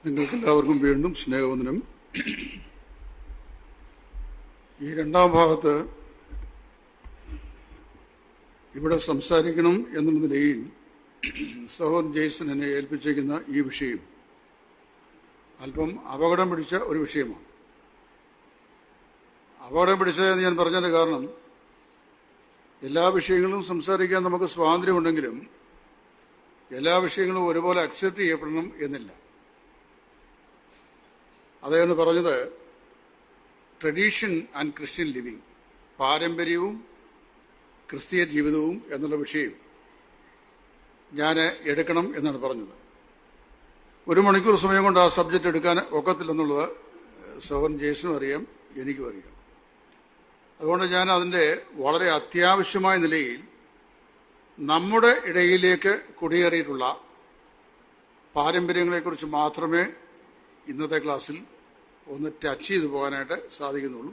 നിങ്ങൾക്കെല്ലാവർക്കും വീണ്ടും സ്നേഹവന്ദനം. ഈ രണ്ടാം ഭാഗത്ത് ഇവിടെ സംസാരിക്കണം എന്നുള്ള നിലയിൽ സഹോദരൻ ജെയ്സൺ എന്നെ ഏൽപ്പിച്ചിരിക്കുന്ന ഈ വിഷയം അല്പം അപകടം പിടിച്ച ഒരു വിഷയമാണ്. അപകടം പിടിച്ചതെന്ന് ഞാൻ പറഞ്ഞതിൻ്റെ കാരണം, എല്ലാ വിഷയങ്ങളും സംസാരിക്കാൻ നമുക്ക് സ്വാതന്ത്ര്യമുണ്ടെങ്കിലും എല്ലാ വിഷയങ്ങളും ഒരുപോലെ അക്സെപ്റ്റ് ചെയ്യപ്പെടണം എന്നില്ല. അദ്ദേഹം പറഞ്ഞത് ട്രഡീഷൻ ആൻഡ് ക്രിസ്ത്യൻ ലിവിങ്, പാരമ്പര്യവും ക്രിസ്തീയ ജീവിതവും എന്നുള്ള വിഷയം ഞാൻ എടുക്കണം എന്നാണ് പറഞ്ഞത്. 1 മണിക്കൂർ സമയം കൊണ്ട് ആ സബ്ജക്റ്റ് എടുക്കാൻ ഒക്കത്തില്ലെന്നുള്ളത് സഹോദരൻ ജെയ്സനും അറിയാം, എനിക്കും അറിയാം. അതുകൊണ്ട് ഞാൻ അതിൻ്റെ വളരെ അത്യാവശ്യമായ നിലയിൽ നമ്മുടെ ഇടയിലേക്ക് കുടിയേറിയിട്ടുള്ള പാരമ്പര്യങ്ങളെക്കുറിച്ച് മാത്രമേ ഇന്നത്തെ ക്ലാസ്സിൽ ഒന്ന് ടച്ച് ചെയ്തു പോകാനായിട്ട് സാധിക്കുന്നുള്ളൂ.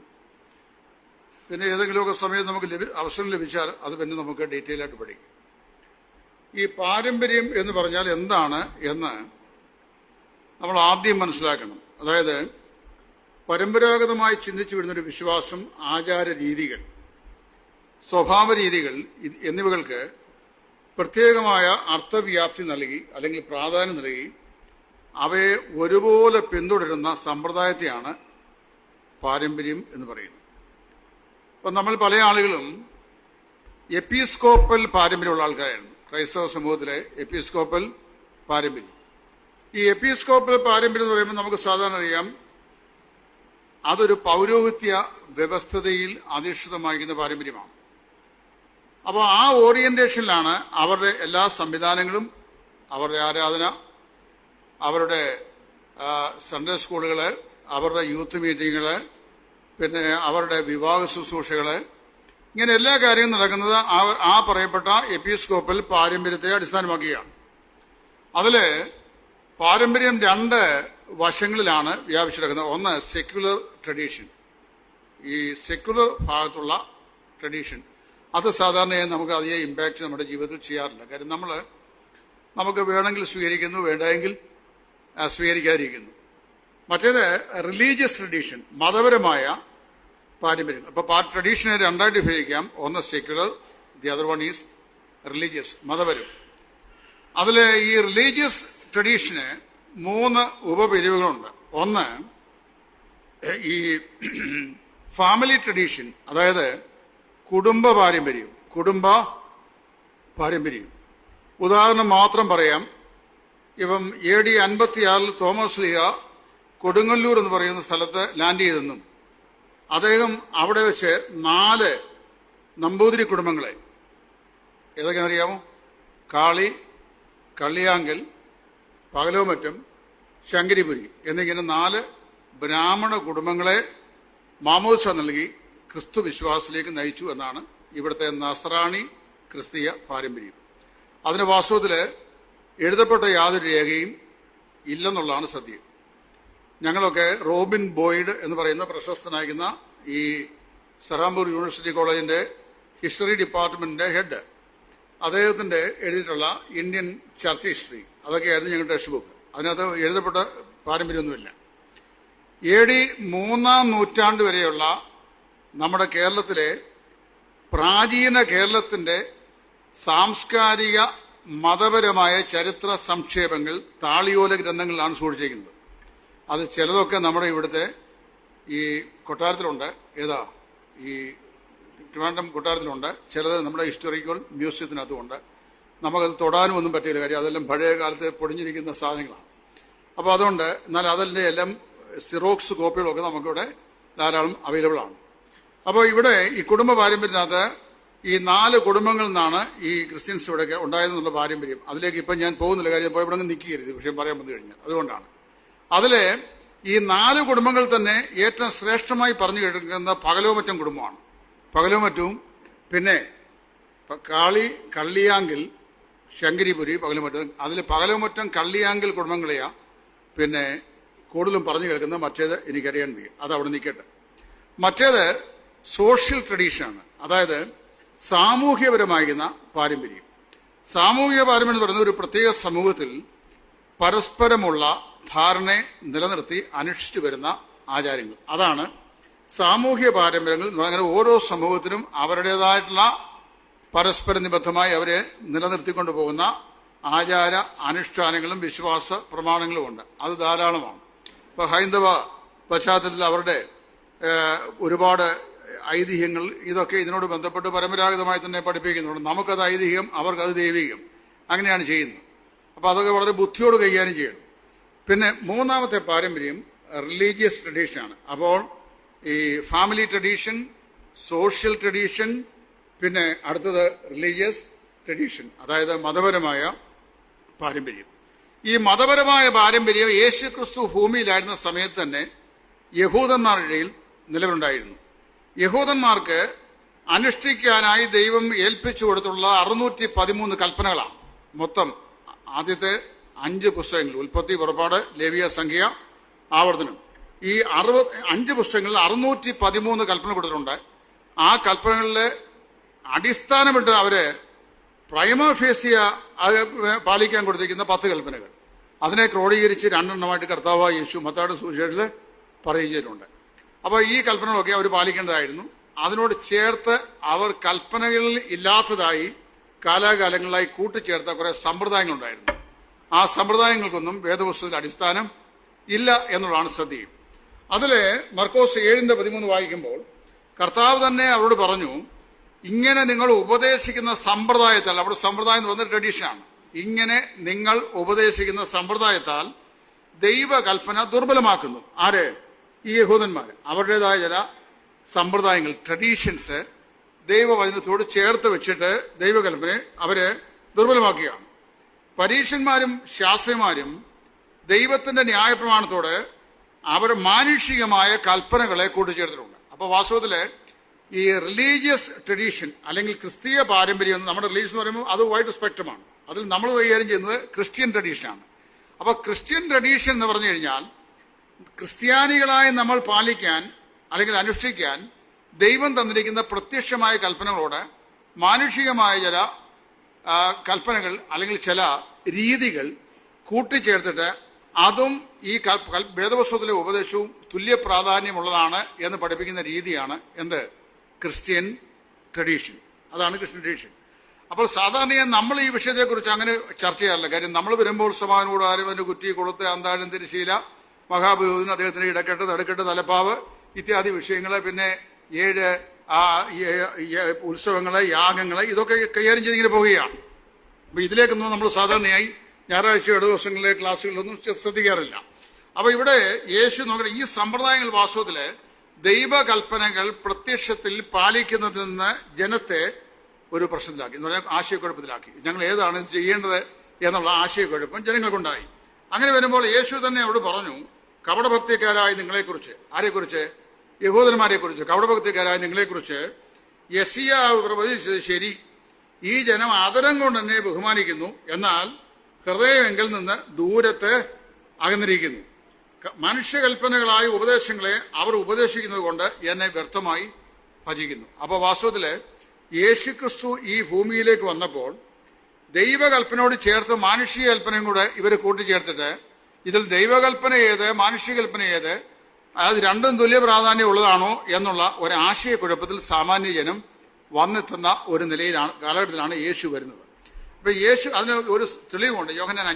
പിന്നെ ഏതെങ്കിലുമൊക്കെ സമയം നമുക്ക് അവസരം ലഭിച്ചാൽ അത് പിന്നെ നമുക്ക് ഡീറ്റെയിൽ ആയിട്ട് പഠിക്കും. ഈ പാരമ്പര്യം എന്ന് പറഞ്ഞാൽ എന്താണ് എന്ന് നമ്മൾ ആദ്യം മനസ്സിലാക്കണം. അതായത് പരമ്പരാഗതമായി ചിന്തിച്ചു വരുന്നൊരു വിശ്വാസം, ആചാര രീതികൾ, സ്വഭാവ രീതികൾ എന്നിവകൾക്ക് പ്രത്യേകമായ അർത്ഥവ്യാപ്തി നൽകി അല്ലെങ്കിൽ പ്രാധാന്യം നൽകി അവയെ ഒരുപോലെ പിന്തുടരുന്ന സമ്പ്രദായത്തെയാണ് പാരമ്പര്യം എന്ന് പറയുന്നത്. അപ്പം നമ്മൾ പല ആളുകളും എപ്പിസ്കോപ്പൽ പാരമ്പര്യമുള്ള ആൾക്കാരായിരുന്നു. ക്രൈസ്തവ സമൂഹത്തിലെ എപ്പിസ്കോപ്പൽ പാരമ്പര്യം. ഈ എപ്പിസ്കോപ്പൽ പാരമ്പര്യം എന്ന് പറയുമ്പോൾ നമുക്ക് സാധാരണ അറിയാം, അതൊരു പൗരോഹിത്യ വ്യവസ്ഥതയിൽ അധിഷ്ഠിതമായിരിക്കുന്ന പാരമ്പര്യമാണ്. അപ്പോൾ ആ ഓറിയന്റേഷനിലാണ് അവരുടെ എല്ലാ സംവിധാനങ്ങളും, അവരുടെ ആരാധന, അവരുടെ സൺഡേ സ്കൂളുകൾ, അവരുടെ യൂത്ത് മീറ്റിങ്ങുകൾ, പിന്നെ അവരുടെ വിവാഹ ശുശ്രൂഷകൾ, ഇങ്ങനെ എല്ലാ കാര്യങ്ങളും നടക്കുന്നത് ആ പറയപ്പെട്ട എപ്പിസ്കോപ്പൽ പാരമ്പര്യത്തെ അടിസ്ഥാനമാക്കിയാണ്. അതിൽ പാരമ്പര്യം 2 വശങ്ങളിലാണ് വ്യാപിച്ചിരിക്കുന്നത്. ഒന്ന് സെക്യുലർ ട്രഡീഷൻ, ഈ സെക്യുലർ ഭാഗത്തുള്ള ട്രഡീഷൻ, അത് സാധാരണയായി നമുക്ക് അധികം ഇമ്പാക്റ്റ് നമ്മുടെ ജീവിതത്തിൽ ചെയ്യാറില്ല. കാര്യം നമുക്ക് വേണമെങ്കിൽ സ്വീകരിക്കുന്നു, വേണ്ടെങ്കിൽ സ്വീകരിക്കാതിരിക്കുന്നു. മറ്റേത് റിലീജിയസ് ട്രഡീഷൻ, മതപരമായ പാരമ്പര്യം. അപ്പോൾ ട്രഡീഷനെ 2ആയിട്ട് വിഭജിക്കാം. ഒന്ന് secular, the other one is religious, മതപരം. അതിൽ ഈ റിലീജിയസ് ട്രഡീഷന് 3 ഉപപിരിവുകളുണ്ട്. ഒന്ന് ഈ ഫാമിലി ട്രഡീഷൻ, അതായത് കുടുംബ പാരമ്പര്യം. ഉദാഹരണം മാത്രം പറയാം. ഇപ്പം AD 56 തോമസ് ലീഹ കൊടുങ്ങല്ലൂർ എന്ന് പറയുന്ന സ്ഥലത്ത് ലാൻഡ് ചെയ്തെന്നും അദ്ദേഹം അവിടെ വെച്ച് 4 നമ്പൂതിരി കുടുംബങ്ങളെ, ഏതൊക്കെയാണെന്നറിയാമോ? കാളി, കള്ളിയാങ്കൽ, പകലോമറ്റം, ശങ്കരിപുരി എന്നിങ്ങനെ 4 ബ്രാഹ്മണ കുടുംബങ്ങളെ മാമോദിസ നൽകി ക്രിസ്തു വിശ്വാസത്തിലേക്ക് നയിച്ചു എന്നാണ് ഇവിടുത്തെ നസ്രാണി ക്രിസ്തീയ പാരമ്പര്യം. അതിന് വാസ്തവത്തിൽ എഴുതപ്പെട്ട യാതൊരു രേഖയും ഇല്ലെന്നുള്ളതാണ് സത്യം. ഞങ്ങളൊക്കെ റോബിൻ ബോയ്ഡ് എന്ന് പറയുന്ന പ്രശസ്തനായിരിക്കുന്ന ഈ സറാംപൂർ യൂണിവേഴ്സിറ്റി കോളേജിൻ്റെ ഹിസ്റ്ററി ഡിപ്പാർട്ട്മെൻറ്റിൻ്റെ ഹെഡ്, അദ്ദേഹത്തിൻ്റെ എഴുതിയിട്ടുള്ള ഇന്ത്യൻ ചർച്ച് ഹിസ്റ്ററി, അതൊക്കെയായിരുന്നു ഞങ്ങളുടെ ടെക്സ്റ്റ് ബുക്ക്. അതിനകത്ത് എഴുതപ്പെട്ട പാരമ്പര്യമൊന്നുമില്ല. AD 3-ാം നൂറ്റാണ്ട് വരെയുള്ള നമ്മുടെ കേരളത്തിലെ പ്രാചീന കേരളത്തിൻ്റെ സാംസ്കാരിക മതപരമായ ചരിത്ര സംക്ഷേപങ്ങൾ താളിയോല ഗ്രന്ഥങ്ങളിലാണ് സൂക്ഷിച്ചിരിക്കുന്നത്. അത് ചിലതൊക്കെ നമ്മുടെ ഇവിടുത്തെ ഈ കൊട്ടാരത്തിലുണ്ട്. ഏതാ ഈ ട്രിവാൻഡ്രം കൊട്ടാരത്തിലുണ്ട്. ചിലത് നമ്മുടെ ഹിസ്റ്റോറിക്കൽ മ്യൂസിയത്തിനകത്തുമുണ്ട്. നമുക്കത് തൊടാനും ഒന്നും പറ്റിയില്ല. കാര്യം അതെല്ലാം പഴയ കാലത്ത് പൊടിഞ്ഞിരിക്കുന്ന സാധനങ്ങളാണ്. അപ്പോൾ അതുകൊണ്ട്, എന്നാൽ അതിൻ്റെ എല്ലാം സിറോക്സ് കോപ്പികളൊക്കെ നമുക്കിവിടെ ധാരാളം അവൈലബിൾ ആണ്. അപ്പോൾ ഇവിടെ ഈ കുടുംബ പാരമ്പര്യത്തിനകത്ത് ഈ 4 കുടുംബങ്ങളിൽ നിന്നാണ് ഈ ക്രിസ്ത്യൻസ് ഇവിടെ ഉണ്ടായതെന്നുള്ള പാരമ്പര്യം. അതിലേക്ക് ഇപ്പം ഞാൻ പോകുന്നില്ല, കാര്യം ഇപ്പോൾ ഇവിടെ നിൽക്കരുത് വിഷയം പറയാൻ വന്നു കഴിഞ്ഞാൽ. അതുകൊണ്ടാണ് അതിൽ ഈ 4 കുടുംബങ്ങൾ തന്നെ ഏറ്റവും ശ്രേഷ്ഠമായി പറഞ്ഞു കേൾക്കുന്ന പകലോമറ്റം കുടുംബമാണ്. പകലോമറ്റവും പിന്നെ കാളി, കള്ളിയാങ്കിൽ, ശങ്കരിപുരി, പകലോമറ്റം. അതിൽ പകലോമറ്റം, കള്ളിയാങ്കിൽ കുടുംബങ്ങളെയാണ് പിന്നെ കൂടുതലും പറഞ്ഞു കേൾക്കുന്നത്. മറ്റേത് എനിക്കറിയാൻ വയ്യ, അതവിടെ നിൽക്കട്ടെ. മറ്റേത് സോഷ്യൽ ട്രഡീഷനാണ്, അതായത് സാമൂഹ്യപരമായിരുന്ന പാരമ്പര്യം. സാമൂഹിക പാരമ്പര്യം എന്ന് പറയുന്നത് ഒരു പ്രത്യേക സമൂഹത്തിൽ പരസ്പരമുള്ള ധാരണയെ നിലനിർത്തി അനുഷ്ഠിച്ചു വരുന്ന ആചാരങ്ങൾ. അതാണ് സാമൂഹ്യ പാരമ്പര്യങ്ങൾ. അങ്ങനെ ഓരോ സമൂഹത്തിനും അവരുടേതായിട്ടുള്ള പരസ്പര നിബദ്ധമായി അവരെ നിലനിർത്തിക്കൊണ്ടു പോകുന്ന ആചാര അനുഷ്ഠാനങ്ങളും വിശ്വാസ പ്രമാണങ്ങളുമുണ്ട്. അത് ധാരാളമാണ്. ഇപ്പോൾ ഹൈന്ദവ പശ്ചാത്തലത്തിൽ അവരുടെ ഒരുപാട് ഐതിഹ്യങ്ങൾ ഇതൊക്കെ ഇതിനോട് ബന്ധപ്പെട്ട് പരമ്പരാഗതമായി തന്നെ പഠിപ്പിക്കുന്നുണ്ട്. നമുക്കത് ഐതിഹ്യം, അവർക്കത് ദൈവികം, അങ്ങനെയാണ് ചെയ്യുന്നത്. അപ്പോൾ അതൊക്കെ വളരെ ബുദ്ധിയോട് കൈകാര്യം ചെയ്യണം. പിന്നെ മൂന്നാമത്തെ പാരമ്പര്യം റിലീജിയസ് ട്രഡീഷനാണ്. അപ്പോൾ ഈ ഫാമിലി ട്രഡീഷൻ, സോഷ്യൽ ട്രഡീഷൻ, പിന്നെ അടുത്തത് റിലീജിയസ് ട്രഡീഷൻ, അതായത് മതപരമായ പാരമ്പര്യം. ഈ മതപരമായ പാരമ്പര്യം യേശു ക്രിസ്തു ഭൂമിയിലായിരുന്ന സമയത്ത് തന്നെ യഹൂദന്മാരുടെ ഇടയിൽ നിലവിലുണ്ടായിരുന്നു. യഹൂദന്മാർക്ക് അനുഷ്ഠിക്കാനായി ദൈവം ഏൽപ്പിച്ചു കൊടുത്തുള്ള 613 കൽപ്പനകളാണ്. മൊത്തം ആദ്യത്തെ 5 പുസ്തകങ്ങൾ, ഉൽപ്പത്തി, പുറപ്പാട്, ലേവ്യ, സംഖ്യ, ആവർത്തനം, ഈ 5 പുസ്തകങ്ങളിൽ 613 കൽപ്പന കൊടുത്തിട്ടുണ്ട്. ആ കൽപ്പനകളിൽ അടിസ്ഥാനമിട്ട് അവര് പ്രൈമഫേസിയ പാലിക്കാൻ കൊടുത്തിരിക്കുന്ന 10 കൽപ്പനകൾ, അതിനെ ക്രോഡീകരിച്ച് 2 എണ്ണമായിട്ട് കർത്താവായ യേശു മത്തായിയുടെ സുവിശേഷത്തിൽ പറയുകയും ചെയ്തിട്ടുണ്ട്. അപ്പോൾ ഈ കൽപ്പനകളൊക്കെ അവർ പാലിക്കേണ്ടതായിരുന്നു. അതിനോട് ചേർത്ത് അവർ കൽപ്പനകളിൽ ഇല്ലാത്തതായി കാലാകാലങ്ങളിലായി കൂട്ടിച്ചേർത്ത കുറേ സമ്പ്രദായങ്ങളുണ്ടായിരുന്നു. ആ സമ്പ്രദായങ്ങൾക്കൊന്നും വേദപുസ്തകത്തിൽ അടിസ്ഥാനം ഇല്ല എന്നുള്ളതാണ് ശ്രദ്ധയും. അതിൽ മർക്കോസ് 7:13 വായിക്കുമ്പോൾ കർത്താവ് തന്നെ അവരോട് പറഞ്ഞു, ഇങ്ങനെ നിങ്ങൾ ഉപദേശിക്കുന്ന സമ്പ്രദായത്താൽ, അവിടെ സമ്പ്രദായം എന്ന് പറഞ്ഞ ട്രഡീഷനാണ്, ഇങ്ങനെ നിങ്ങൾ ഉപദേശിക്കുന്ന സമ്പ്രദായത്താൽ ദൈവകൽപ്പന ദുർബലമാക്കുന്നു. ആര്? ഈ യഹൂദന്മാർ. അവരുടേതായ ചില സമ്പ്രദായങ്ങൾ, ട്രഡീഷൻസ് ദൈവവചനത്തോട് ചേർത്ത് വെച്ചിട്ട് ദൈവകൽപ്പനയെ അവര് ദുർബലമാക്കുകയാണ്. പരീശന്മാരും ശാസ്ത്രിമാരും ദൈവത്തിന്റെ ന്യായപ്രമാണത്തോട് അവർ മാനുഷികമായ കൽപ്പനകളെ കൂട്ടിച്ചേർത്തിട്ടുണ്ട്. അപ്പോൾ വാസ്തവത്തില് ഈ റിലീജിയസ് ട്രഡീഷൻ അല്ലെങ്കിൽ ക്രിസ്തീയ പാരമ്പര്യം, നമ്മുടെ റിലീജിയസ് എന്ന് പറയുമ്പോൾ അത് വൈഡ് സ്പെക്ട്രമാണ്. അതിൽ നമ്മൾ കൈകാര്യം ചെയ്യുന്നത് ക്രിസ്ത്യൻ ട്രഡീഷനാണ്. അപ്പോൾ ക്രിസ്ത്യൻ ട്രഡീഷൻ എന്ന് പറഞ്ഞു കഴിഞ്ഞാൽ ക്രിസ്ത്യാനികളായി നമ്മൾ പാലിക്കാൻ അല്ലെങ്കിൽ അനുഷ്ഠിക്കാൻ ദൈവം തന്നിരിക്കുന്ന പ്രത്യക്ഷമായ കൽപ്പനകളോട് മാനുഷികമായ ചില കൽപ്പനകൾ അല്ലെങ്കിൽ ചില രീതികൾ കൂട്ടിച്ചേർത്തിട്ട് അതും ഈ വേദപുസ്തകത്തിലെ ഉപദേശവും തുല്യ പ്രാധാന്യമുള്ളതാണ് എന്ന് പഠിപ്പിക്കുന്ന രീതിയാണ് എന്ത്? Christian tradition. അതാണ് ക്രിസ്ത്യൻ ട്രഡീഷൻ. അപ്പോൾ സാധാരണയായി നമ്മൾ ഈ വിഷയത്തെക്കുറിച്ച് അങ്ങനെ ചർച്ച ചെയ്യാറില്ല. കാര്യം നമ്മൾ വരുമ്പോൾ സമാനോട് ആരും അതിൻ്റെ കുറ്റി, കൊളുത്ത്, അന്താഴം, തിരശീല, മഹാപുരോഹിതൻ, അദ്ദേഹത്തിന് ഇടക്കെട്ട്, നടുക്കെട്ട്, തലപ്പാവ് ഇത്യാദി വിഷയങ്ങളെ, പിന്നെ 7 ഉത്സവങ്ങളെ, യാഗങ്ങളെ, ഇതൊക്കെ കൈകാര്യം ചെയ്തിങ്ങനെ പോവുകയാണ്. അപ്പോൾ ഇതിലേക്കൊന്നും നമ്മൾ സാധാരണയായി ഞായറാഴ്ചയുടെ ദിവസങ്ങളിലെ ക്ലാസ്സുകളിലൊന്നും ശ്രദ്ധിക്കാറില്ല. അപ്പോൾ ഇവിടെ യേശു നോക്കട്ടെ, ഈ സമ്പ്രദായങ്ങൾ വാസ്തവത്തിൽ ദൈവകൽപ്പനകൾ പ്രത്യക്ഷത്തിൽ പാലിക്കുന്നതിൽ നിന്ന് ജനത്തെ ഒരു പ്രശ്നത്തിലാക്കി, എന്ന് പറഞ്ഞാൽ ആശയക്കുഴപ്പത്തിലാക്കി. ഞങ്ങൾ ഏതാണ് ഇത് ചെയ്യേണ്ടത് എന്നുള്ള ആശയക്കുഴപ്പം ജനങ്ങൾക്കുണ്ടായി. അങ്ങനെ വരുമ്പോൾ യേശു തന്നെ അവിടെ പറഞ്ഞു, കപടഭക്തിക്കാരായ നിങ്ങളെക്കുറിച്ച്, ആരെക്കുറിച്ച്? യഹൂദന്മാരെ കുറിച്ച്. കപടഭക്തിക്കാരായ നിങ്ങളെക്കുറിച്ച് യെശയ്യാവ് പ്രവചിച്ചത് ശരി, ഈ ജനം ആദരം കൊണ്ട് എന്നെ ബഹുമാനിക്കുന്നു, എന്നാൽ ഹൃദയമെങ്കിൽ നിന്ന് ദൂരത്ത് അകന്നിരിക്കുന്നു. മനുഷ്യകൽപ്പനകളായ ഉപദേശങ്ങളെ അവർ ഉപദേശിക്കുന്നത് കൊണ്ട് എന്നെ വ്യർത്ഥമായി ഭജിക്കുന്നു. അപ്പോൾ വാസ്തവത്തില് യേശുക്രിസ്തു ഈ ഭൂമിയിലേക്ക് വന്നപ്പോൾ ദൈവകൽപ്പനയോട് ചേർത്ത് മാനുഷിക കൽപ്പനയും കൂടെ ഇവർ കൂട്ടിച്ചേർത്തിട്ട് ഇതിൽ ദൈവകൽപ്പന ഏത്, മാനുഷിക കൽപ്പന ഏത്, അത് രണ്ടും തുല്യ പ്രാധാന്യം ഉള്ളതാണോ എന്നുള്ള ഒരാശയക്കുഴപ്പത്തിൽ സാമാന്യ ജനം വന്നെത്തുന്ന ഒരു നിലയിലാണ്, കാലഘട്ടത്തിലാണ് യേശു വരുന്നത്. അപ്പൊ യേശു അതിന് ഒരു തെളിവുണ്ട്. യോഹന്നാൻ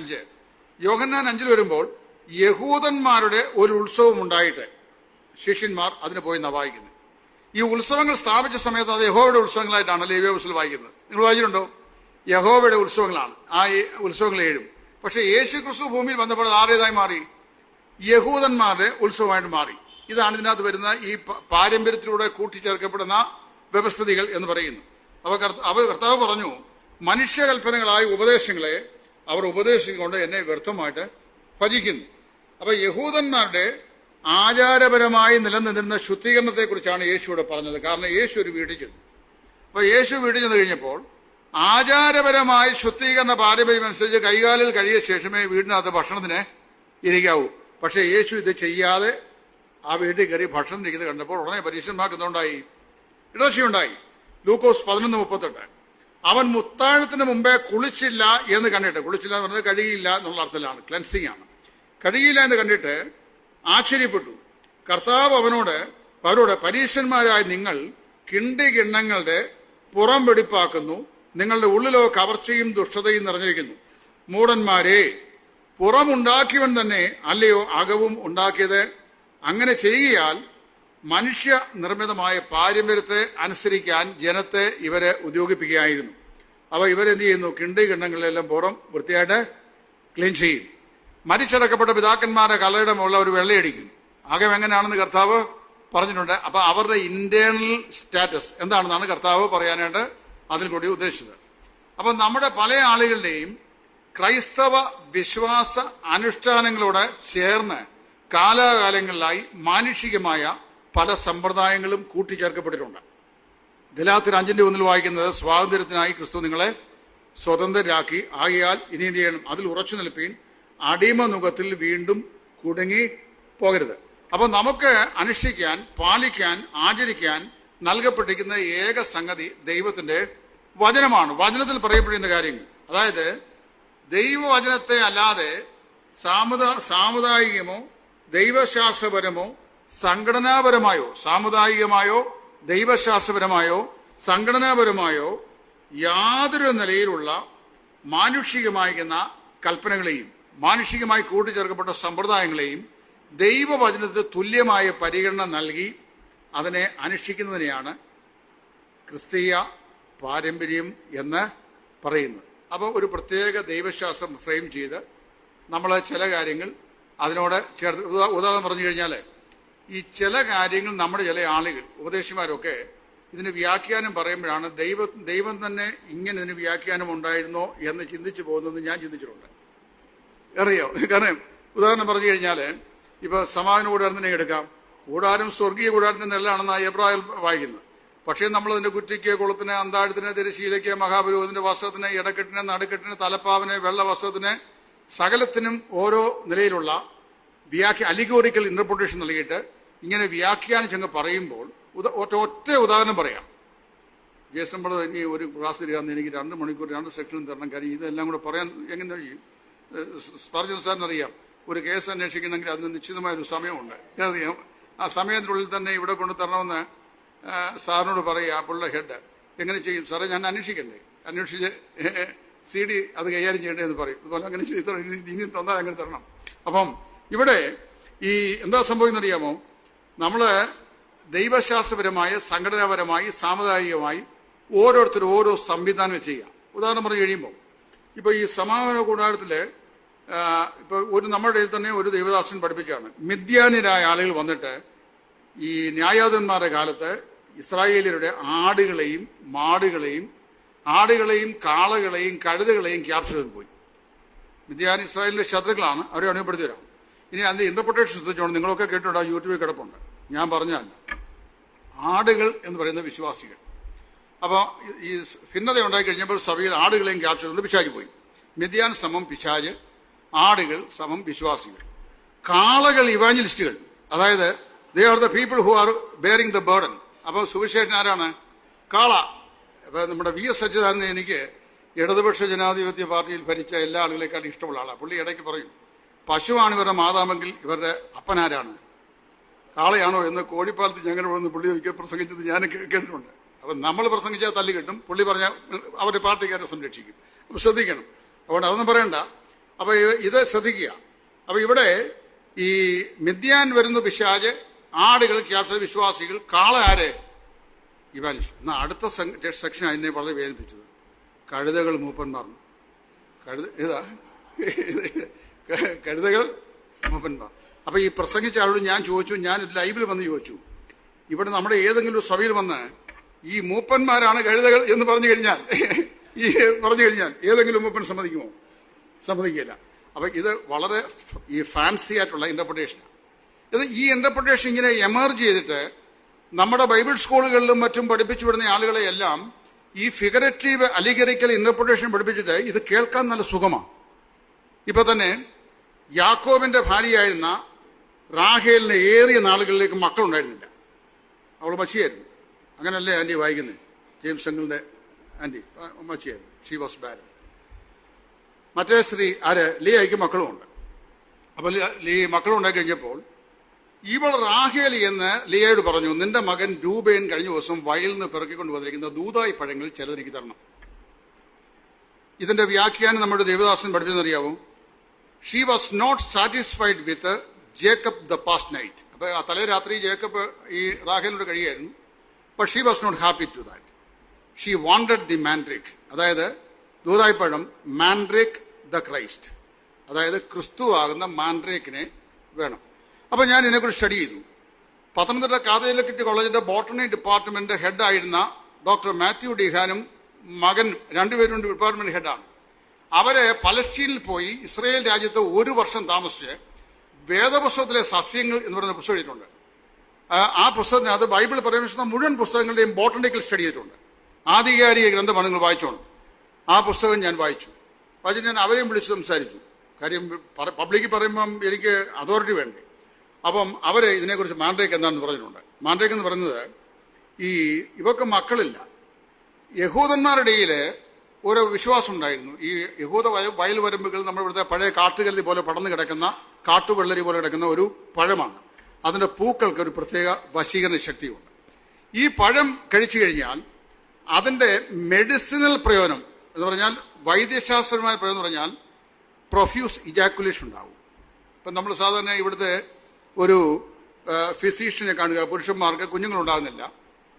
5 വരുമ്പോൾ യഹൂദന്മാരുടെ ഒരു ഉത്സവം ഉണ്ടായിട്ട് ശിഷ്യന്മാർ അതിന് പോയി എന്നാ വായിക്കുന്നത്. ഈ ഉത്സവങ്ങൾ സ്ഥാപിച്ച സമയത്ത് അത് യഹോവയുടെ ഉത്സവങ്ങളായിട്ടാണ് ലേവ്യ പുസ്തകത്തിൽ വായിക്കുന്നത്. നിങ്ങൾ വായിച്ചിട്ടുണ്ടോ? യഹോവയുടെ ഉത്സവങ്ങളാണ് ആ ഉത്സവങ്ങൾ 7. പക്ഷെ യേശു ക്രിസ്തു ഭൂമിയിൽ ബന്ധപ്പെട്ട ആരുടേതായി മാറി? യഹൂദന്മാരുടെ ഉത്സവമായിട്ട് മാറി. ഇതാണ് ഇതിനകത്ത് വരുന്ന ഈ പാരമ്പര്യത്തിലൂടെ കൂട്ടിച്ചേർക്കപ്പെടുന്ന വ്യവസ്ഥിതികൾ എന്ന് പറയുന്നു. അവർ കർത്താവ് പറഞ്ഞു, മനുഷ്യകൽപ്പനകളായ ഉപദേശങ്ങളെ അവർ ഉപദേശിച്ചുകൊണ്ട് എന്നെ വ്യർത്ഥമായിട്ട് ഭജിക്കുന്നു. അപ്പൊ യഹൂദന്മാരുടെ ആചാരപരമായി നിലനിന്നിരുന്ന ശുദ്ധീകരണത്തെക്കുറിച്ചാണ് യേശു ഇവിടെ പറഞ്ഞത്. കാരണം യേശു ഒരു വീട്ടിൽ ചെന്നു. അപ്പൊ യേശു വീട്ടിൽ ചെന്ന് കഴിഞ്ഞപ്പോൾ ആചാരപരമായ ശുദ്ധീകരണ പാരമ്പര്യം അനുസരിച്ച് കൈകാലിൽ കഴിയ ശേഷമേ വീടിനകത്ത് ഭക്ഷണത്തിന് ഇരിക്കാവൂ. പക്ഷെ യേശു ഇത് ചെയ്യാതെ ആ വീട്ടിൽ കയറി ഭക്ഷണം ഇരിക്കുന്നത് കണ്ടപ്പോൾ ഉടനെ പരീക്ഷന്മാർക്ക് എന്തുണ്ടായി? ഇടർച്ചയുണ്ടായി. ലൂക്കോസ് 11:38 അവൻ മുത്താഴത്തിന് മുമ്പേ കുളിച്ചില്ല എന്ന് കണ്ടിട്ട്, കുളിച്ചില്ല എന്ന് പറഞ്ഞത് കഴുകിയില്ല എന്നുള്ള അർത്ഥത്തിലാണ്, ക്ലെൻസിങ് ആണ്. കഴിയില്ല എന്ന് കണ്ടിട്ട് ആശ്ചര്യപ്പെട്ടു. കർത്താവ് അവരോട് പരീശന്മാരായ നിങ്ങൾ കിണ്ടി കിണ്ണങ്ങളുടെ പുറം വെടിപ്പാക്കുന്നു, നിങ്ങളുടെ ഉള്ളിലോ കവർച്ചയും ദുഷ്ടതയും നിറഞ്ഞിരിക്കുന്നു. മൂഢന്മാരെ, പുറമുണ്ടാക്കിയവൻ തന്നെ അല്ലയോ അകവും ഉണ്ടാക്കിയത്? അങ്ങനെ ചെയ്യുകയാൽ മനുഷ്യ നിർമ്മിതമായ പാരമ്പര്യത്തെ അനുസരിക്കാൻ ജനത്തെ ഇവരെ ഉദ്യോഗിപ്പിക്കുകയായിരുന്നു. അപ്പോൾ ഇവരെന്ത് ചെയ്യുന്നു? കിണ്ടി കിണ്ണങ്ങളിലെല്ലാം പുറം വൃത്തിയായിട്ട് ക്ലീൻ ചെയ്യും. മരിച്ചടക്കപ്പെട്ട പിതാക്കന്മാരുടെ കല്ലയുടെ മുകളിൽ അവർ വെള്ളയടിക്കും. അകം എങ്ങനെയാണെന്ന് കർത്താവ് പറഞ്ഞിട്ടുണ്ട്. അപ്പൊ അവരുടെ ഇന്റേണൽ സ്റ്റാറ്റസ് എന്താണെന്നാണ് കർത്താവ് പറയാനായിട്ട് അതിൽ കൂടി ഉദ്ദേശിച്ചത്. അപ്പൊ നമ്മുടെ പല ആളുകളുടെയും ക്രൈസ്തവ വിശ്വാസ അനുഷ്ഠാനങ്ങളോട് ചേർന്ന് കാലാകാലങ്ങളിലായി മാനുഷികമായ പല സമ്പ്രദായങ്ങളും കൂട്ടിച്ചേർക്കപ്പെട്ടിട്ടുണ്ട്. ഗലാത്യർ 5:1 വായിക്കുന്നത്, സ്വാതന്ത്ര്യത്തിനായി ക്രിസ്തു നിങ്ങളെ സ്വതന്ത്രരാക്കി, ആകയാൽ ഇനി എന്ത് ചെയ്യണം? അതിൽ ഉറച്ചു നിൽപ്പീൻ, അടിമ നുഖത്തിൽ വീണ്ടും കുടുങ്ങി പോകരുത്. അപ്പൊ നമുക്ക് അനുഷ്ഠിക്കാൻ, പാലിക്കാൻ, ആചരിക്കാൻ നൽകപ്പെട്ടിരിക്കുന്ന ഏക സംഗതി ദൈവത്തിന്റെ വചനമാണ്. വചനത്തിൽ പറയപ്പെടുന്ന കാര്യങ്ങൾ, അതായത് ദൈവവചനത്തെ അല്ലാതെ സാമുദായികമോ ദൈവശാസ്ത്രപരമോ സംഘടനാപരമായോ, സാമുദായികമായോ ദൈവശാസ്ത്രപരമായോ സംഘടനാപരമായോ യാതൊരു നിലയിലുള്ള മാനുഷികമായിരിക്കുന്ന കൽപ്പനകളെയും മാനുഷികമായി കൂട്ടിച്ചേർക്കപ്പെട്ട സമ്പ്രദായങ്ങളെയും ദൈവവചനത്തിന് തുല്യമായ പരിഗണന നൽകി അതിനെ അനുഷ്ഠിക്കുന്നതിനെയാണ് ക്രിസ്തീയ പാരമ്പര്യം എന്ന് പറയുന്നത്. അപ്പോൾ ഒരു പ്രത്യേക ദൈവശാസ്ത്രം ഫ്രെയിം ചെയ്ത് നമ്മൾ ചില കാര്യങ്ങൾ അതിനോട് ചേർത്ത്, ഉദാഹരണം പറഞ്ഞു കഴിഞ്ഞാൽ, ഈ ചില കാര്യങ്ങൾ നമ്മുടെ ചില ആളുകൾ, ഉപദേശിമാരൊക്കെ ഇതിന് വ്യാഖ്യാനം പറയുമ്പോഴാണ് ദൈവം തന്നെ ഇങ്ങനെ ഇതിന് വ്യാഖ്യാനം ഉണ്ടായിരുന്നോ എന്ന് ചിന്തിച്ചു പോകുന്നത് ഞാൻ ചിന്തിച്ചിട്ടുണ്ട്. അറിയോ? കാരണം ഉദാഹരണം പറഞ്ഞു കഴിഞ്ഞാൽ, ഇപ്പൊ സമാധാന കൂടാരത്തിനെ എടുക്കാം. കൂടാരം സ്വർഗീയ കൂടാരത്തിന്റെ നെല്ലാണെന്ന് എബ്രായർ വായിക്കുന്നത്. പക്ഷേ നമ്മൾ അതിന്റെ കുറ്റിക്ക്, കുളത്തിന്, അന്താഴത്തിന്, തിരശീലയ്ക്ക്, മഹാപുരോഹിതന്റെ വസ്ത്രത്തിന്, ഇടക്കെട്ടിന്, നടുക്കെട്ടിന്, തലപ്പാവിന്, വെള്ള വസ്ത്രത്തിന്, സകലത്തിനും ഓരോ നിലയിലുള്ള അലിഗോറിക്കൽ ഇന്റർപ്രിട്ടേഷൻ നൽകിയിട്ട് ഇങ്ങനെ വ്യാഖ്യാനിച്ചങ്ങ് പറയുമ്പോൾ ഒറ്റ ഉദാഹരണം പറയാം. ജേസൺ ബ്രദർ ഇനി ഒരു ക്ലാസ് തരികയെന്ന് എനിക്ക് 2 മണിക്കൂർ 2 സെക്ഷനും തരണം. കാര്യം ഇതെല്ലാം കൂടെ പറയാൻ എങ്ങനെ കഴിയും? സ്പർജൻ സാറിനറിയാം, ഒരു കേസ് അന്വേഷിക്കണമെങ്കിൽ അതിന് നിശ്ചിതമായൊരു സമയമുണ്ട്. അറിയാം, ആ സമയത്തിനുള്ളിൽ തന്നെ ഇവിടെ കൊണ്ട് തരണമെന്ന് സാറിനോട് പറയുക. ആ പുള്ളിയുടെ ഹെഡ് എങ്ങനെ ചെയ്യും? സാറേ, ഞാൻ അന്വേഷിക്കണ്ടേ? അന്വേഷിച്ച് CD അത് കൈകാര്യം ചെയ്യണ്ടേ എന്ന് പറയും. അതുപോലെ അങ്ങനെ ഇനി തന്നാൽ അങ്ങനെ തരണം. അപ്പം ഇവിടെ ഈ എന്താ സംഭവിക്കുന്നറിയാമോ? നമ്മൾ ദൈവശാസ്ത്രപരമായ, സംഘടനാപരമായി, സാമുദായികമായി ഓരോരുത്തരും ഓരോ സംവിധാനം ചെയ്യാം. ഉദാഹരണം പറഞ്ഞു കഴിയുമ്പോൾ, ഇപ്പോൾ ഈ സമാഗമന കൂടാരത്തിൽ ഇപ്പോൾ നമ്മുടെ ഇടയിൽ തന്നെ ഒരു ദൈവദാസൻ പഠിപ്പിക്കുകയാണ്. മിദ്യാന്യരായ ആളുകൾ വന്നിട്ട് ഈ ന്യായാധിപന്മാരുടെ കാലത്ത് ഇസ്രായേലിയരുടെ ആടുകളെയും മാടുകളെയും കാളകളെയും കഴുതകളെയും ക്യാപ്ചർ ചെയ്ത് പോയി. മിദ്യാൻ ഇസ്രായേലിന്റെ ശത്രുക്കളാണ്, അവരെ അണിയപ്പെടുത്തി തരാം. ഇനി അതിന്റെ ഇന്റർപ്രിട്ടേഷൻ ശ്രദ്ധിച്ചോണ്ട്, നിങ്ങളൊക്കെ കേട്ടിട്ടുണ്ടോ? യൂട്യൂബിൽ കിടപ്പുണ്ട്, ഞാൻ പറഞ്ഞല്ല. ആടുകൾ എന്ന് പറയുന്ന വിശ്വാസികൾ. അപ്പോൾ ഈ ഭിന്നത ഉണ്ടായി കഴിഞ്ഞപ്പോൾ സഭയിൽ ആടുകളെയും ക്യാപ്ചർ ചെയ്തുകൊണ്ട് പിശാച് പോയി. മിദ്യാൻ സമം പിശാച്, ആടുകൾ സമം വിശ്വാസികൾ. കാളകൾ ഇവാഞ്ചലിസ്റ്റുകൾ, അതായത് they are the people who are bearing the burden. അപ്പോൾ സുവിശേഷൻ ആരാണ്? കാള. അപ്പോൾ നമ്മുടെ VS അച്യുതാനന്ദൻ എനിക്ക് ഇടതുപക്ഷ ജനാധിപത്യ പാർട്ടിയിൽ ഭരിച്ച എല്ലാ ആളുകളെക്കാളും ഇഷ്ടമുള്ള ആളാണ്. പുള്ളി ഇടയ്ക്ക് പറയും, പശുവാണ് ഇവരുടെ മാതാവെങ്കിൽ ഇവരുടെ അപ്പനാരാണ്? കാളയാണോ എന്ന് കോഴിപ്പാലത്ത് ഞങ്ങളുടെ ഇവിടെ നിന്ന് പുള്ളി ഒരിക്കൽ പ്രസംഗിച്ചത് ഞാൻ കേട്ടിട്ടുണ്ട്. അപ്പം നമ്മൾ പ്രസംഗിച്ചാൽ തല്ലി കിട്ടും, പുള്ളി പറഞ്ഞാൽ അവരുടെ പാർട്ടിക്കാരെ സംരക്ഷിക്കും. അപ്പം ശ്രദ്ധിക്കണം. അതുകൊണ്ട് അതൊന്നും പറയണ്ട. അപ്പോൾ ഇത് ശ്രദ്ധിക്കുക. അപ്പോൾ ഇവിടെ ഈ മിദ്യാൻ വരുന്ന പിശാച്, ആടുകൾ ക്യാപ്ചർ വിശ്വാസികൾ, കാള ആരെ? ഇവാഞ്ചലിസ്റ്റ്. എന്നാൽ അടുത്ത സെക്ഷൻ അതിനെ വളരെ വേദനിപ്പിച്ചത് കഴുതകൾ മൂപ്പന്മാർ. കഴുതകൾ മൂപ്പന്മാർ. അപ്പൊ ഈ പ്രസംഗിച്ച ആളോട് ഞാൻ ചോദിച്ചു, ഞാൻ ലൈവിൽ വന്ന് ചോദിച്ചു, ഇവിടെ നമ്മുടെ ഏതെങ്കിലും ഒരു സഭയിൽ വന്ന് ഈ മൂപ്പന്മാരാണ് കഴുതകൾ എന്ന് പറഞ്ഞു കഴിഞ്ഞാൽ ഏതെങ്കിലും മൂപ്പൻ സമ്മതിക്കുമോ? സമ്മതിക്കില്ല. അപ്പൊ ഇത് വളരെ ഈ ഫാൻസി ആയിട്ടുള്ള ഇന്റർപ്രിട്ടേഷനാണ്. ഈ ഇന്റർപ്രിട്ടേഷൻ ഇങ്ങനെ എമർജ് ചെയ്തിട്ട് നമ്മുടെ ബൈബിൾ സ്കൂളുകളിലും മറ്റും പഠിപ്പിച്ചു വിടുന്ന ആളുകളെ എല്ലാം ഈ ഫിഗറേറ്റീവ് അലിഗറിക്കൽ ഇന്റർപ്രിട്ടേഷൻ പഠിപ്പിച്ചിട്ട് ഇത് കേൾക്കാൻ നല്ല സുഖമാണ്. ഇപ്പൊ തന്നെ യാക്കോബിന്റെ ഭാര്യയായിരുന്ന റാഹേലിന് ഏറിയ നാളുകളിലേക്ക് മക്കളുണ്ടായിരുന്നില്ല. അവൾ മച്ചിയായിരുന്നു. അങ്ങനല്ലേ ആൻറ്റി വായിക്കുന്നത്? ജെയിംസ് അങ്കിളിന്റെ ആൻറ്റി മച്ചിയായിരുന്നു. She was barren. മറ്റേ സ്ത്രീ ആര്? ലിയയ്ക്ക് മക്കളുമുണ്ട്. അപ്പോൾ ഈ മക്കളുണ്ടായി കഴിഞ്ഞപ്പോൾ ഇവൾ റാഹേൽ എന്ന് ലിയയോട് പറഞ്ഞു, നിന്റെ മകൻ രൂബേൻ കഴിഞ്ഞ ദിവസം വയലിൽ നിന്ന് പിറക്കിക്കൊണ്ട് വന്നിരിക്കുന്ന ദൂതായി പഴങ്ങളിൽ ചിലത് എനിക്ക് തരണം. ഇതിന്റെ വ്യാഖ്യാനം നമ്മുടെ ദേവദാസൻ പഠിപ്പിച്ചെന്നറിയാവും. She was not satisfied with Jacob the past night. അപ്പൊ ആ തലേ രാത്രി ജേക്കബ് ഈ റാഹേലിനോട് കഴിയായിരുന്നു. But she was not happy to that. She wanted the mandrake, അതായത് ദൂതായി പഴം, മാൻഡ്രേക്ക് ദ ക്രൈസ്റ്റ്, അതായത് ക്രിസ്തു ആകുന്ന മാൻഡ്രേക്കിനെ വേണം. അപ്പോൾ ഞാൻ ഇതിനെക്കുറിച്ച് സ്റ്റഡി ചെയ്തു. പത്തനംതിട്ട കാതോലിക് കോളേജിന്റെ ബോട്ടണി ഡിപ്പാർട്ട്മെന്റ് ഹെഡായിരുന്ന ഡോക്ടർ മാത്യു ഡിഹാനും മകൻ രണ്ടുപേരും ഡിപ്പാർട്ട്മെന്റ് ഹെഡാണ്. അവര് പലസ്തീനിൽ പോയി ഇസ്രയേൽ രാജ്യത്ത് 1 വർഷം താമസിച്ച് വേദപുസ്തകത്തിലെ സസ്യങ്ങൾ എന്ന് പറയുന്ന പുസ്തകം എഴുതിയിട്ടുണ്ട്. ആ പുസ്തകത്തിനകത്ത് ബൈബിൾ പരാമർശിക്കുന്ന മുഴുവൻ പുസ്തകങ്ങളുടെയും ബോട്ടണിക്കൽ സ്റ്റഡി ചെയ്തിട്ടുണ്ട്. ആധികാരിക ഗ്രന്ഥമാണ് നിങ്ങൾ വായിച്ചോണം. ആ പുസ്തകം ഞാൻ വായിച്ചു. ഞാൻ അവരെയും വിളിച്ച് സംസാരിച്ചു. കാര്യം പബ്ലിക്കിൽ പറയുമ്പം എനിക്ക് അതോറിറ്റി വേണ്ടേ. അപ്പം അവർ ഇതിനെക്കുറിച്ച് മാൻഡ്രേക്ക് എന്താണെന്ന് പറഞ്ഞിട്ടുണ്ട്. മാൻഡ്രേക്ക് എന്ന് പറയുന്നത്, ഇവർക്ക് മക്കളില്ല. യഹൂദന്മാരുടെ ഇടയിൽ ഒരു വിശ്വാസം ഉണ്ടായിരുന്നു. ഈ യഹൂദ വയൽ വരമ്പുകൾ നമ്മുടെ ഇവിടുത്തെ പഴയ കാട്ടുകരുതി പോലെ പടർന്നു കിടക്കുന്ന, കാട്ടുവെള്ളരി പോലെ കിടക്കുന്ന ഒരു പഴമാണ്. അതിൻ്റെ പൂക്കൾക്ക് ഒരു പ്രത്യേക വശീകരണ ശക്തിയുണ്ട്. ഈ പഴം കഴിച്ചു കഴിഞ്ഞാൽ അതിൻ്റെ മെഡിസിനൽ പ്രയോജനം എന്ന് പറഞ്ഞാൽ, വൈദ്യശാസ്ത്രപരമായ പ്രയോജനം എന്ന് പറഞ്ഞാൽ പ്രൊഫ്യൂസ് ഇജാക്കുലേഷൻ ഉണ്ടാവും. ഇപ്പം നമ്മൾ സാധാരണ ഇവിടുത്തെ ഒരു ഫിസീഷ്യനെ കാണുക, പുരുഷന്മാർക്ക് കുഞ്ഞുങ്ങളുണ്ടാകുന്നില്ല.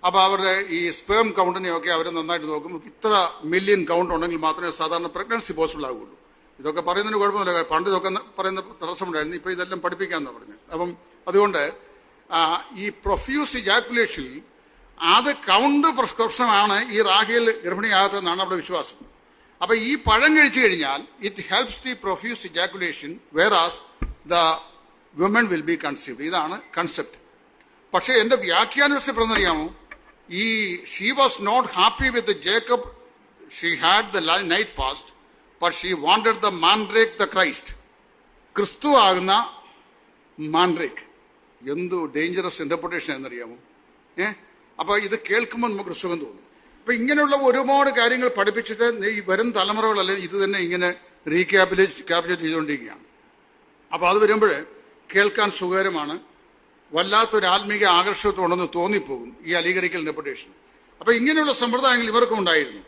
അപ്പോൾ അവരുടെ ഈ സ്പേം കൗണ്ടിനെയൊക്കെ അവർ നന്നായിട്ട് നോക്കും. ഇത്ര മില്യൺ കൗണ്ട് ഉണ്ടെങ്കിൽ മാത്രമേ സാധാരണ പ്രഗ്നൻസി പോസിബിൾ ആകുള്ളൂ. ഇതൊക്കെ പറയുന്നതിന് കുഴപ്പമില്ല. പണ്ട് ഇതൊക്കെ പറയുന്ന തടസ്സമുണ്ടായിരുന്നു. ഇപ്പോൾ ഇതെല്ലാം പഠിപ്പിക്കാമെന്നാണ് പറഞ്ഞത്. അപ്പം അതുകൊണ്ട് ഈ പ്രൊഫ്യൂസ് ഇജാക്കുലേഷൻ അത് കൗണ്ട് പ്രസ്ക്രിപ്ഷനാണ് ഈ റാഹേൽ ഗർഭിണിയാകത്തെന്നാണ് അവിടെ വിശ്വാസം. അപ്പം ഈ പഴം കഴിച്ചു കഴിഞ്ഞാൽ it helps the profuse ejaculation whereas the women will be conceived. ഇതാണ് കൺസെപ്റ്റ്. പക്ഷേ എൻ്റെ വ്യാഖ്യാനം പറഞ്ഞറിയാമോ, ഈ she was not happy with Jacob, she had the night past, but she wanted the mandrake the Christ. ക്രിസ്തു ആകുന്ന മാൻഡ്രേക്ക്. എന്തു dangerous interpretation എന്നറിയാമോ. അപ്പോൾ ഇത് കേൾക്കുമ്പോൾ നമുക്ക് സുഖം തോന്നും. അപ്പം ഇങ്ങനെയുള്ള ഒരുപാട് കാര്യങ്ങൾ പഠിപ്പിച്ചിട്ട് ഈ വരും തലമുറകളല്ലേ ഇത് തന്നെ ഇങ്ങനെ ക്യാപ്ചർ ചെയ്തുകൊണ്ടിരിക്കുകയാണ്. അപ്പോൾ അത് വരുമ്പോൾ കേൾക്കാൻ സുഖകരമാണ്. വല്ലാത്തൊരു ആത്മീക ആകർഷകത്വമുണ്ടെന്ന് തോന്നിപ്പോകും ഈ അലീഗറിക്കൽ ഇന്റർപ്രിട്ടേഷൻ. അപ്പം ഇങ്ങനെയുള്ള സമ്പ്രദായങ്ങൾ ഇവർക്കും ഉണ്ടായിരുന്നു.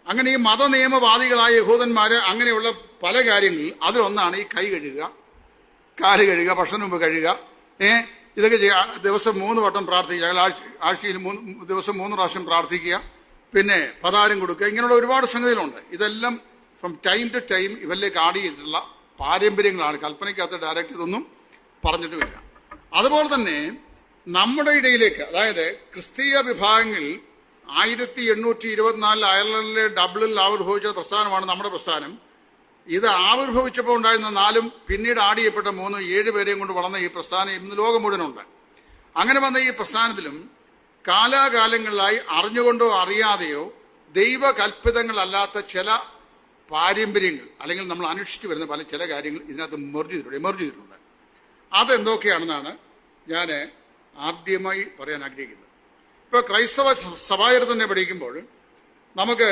അങ്ങനെ ഈ മതനിയമവാദികളായ യഹൂദന്മാർ അങ്ങനെയുള്ള പല കാര്യങ്ങളിൽ അതിലൊന്നാണ് ഈ കൈ കഴുകുക, കാല് കഴുകുക, ഭക്ഷണം മുമ്പ് കഴുകുക. ഇതൊക്കെ ദിവസം 3 വട്ടം പ്രാർത്ഥിക്കുക, ആഴ്ചയിൽ 3 ദിവസം 3 പ്രാവശ്യം പ്രാർത്ഥിക്കുക, പിന്നെ പതാരം കൊടുക്കുക. ഇങ്ങനെയുള്ള ഒരുപാട് സംഗതികളുണ്ട്. ഇതെല്ലാം ഫ്രം ടൈം ടു ടൈം ഇവരിലേക്ക് ആഡ് ചെയ്തിട്ടുള്ള പാരമ്പര്യങ്ങളാണ്. കൽപ്പനയ്ക്കകത്ത് ഡയറക്റ്റ് ഇതൊന്നും പറഞ്ഞിട്ടുമില്ല. അതുപോലെ തന്നെ നമ്മുടെ ഇടയിലേക്ക്, അതായത് ക്രിസ്തീയ വിഭാഗങ്ങളിൽ 1824 അയർലൻഡിലെ ഡബ്ലിനിൽ ആവിർഭവിച്ച പ്രസ്ഥാനമാണ് നമ്മുടെ പ്രസ്ഥാനം. ഇത് ആവിർഭവിച്ചപ്പോൾ ഉണ്ടായിരുന്ന 4 പിന്നീട് ആഡ് ചെയ്യപ്പെട്ട 3 7 പേരെയും കൊണ്ട് വളർന്ന ഈ പ്രസ്ഥാനം ഇന്ന് ലോകം മുഴുവനുണ്ട്. അങ്ങനെ വന്ന ഈ പ്രസ്ഥാനത്തിലും കാലാകാലങ്ങളിലായി അറിഞ്ഞുകൊണ്ടോ അറിയാതെയോ ദൈവകൽപ്പിതങ്ങളല്ലാത്ത ചില പാരമ്പര്യങ്ങൾ അല്ലെങ്കിൽ നമ്മൾ അനുഷ്ഠിച്ചു വരുന്ന ചില കാര്യങ്ങൾ ഇതിനകത്ത് എമർജ് ചെയ്തിട്ടുണ്ട്. അതെന്തൊക്കെയാണെന്നാണ് ഞാൻ ആദ്യമായി പറയാൻ ആഗ്രഹിക്കുന്നത്. ഇപ്പോൾ ക്രൈസ്തവ സഭായർ തന്നെ പഠിക്കുമ്പോൾ നമുക്ക്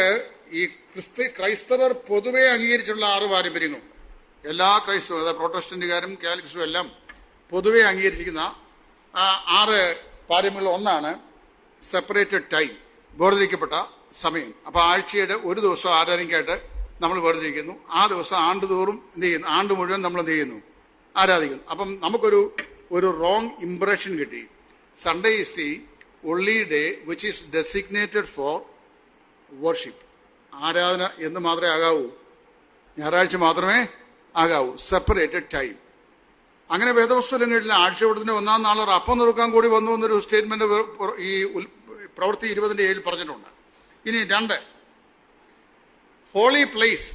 ഈ ക്രൈസ്തവർ പൊതുവെ അംഗീകരിച്ചുള്ള 6 പാരമ്പര്യങ്ങളുണ്ട്. എല്ലാ ക്രൈസ്തവരും, അതായത് പ്രൊട്ടസ്റ്റന്റുകാരും കാത്തലിക്സും എല്ലാം പൊതുവെ അംഗീകരിച്ചിരിക്കുന്ന 6 പാരമ്പര്യങ്ങളിൽ ഒന്നാണ് സെപ്പറേറ്റഡ് ടൈം, വേർതിരിക്കപ്പെട്ട സമയം. അപ്പോൾ ആഴ്ചയുടെ ഒരു ദിവസം ആരാധനയ്ക്കായിട്ട് നമ്മൾ വേർതിരിക്കുന്നു. ആ ദിവസം ആണ്ടുതോറും എന്ത് ചെയ്യുന്നു, ആണ്ട് മുഴുവൻ നമ്മൾ എന്ത് ചെയ്യുന്നു, ആരാധിക്കുന്നു. അപ്പം നമുക്കൊരു റോങ് ഇംപ്രഷൻ കിട്ടി. Sunday is the only day which is designated for worship. ആരാധന എന്ന് മാത്രമേ ആകാവൂ, ഞായറാഴ്ച മാത്രമേ ആകാവൂ, സെപ്പറേറ്റഡ് ടൈം. അങ്ങനെ വേദപുസ്തകങ്ങളിൽ ആഴ്ചവട്ടത്തിന് 1-ാം നാൾ അപ്പം നുറുക്കാൻ കൂടി വന്നു എന്നൊരു സ്റ്റേറ്റ്മെന്റ് ഈ പ്രവൃത്തി 20:7 പറഞ്ഞിട്ടുണ്ട്. ഇനി 2, ഹോളി പ്ലേസ്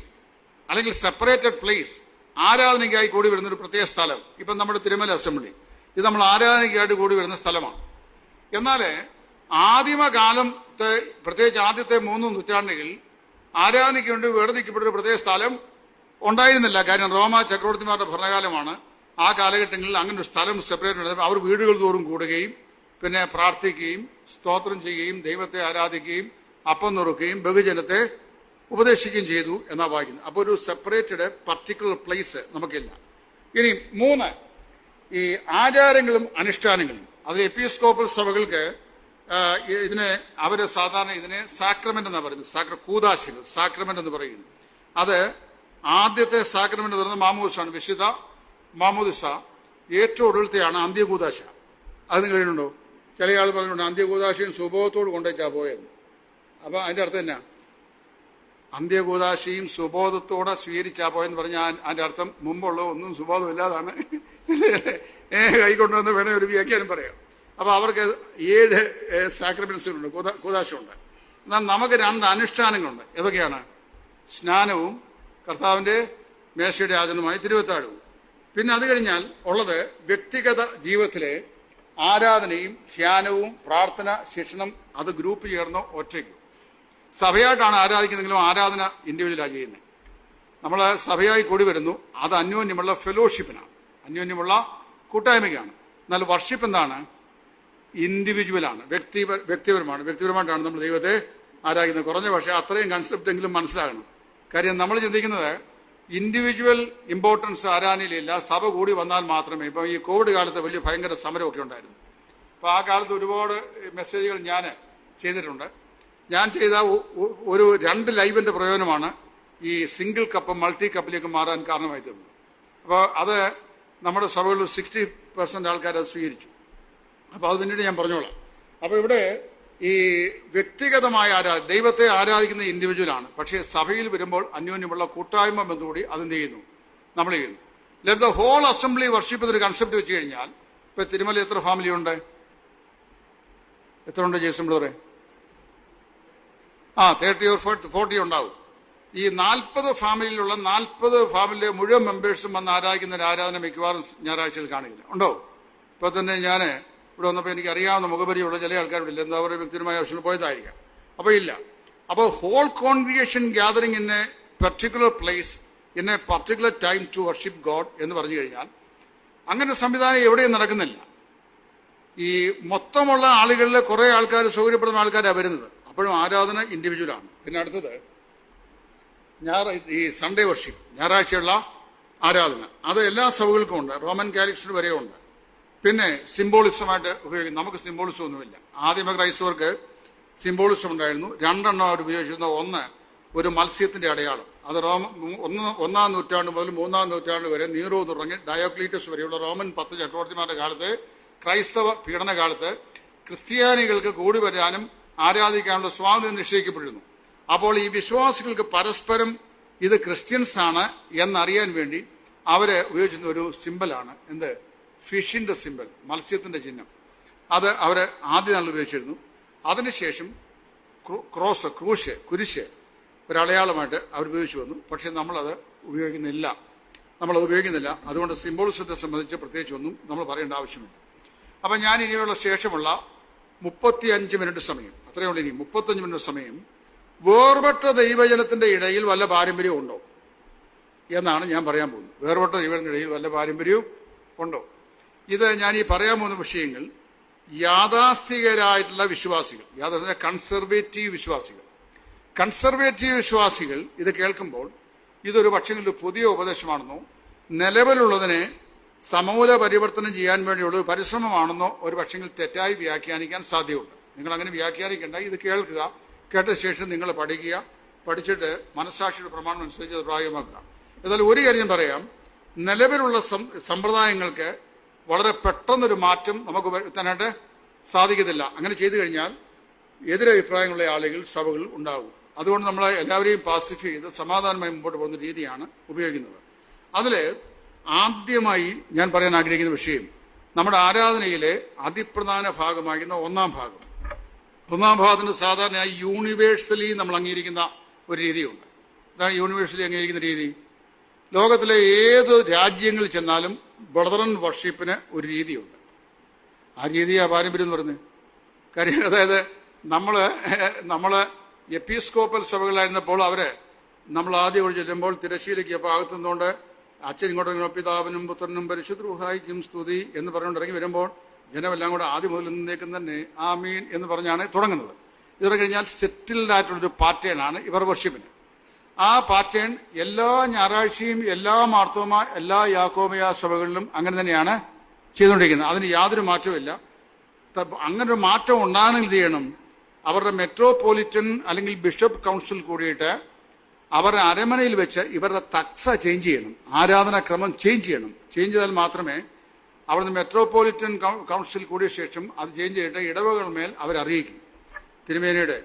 അല്ലെങ്കിൽ സെപ്പറേറ്റഡ് പ്ലേസ്, ആരാധനയ്ക്കായി കൂടി വരുന്നൊരു പ്രത്യേക സ്ഥലം. ഇപ്പം നമ്മുടെ തിരുമല അസംബ്ലി, ഇത് നമ്മൾ ആരാധനയ്ക്കായിട്ട് കൂടി വരുന്ന സ്ഥലമാണ്. എന്നാൽ ആദിമകാലത്തെ, പ്രത്യേകിച്ച് ആദ്യത്തെ 3 നൂറ്റാണ്ടുകളിൽ ആരാധനയ്ക്ക് വേണ്ടി വേർതിരിക്കപ്പെട്ട ഒരു പ്രത്യേക സ്ഥലം ഉണ്ടായിരുന്നില്ല. കാര്യം റോമ ചക്രവർത്തിമാരുടെ ഭരണകാലമാണ്. ആ കാലഘട്ടങ്ങളിൽ അങ്ങനെ ഒരു സ്ഥലം സെപ്പറേറ്റ് ഉണ്ടായത്. അവർ വീടുകൾ തോറും കൂടുകയും പിന്നെ പ്രാർത്ഥിക്കുകയും സ്തോത്രം ചെയ്യുകയും ദൈവത്തെ ആരാധിക്കുകയും അപ്പം നുറുക്കുകയും ബഹുജനത്തെ ഉപദേശിക്കുകയും ചെയ്തു എന്നാണ് വായിക്കുന്നത്. അപ്പോൾ ഒരു സെപ്പറേറ്റഡ് പർട്ടിക്കുലർ പ്ലേസ് നമുക്കില്ല. ഇനി 3, ഈ ആചാരങ്ങളും അനുഷ്ഠാനങ്ങളും. അതിൽ എപ്പിസ്കോപ്പൽ സഭകൾക്ക് ഇതിനെ സാധാരണ ഇതിനെ സാക്രമെന്റ് എന്നാണ് പറയുന്നത്. കൂദാശകൾ സാക്രമെന്റ് എന്ന് പറയുന്നു. അത് ആദ്യത്തെ സാക്രമെന്റ് എന്ന് പറയുന്നത് മാമോദിസയാണ്. വിശുദ്ധ മാമോദിസ. ഏറ്റവും ഒടുവിലത്തെയാണ് അന്ത്യകൂദാശ. അത് നിങ്ങൾ കേട്ടിട്ടുണ്ടോ? ചില ആൾ പറഞ്ഞിട്ടുണ്ട് അന്ത്യകൂദാശയും സുബോധത്തോട് കൊണ്ടുവച്ചാ പോയെന്ന്. അപ്പൊ അതിന്റെ അർത്ഥം എന്നാ? അന്ത്യകൂദാശയും സുബോധത്തോടെ സ്വീകരിച്ചാ പോയെന്ന് പറഞ്ഞാൽ അതിന്റെ അർത്ഥം മുമ്പുള്ള ഒന്നും സുബോധമില്ലാതാണ് കൈക്കൊണ്ടുവന്ന് വേണേ ഒരു വ്യാഖ്യാനം പറയാം. അപ്പൊ അവർക്ക് 7 സാക്രമെന്റ്സുകളുണ്ട്, കൂദാശയുണ്ട്. എന്നാൽ നമുക്ക് 2 അനുഷ്ഠാനങ്ങളുണ്ട്. ഏതൊക്കെയാണ്? സ്നാനവും കർത്താവിന്റെ മേശയുടെ ആചരണമായി തിരുവത്താഴവും. പിന്നെ അത് കഴിഞ്ഞാൽ ഉള്ളത് വ്യക്തിഗത ജീവിതത്തിലെ ആരാധനയും ധ്യാനവും പ്രാർത്ഥന ശിക്ഷണം. അത് ഗ്രൂപ്പ് ചേർന്നോ ഒറ്റയ്ക്കോ. സഭയായിട്ടാണ് ആരാധിക്കുന്നതെങ്കിലും ആരാധന ഇൻഡിവിജ്വലാണ് ചെയ്യുന്നത്. നമ്മൾ സഭയായി കൂടി വരുന്നു. അത് അന്യോന്യമുള്ള ഫെലോഷിപ്പിനാണ്, അന്യോന്യമുള്ള കൂട്ടായ്മയ്ക്കാണ്. എന്നാൽ വർഷിപ്പ് എന്താണ്? ഇൻഡിവിജ്വലാണ്, വ്യക്തിപരമാണ്. വ്യക്തിപരമായിട്ടാണ് നമ്മൾ ദൈവത്തെ ആരാധിക്കുന്നത്. കുറഞ്ഞ പക്ഷേ അത്രയും കൺസെപ്റ്റ് എങ്കിലും മനസ്സിലാകണം. കാര്യം നമ്മൾ ചിന്തിക്കുന്നത് ഇൻഡിവിജ്വൽ ഇമ്പോർട്ടൻസ് ആരാധനയിലില്ല, സഭ കൂടി വന്നാൽ മാത്രമേ. ഇപ്പം ഈ കോവിഡ് കാലത്ത് വലിയ ഭയങ്കര സമരമൊക്കെ ഉണ്ടായിരുന്നു. അപ്പോൾ ആ കാലത്ത് ഒരുപാട് മെസ്സേജുകൾ ഞാൻ ചെയ്തിട്ടുണ്ട്. ഞാൻ ചെയ്ത ഒരു 2 ലൈവിൻ്റെ പ്രയോജനമാണ് ഈ സിംഗിൾ കപ്പ് മൾട്ടി കപ്പിലേക്ക് മാറാൻ കാരണമായി തീർന്നത്. അപ്പോൾ അത് നമ്മുടെ സഭകളിൽ 60% ആൾക്കാർ അത് സ്വീകരിച്ചു. അപ്പോൾ അത് പിന്നീട് ഞാൻ പറഞ്ഞോളാം. അപ്പോൾ ഇവിടെ ഈ വ്യക്തിഗതമായ ദൈവത്തെ ആരാധിക്കുന്ന ഇൻഡിവിജ്വലാണ്. പക്ഷേ സഭയിൽ വരുമ്പോൾ അന്യോന്യമുള്ള കൂട്ടായ്മ ബന്ധുകൂടി അതെന്ത് ചെയ്യുന്നു? നമ്മൾ ചെയ്യുന്നു. Let the whole assembly worship എന്നൊരു കൺസെപ്റ്റ് വെച്ച് കഴിഞ്ഞാൽ ഇപ്പം തിരുമല എത്ര ഫാമിലി ഉണ്ട്? എത്ര ഉണ്ട് ജേസൺ ബ്രദറെ? 30 or 40 ഉണ്ടാവും. ഈ 40 ഫാമിലിയിലുള്ള 40 ഫാമിലിയിലെ മുഴുവൻ മെമ്പേഴ്സും വന്ന് ആരാധിക്കുന്ന ഒരു ആരാധന മിക്കവാറും ഞായറാഴ്ചയിൽ കാണുകയില്ല. ഉണ്ടോ? ഇപ്പോൾ തന്നെ ഞാൻ ഇവിടെ വന്നപ്പോൾ എനിക്ക് അറിയാവുന്ന മുഖപരിയുള്ള ചില ആൾക്കാരില്ല, എന്താ പറയുക, വ്യക്തിപരമായ ആവശ്യങ്ങൾ പോയതായിരിക്കാം. അപ്പോൾ ഇല്ല. അപ്പോൾ whole congregation gathering in a particular place in a particular time to worship God എന്ന് പറഞ്ഞു കഴിഞ്ഞാൽ അങ്ങനെ ഒരു സംവിധാനം എവിടെയും നടക്കുന്നില്ല. ഈ മൊത്തമുള്ള ആളുകളിൽ കുറേ ആൾക്കാർ, സൗകര്യപ്പെടുന്ന ആൾക്കാരാണ് വരുന്നത്. അപ്പോഴും ആരാധന ഇൻഡിവിജ്വലാണ്. പിന്നെ അടുത്തത് ഈ സൺഡേ വർഷിപ്പ്, ഞായറാഴ്ചയുള്ള ആരാധന. അത് എല്ലാ സഭകൾക്കും ഉണ്ട്, റോമൻ കാത്തലിക്സിന് വരെ ഉണ്ട്. പിന്നെ സിംബോളിസമായിട്ട് ഉപയോഗിക്കും. നമുക്ക് സിംബോളിസം ഒന്നുമില്ല. ആദിമ ക്രൈസ്തവർക്ക് സിംബോളിസം ഉണ്ടായിരുന്നു. 2 എണ്ണം അവർ ഉപയോഗിച്ചിരുന്ന. ഒന്ന് ഒരു മത്സ്യത്തിന്റെ അടയാളം. അത് 1-ാം നൂറ്റാണ്ട് മുതൽ 3-ാം നൂറ്റാണ്ട് വരെ നീറോ തുടങ്ങി ഡയോക്ലീറ്റസ് വരെയുള്ള റോമൻ 10 ചക്രവർത്തിമാരുടെ കാലത്ത്, ക്രൈസ്തവ പീഡനകാലത്ത് ക്രിസ്ത്യാനികൾക്ക് കൂടി വരാനും ആരാധിക്കാനുള്ള സ്വാതന്ത്ര്യം നിശ്ചയിക്കപ്പെട്ടിരുന്നു. അപ്പോൾ ഈ വിശ്വാസികൾക്ക് പരസ്പരം ഇത് ക്രിസ്ത്യൻസ് ആണ് എന്നറിയാൻ വേണ്ടി അവര് ഉപയോഗിച്ചിരുന്ന ഒരു സിമ്പലാണ് എന്ത്? ഫിഷിന്റെ സിമ്പൽ, മത്സ്യത്തിന്റെ ചിഹ്നം. അത് അവർ ആദ്യ നാളിൽ ഉപയോഗിച്ചിരുന്നു. അതിനുശേഷം കുരിശ് ഒരടയാളമായിട്ട് അവർ ഉപയോഗിച്ചു വന്നു. പക്ഷെ നമ്മളത് ഉപയോഗിക്കുന്നില്ല. അതുകൊണ്ട് സിംബോളിസത്തെ സംബന്ധിച്ച് പ്രത്യേകിച്ചൊന്നും നമ്മൾ പറയേണ്ട ആവശ്യമില്ല. അപ്പം ഞാൻ ഇനിയുള്ള ശേഷമുള്ള 35 മിനിറ്റ് സമയം, അത്രയേ ഉള്ളൂ. ഇനി 35 മിനിറ്റ് സമയം വേർപെട്ട ദൈവജനത്തിന്റെ ഇടയിൽ വല്ല പാരമ്പര്യവും ഉണ്ടോ എന്നാണ് ഞാൻ പറയാൻ പോകുന്നത്. വേർപെട്ട ദൈവജനത്തിന്റെ ഇടയിൽ വല്ല പാരമ്പര്യവും ഉണ്ടോ? ഇത് ഞാൻ ഈ പറയാൻ പോകുന്ന വിഷയങ്ങൾ യാഥാസ്ഥികരായിട്ടുള്ള വിശ്വാസികൾ, കൺസർവേറ്റീവ് വിശ്വാസികൾ ഇത് കേൾക്കുമ്പോൾ ഇതൊരു പക്ഷെങ്കിൽ പുതിയ ഉപദേശമാണെന്നോ നിലവിലുള്ളതിനെ സമൂല പരിവർത്തനം ചെയ്യാൻ വേണ്ടിയുള്ള ഒരു പരിശ്രമമാണെന്നോ ഒരു പക്ഷെങ്കിൽ തെറ്റായി വ്യാഖ്യാനിക്കാൻ സാധ്യതയുണ്ട്. നിങ്ങൾ അങ്ങനെ വ്യാഖ്യാനിക്കേണ്ട. ഇത് കേൾക്കുക, കേട്ട ശേഷം നിങ്ങൾ പഠിക്കുക, പഠിച്ചിട്ട് മനസ്സാക്ഷിയുടെ പ്രമാണം അനുസരിച്ച് അത് പ്രായമാക്കുക. ഏതായാലും ഒരു കാര്യം പറയാം, നിലവിലുള്ള സമ്പ്രദായങ്ങൾക്ക് വളരെ പെട്ടെന്നൊരു മാറ്റം നമുക്ക് വരുത്താനായിട്ട് സാധിക്കത്തില്ല. അങ്ങനെ ചെയ്തു കഴിഞ്ഞാൽ എതിരഭിപ്രായങ്ങളുള്ള ആളുകൾ സഭകൾ ഉണ്ടാകും. അതുകൊണ്ട് നമ്മൾ എല്ലാവരെയും പാസിഫൈ ചെയ്ത് സമാധാനമായി മുമ്പോട്ട് പോകുന്ന രീതിയാണ് ഉപയോഗിക്കുന്നത്. അതിൽ ആദ്യമായി ഞാൻ പറയാൻ ആഗ്രഹിക്കുന്ന വിഷയം നമ്മുടെ ആരാധനയിലെ അതിപ്രധാന ഭാഗമാകുന്ന ഒന്നാം ഭാഗത്തിന് സാധാരണയായി യൂണിവേഴ്സലി നമ്മൾ അംഗീകരിക്കുന്ന ഒരു രീതിയുണ്ട്. ഇതാണ് യൂണിവേഴ്സലി അംഗീകരിക്കുന്ന രീതി. ലോകത്തിലെ ഏത് രാജ്യങ്ങളിൽ ചെന്നാലും ബ്രദറൻ വർഷിപ്പിന് ഒരു രീതിയുണ്ട്. ആ രീതിയാണ് പാരമ്പര്യം എന്ന് പറയുന്നത്. കാര്യം അതായത് നമ്മൾ എപ്പിസ്കോപ്പൽ സഭകളായിരുന്നപ്പോൾ നമ്മൾ ആദ്യം ഇവിടെ ചെല്ലുമ്പോൾ തിരശ്ശീലയ്ക്ക് അപ്പോൾ അകത്തു നിന്നുകൊണ്ട് അച്ഛൻ ഇങ്ങോട്ട് പിതാവിനും പുത്രനും പരിശുദ്ധ റൂഹായിക്കും സ്തുതി എന്ന് പറഞ്ഞുകൊണ്ട് ഇറങ്ങി വരുമ്പോൾ ജനമെല്ലാം കൂടെ ആദ്യം മുതൽ നിന്നേക്കും തന്നെ ആമീൻ എന്ന് പറഞ്ഞാണ് തുടങ്ങുന്നത്. ഇത് കഴിഞ്ഞാൽ സെറ്റിൽഡ് ആയിട്ടുള്ളൊരു പാറ്റേൺ ആണ് ഇവർ വർഷിപ്പിന്. ആ പാറ്റേൺ എല്ലാ ഞായറാഴ്ചയും എല്ലാ മാർത്തോമ എല്ലാ യാക്കോബയ സഭകളിലും അങ്ങനെ തന്നെയാണ് ചെയ്തുകൊണ്ടിരിക്കുന്നത്. അതിന് യാതൊരു മാറ്റവുമില്ല. അങ്ങനൊരു മാറ്റം ഉണ്ടാകണമെങ്കിൽ എന്ത് ചെയ്യണം? അവരുടെ മെട്രോപൊളിറ്റൻ അല്ലെങ്കിൽ ബിഷപ്പ് കൗൺസിൽ കൂടിയിട്ട് അവരുടെ അരമനയിൽ വെച്ച് ഇവരുടെ തക്സ ചേഞ്ച് ചെയ്യണം, ആരാധനാക്രമം ചേഞ്ച് ചെയ്യണം. ചേഞ്ച് ചെയ്താൽ മാത്രമേ അവിടുന്ന് മെട്രോപൊളിറ്റൻ കൗൺസിൽ കൂടിയ ശേഷം അത് ചേഞ്ച് ചെയ്തിട്ട് ഇടവകൾ മേൽ അവരറിയിക്കും, തിരുമേനിയുടെ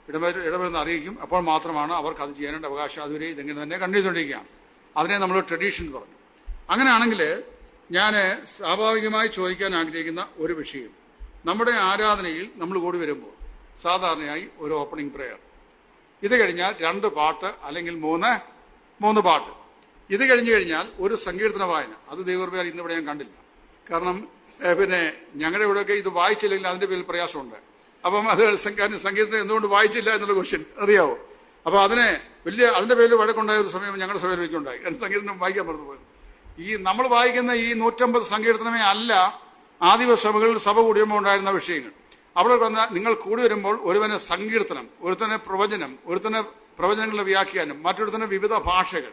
ഇടപെടുന്ന അറിയിക്കും. അപ്പോൾ മാത്രമാണ് അവർക്ക് അത് ചെയ്യാനുള്ള അവകാശം. അതുവരെ ഇതെങ്ങനെ തന്നെ കണ്ടുകൊണ്ടിരിക്കുകയാണ്. അതിനെ നമ്മൾ ട്രഡീഷൻ പറഞ്ഞു. അങ്ങനെയാണെങ്കിൽ ഞാൻ സ്വാഭാവികമായി ചോദിക്കാൻ ആഗ്രഹിക്കുന്ന ഒരു വിഷയം, നമ്മുടെ ആരാധനയിൽ നമ്മൾ കൂടി വരുമ്പോൾ സാധാരണയായി ഒരു ഓപ്പണിംഗ് പ്രെയർ, ഇത് കഴിഞ്ഞാൽ 2 പാട്ട് അല്ലെങ്കിൽ 3 പാട്ട്, ഇത് കഴിഞ്ഞു കഴിഞ്ഞാൽ ഒരു സങ്കീർത്തന വായന. അത് ദൈവകൃപയാൽ ഇന്നിവിടെ ഞാൻ കണ്ടില്ല. കാരണം പിന്നെ ഞങ്ങളുടെ ഇവിടെയൊക്കെ ഇത് വായിച്ചില്ലെങ്കിൽ അതിൻ്റെ പേരിൽ പ്രയാസമുണ്ട്. അപ്പം അത് സങ്കീർത്തനം എന്തുകൊണ്ട് വായിച്ചില്ല എന്നുള്ള ക്വസ്റ്റ്യൻ അറിയാവോ? അപ്പോൾ അതിൻ്റെ പേരിൽ വഴക്കുണ്ടായ ഒരു സമയം ഞങ്ങളുടെ സഭയിലേക്ക് ഉണ്ടായി. കാരണം സങ്കീർത്തനം വായിക്കാൻ പറഞ്ഞു പോയത്. നമ്മൾ വായിക്കുന്ന ഈ 150 സങ്കീർത്തനമേ അല്ല ആദിമ സഭകളിൽ സഭ കൂടിയുമ്പോൾ ഉണ്ടായിരുന്ന വിഷയങ്ങൾ. അവിടെ വന്ന നിങ്ങൾ കൂടി വരുമ്പോൾ ഒരുവന് സങ്കീർത്തനം, ഒരുത്തനെ പ്രവചനം, ഒരുത്തനെ പ്രവചനങ്ങളുടെ വ്യാഖ്യാനം, മറ്റൊരുത്തനെ വിവിധ ഭാഷകൾ,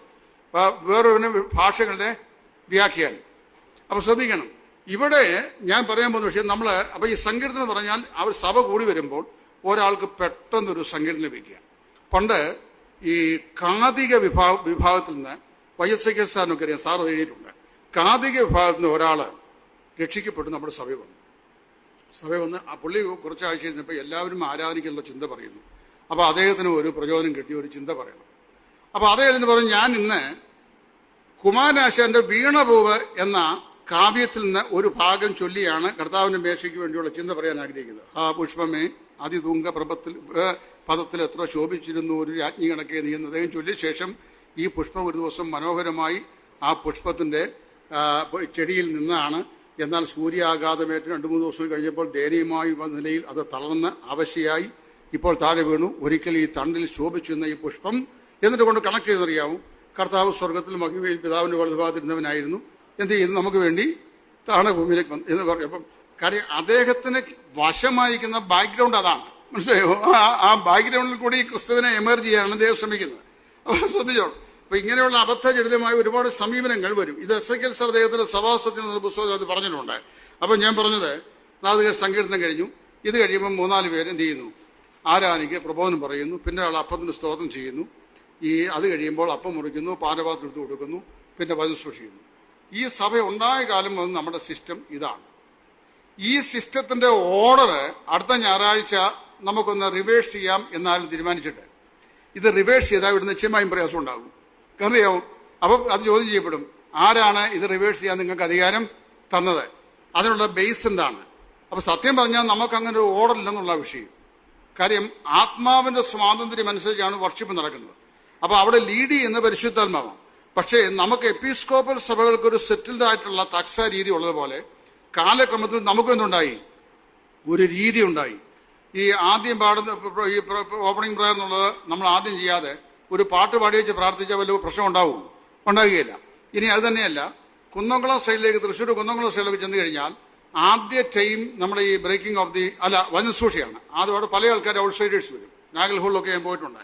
വേറൊരുവന് ഭാഷകളുടെ വ്യാഖ്യാനം. അപ്പോൾ ശ്രദ്ധിക്കണം, ഇവിടെ ഞാൻ പറയാൻ പോകുന്ന വിഷയം അപ്പോൾ ഈ സങ്കീർത്തനം എന്ന് പറഞ്ഞാൽ അവർ സഭ കൂടി വരുമ്പോൾ ഒരാൾക്ക് പെട്ടെന്നൊരു സങ്കീർത്തനം ലഭിക്കുക. പണ്ട് ഈ കാതിക വിഭാഗത്തിൽ നിന്ന് YSK സാറിനൊക്കെ അറിയാം, സാർ എഴുതിയിട്ടുണ്ട്. കാതിക വിഭാഗത്തിൽ നിന്ന് ഒരാൾ രക്ഷിക്കപ്പെട്ടു നമ്മുടെ സഭയിൽ വന്ന് ആ പുള്ളി കുറച്ചാഴ്ച കഴിഞ്ഞപ്പോൾ എല്ലാവരും ആരാധനയ്ക്കുള്ള ചിന്ത പറയുന്നു. അപ്പോൾ അദ്ദേഹത്തിന് ഒരു പ്രചോദനം കിട്ടിയ ഒരു ചിന്ത പറയണം. അപ്പോൾ അദ്ദേഹത്തിന് പറഞ്ഞു, ഞാൻ ഇന്ന് കുമാരനാശാന്റെ വീണപൂവ് എന്ന കാവ്യത്തിൽ നിന്ന് ഒരു ഭാഗം ചൊല്ലിയാണ് കർത്താവിൻ്റെ മേശയ്ക്ക് വേണ്ടിയുള്ള ചിന്ത പറയാൻ ആഗ്രഹിക്കുന്നത്. ആ പുഷ്പമേ അതിതൂങ്ക പദത്തിൽ എത്ര ശോഭിച്ചിരുന്നു ഒരു രാജ്ഞി കണക്കെ നീ എന്ന് അദ്ദേഹം ചൊല്ലിയ ശേഷം ഈ പുഷ്പം ഒരു ദിവസം മനോഹരമായി ആ പുഷ്പത്തിൻ്റെ ചെടിയിൽ നിന്നാണ്. എന്നാൽ സൂര്യാഘാതമേറ്റ് 2-3 ദിവസം കഴിഞ്ഞപ്പോൾ ദയനീയമായ നിലയിൽ അത് തളർന്ന് അവശയായി ഇപ്പോൾ താഴെ വീണു. ഒരിക്കൽ ഈ തണ്ടിൽ ശോഭിച്ചിരുന്ന ഈ പുഷ്പം എന്നിട്ട് കൊണ്ട് കണക്ട് ചെയ്തറിയാവും, കർത്താവ് സ്വർഗത്തിൽ മഹിമയിൽ പിതാവിൻ്റെ വലതുഭാഗത്തിരുന്നവനായിരുന്നു. എന്ത് ചെയ്തു? നമുക്ക് വേണ്ടി താണ ഭൂമിയിലേക്ക് വന്നു എന്ന് പറയും. അപ്പം കാര്യം അദ്ദേഹത്തിന് വശമായിരിക്കുന്ന ബാക്ക്ഗ്രൗണ്ട് അതാണ്, മനസ്സിലായോ? ആ ബാക്ക്ഗ്രൗണ്ടിൽ കൂടി ഈ ക്രിസ്തുവിനെ എമർജ് ചെയ്യാനാണ് ദൈവം ശ്രമിക്കുന്നത്. അപ്പോൾ ശ്രദ്ധിച്ചോളൂ. അപ്പോൾ ഇങ്ങനെയുള്ള അബദ്ധജടിതമായ ഒരുപാട് സമീപനങ്ങൾ വരും. ഇത് SK സർ അദ്ദേഹത്തിൻ്റെ സഭാസത്തിന് എന്ന പുസ്തകത്തിൽ അത് പറഞ്ഞിട്ടുണ്ട്. അപ്പോൾ ഞാൻ പറഞ്ഞത്, അത് സങ്കീർത്തനം കഴിഞ്ഞു. ഇത് കഴിയുമ്പോൾ 3-4 പേര് എന്ത് ചെയ്യുന്നു? ആരാധനയ്ക്ക് പ്രബോധനം പറയുന്നു. പിന്നെ ആൾ അപ്പത്തിന് സ്തോത്രം ചെയ്യുന്നു. അത് കഴിയുമ്പോൾ അപ്പം മുറിക്കുന്നു, പാനപാത്രം എടുത്ത് കൊടുക്കുന്നു, പിന്നെ വചനം സൂക്ഷിക്കുന്നു. ഈ സഭ ഉണ്ടായ കാലം മുതൽ നമ്മുടെ സിസ്റ്റം ഇതാണ്. ഈ സിസ്റ്റത്തിൻ്റെ ഓർഡർ അടുത്ത ഞായറാഴ്ച നമുക്കൊന്ന് റിവേഴ്സ് ചെയ്യാം എന്നാലും തീരുമാനിച്ചിട്ട് ഇത് റിവേഴ്സ് ചെയ്താൽ ഇവിടെ നിശ്ചയമായും പ്രയാസം ഉണ്ടാകും. അറിയാവും. അപ്പം അത് ചോദ്യം ചെയ്യപ്പെടും, ആരാണ് ഇത് റിവേഴ്സ് ചെയ്യാൻ നിങ്ങൾക്ക് അധികാരം തന്നത്? അതിനുള്ള ബേസ് എന്താണ്? അപ്പോൾ സത്യം പറഞ്ഞാൽ നമുക്കങ്ങനെ ഒരു ഓർഡർ ഇല്ലെന്നുള്ള വിഷയം. കാര്യം ആത്മാവിൻ്റെ സ്വാതന്ത്ര്യം അനുസരിച്ചാണ് വർഷിപ്പ് നടക്കുന്നത്. അപ്പോൾ അവിടെ ലീഡ് ചെയ്യുന്ന പരിശുദ്ധാത്മാവാണ്. പക്ഷേ നമുക്ക് എപ്പിസ്കോപ്പൽ സഭകൾക്കൊരു സെറ്റിൽഡ് ആയിട്ടുള്ള തക്സ രീതി ഉള്ളതുപോലെ കാലക്രമത്തിൽ നമുക്കെന്തുണ്ടായി? ഒരു രീതി ഉണ്ടായി. ഈ ആദ്യം പാടുന്ന ഈ ഓപ്പണിംഗ് പ്രയർ എന്നുള്ളത് നമ്മൾ ആദ്യം ചെയ്യാതെ ഒരു പാട്ട് പാടി വെച്ച് പ്രാർത്ഥിച്ചാൽ വല്ല പ്രശ്നം ഉണ്ടാകുകയില്ല. ഇനി അത് തന്നെയല്ല, കുന്നംകുളം സൈഡിലേക്ക്, തൃശ്ശൂർ കുന്നംകുളം സൈഡിലേക്ക് ചെന്ന് കഴിഞ്ഞാൽ ആദ്യ ടൈം നമ്മുടെ ഈ ബ്രേക്കിംഗ് ഓഫ് വചനസൂക്ഷിയാണ്. അതോടെ പല ആൾക്കാർ ഔട്ട്സൈഡേഴ്സ് വരും. നാഗൽഹോളിലൊക്കെ ഞാൻ പോയിട്ടുണ്ട്.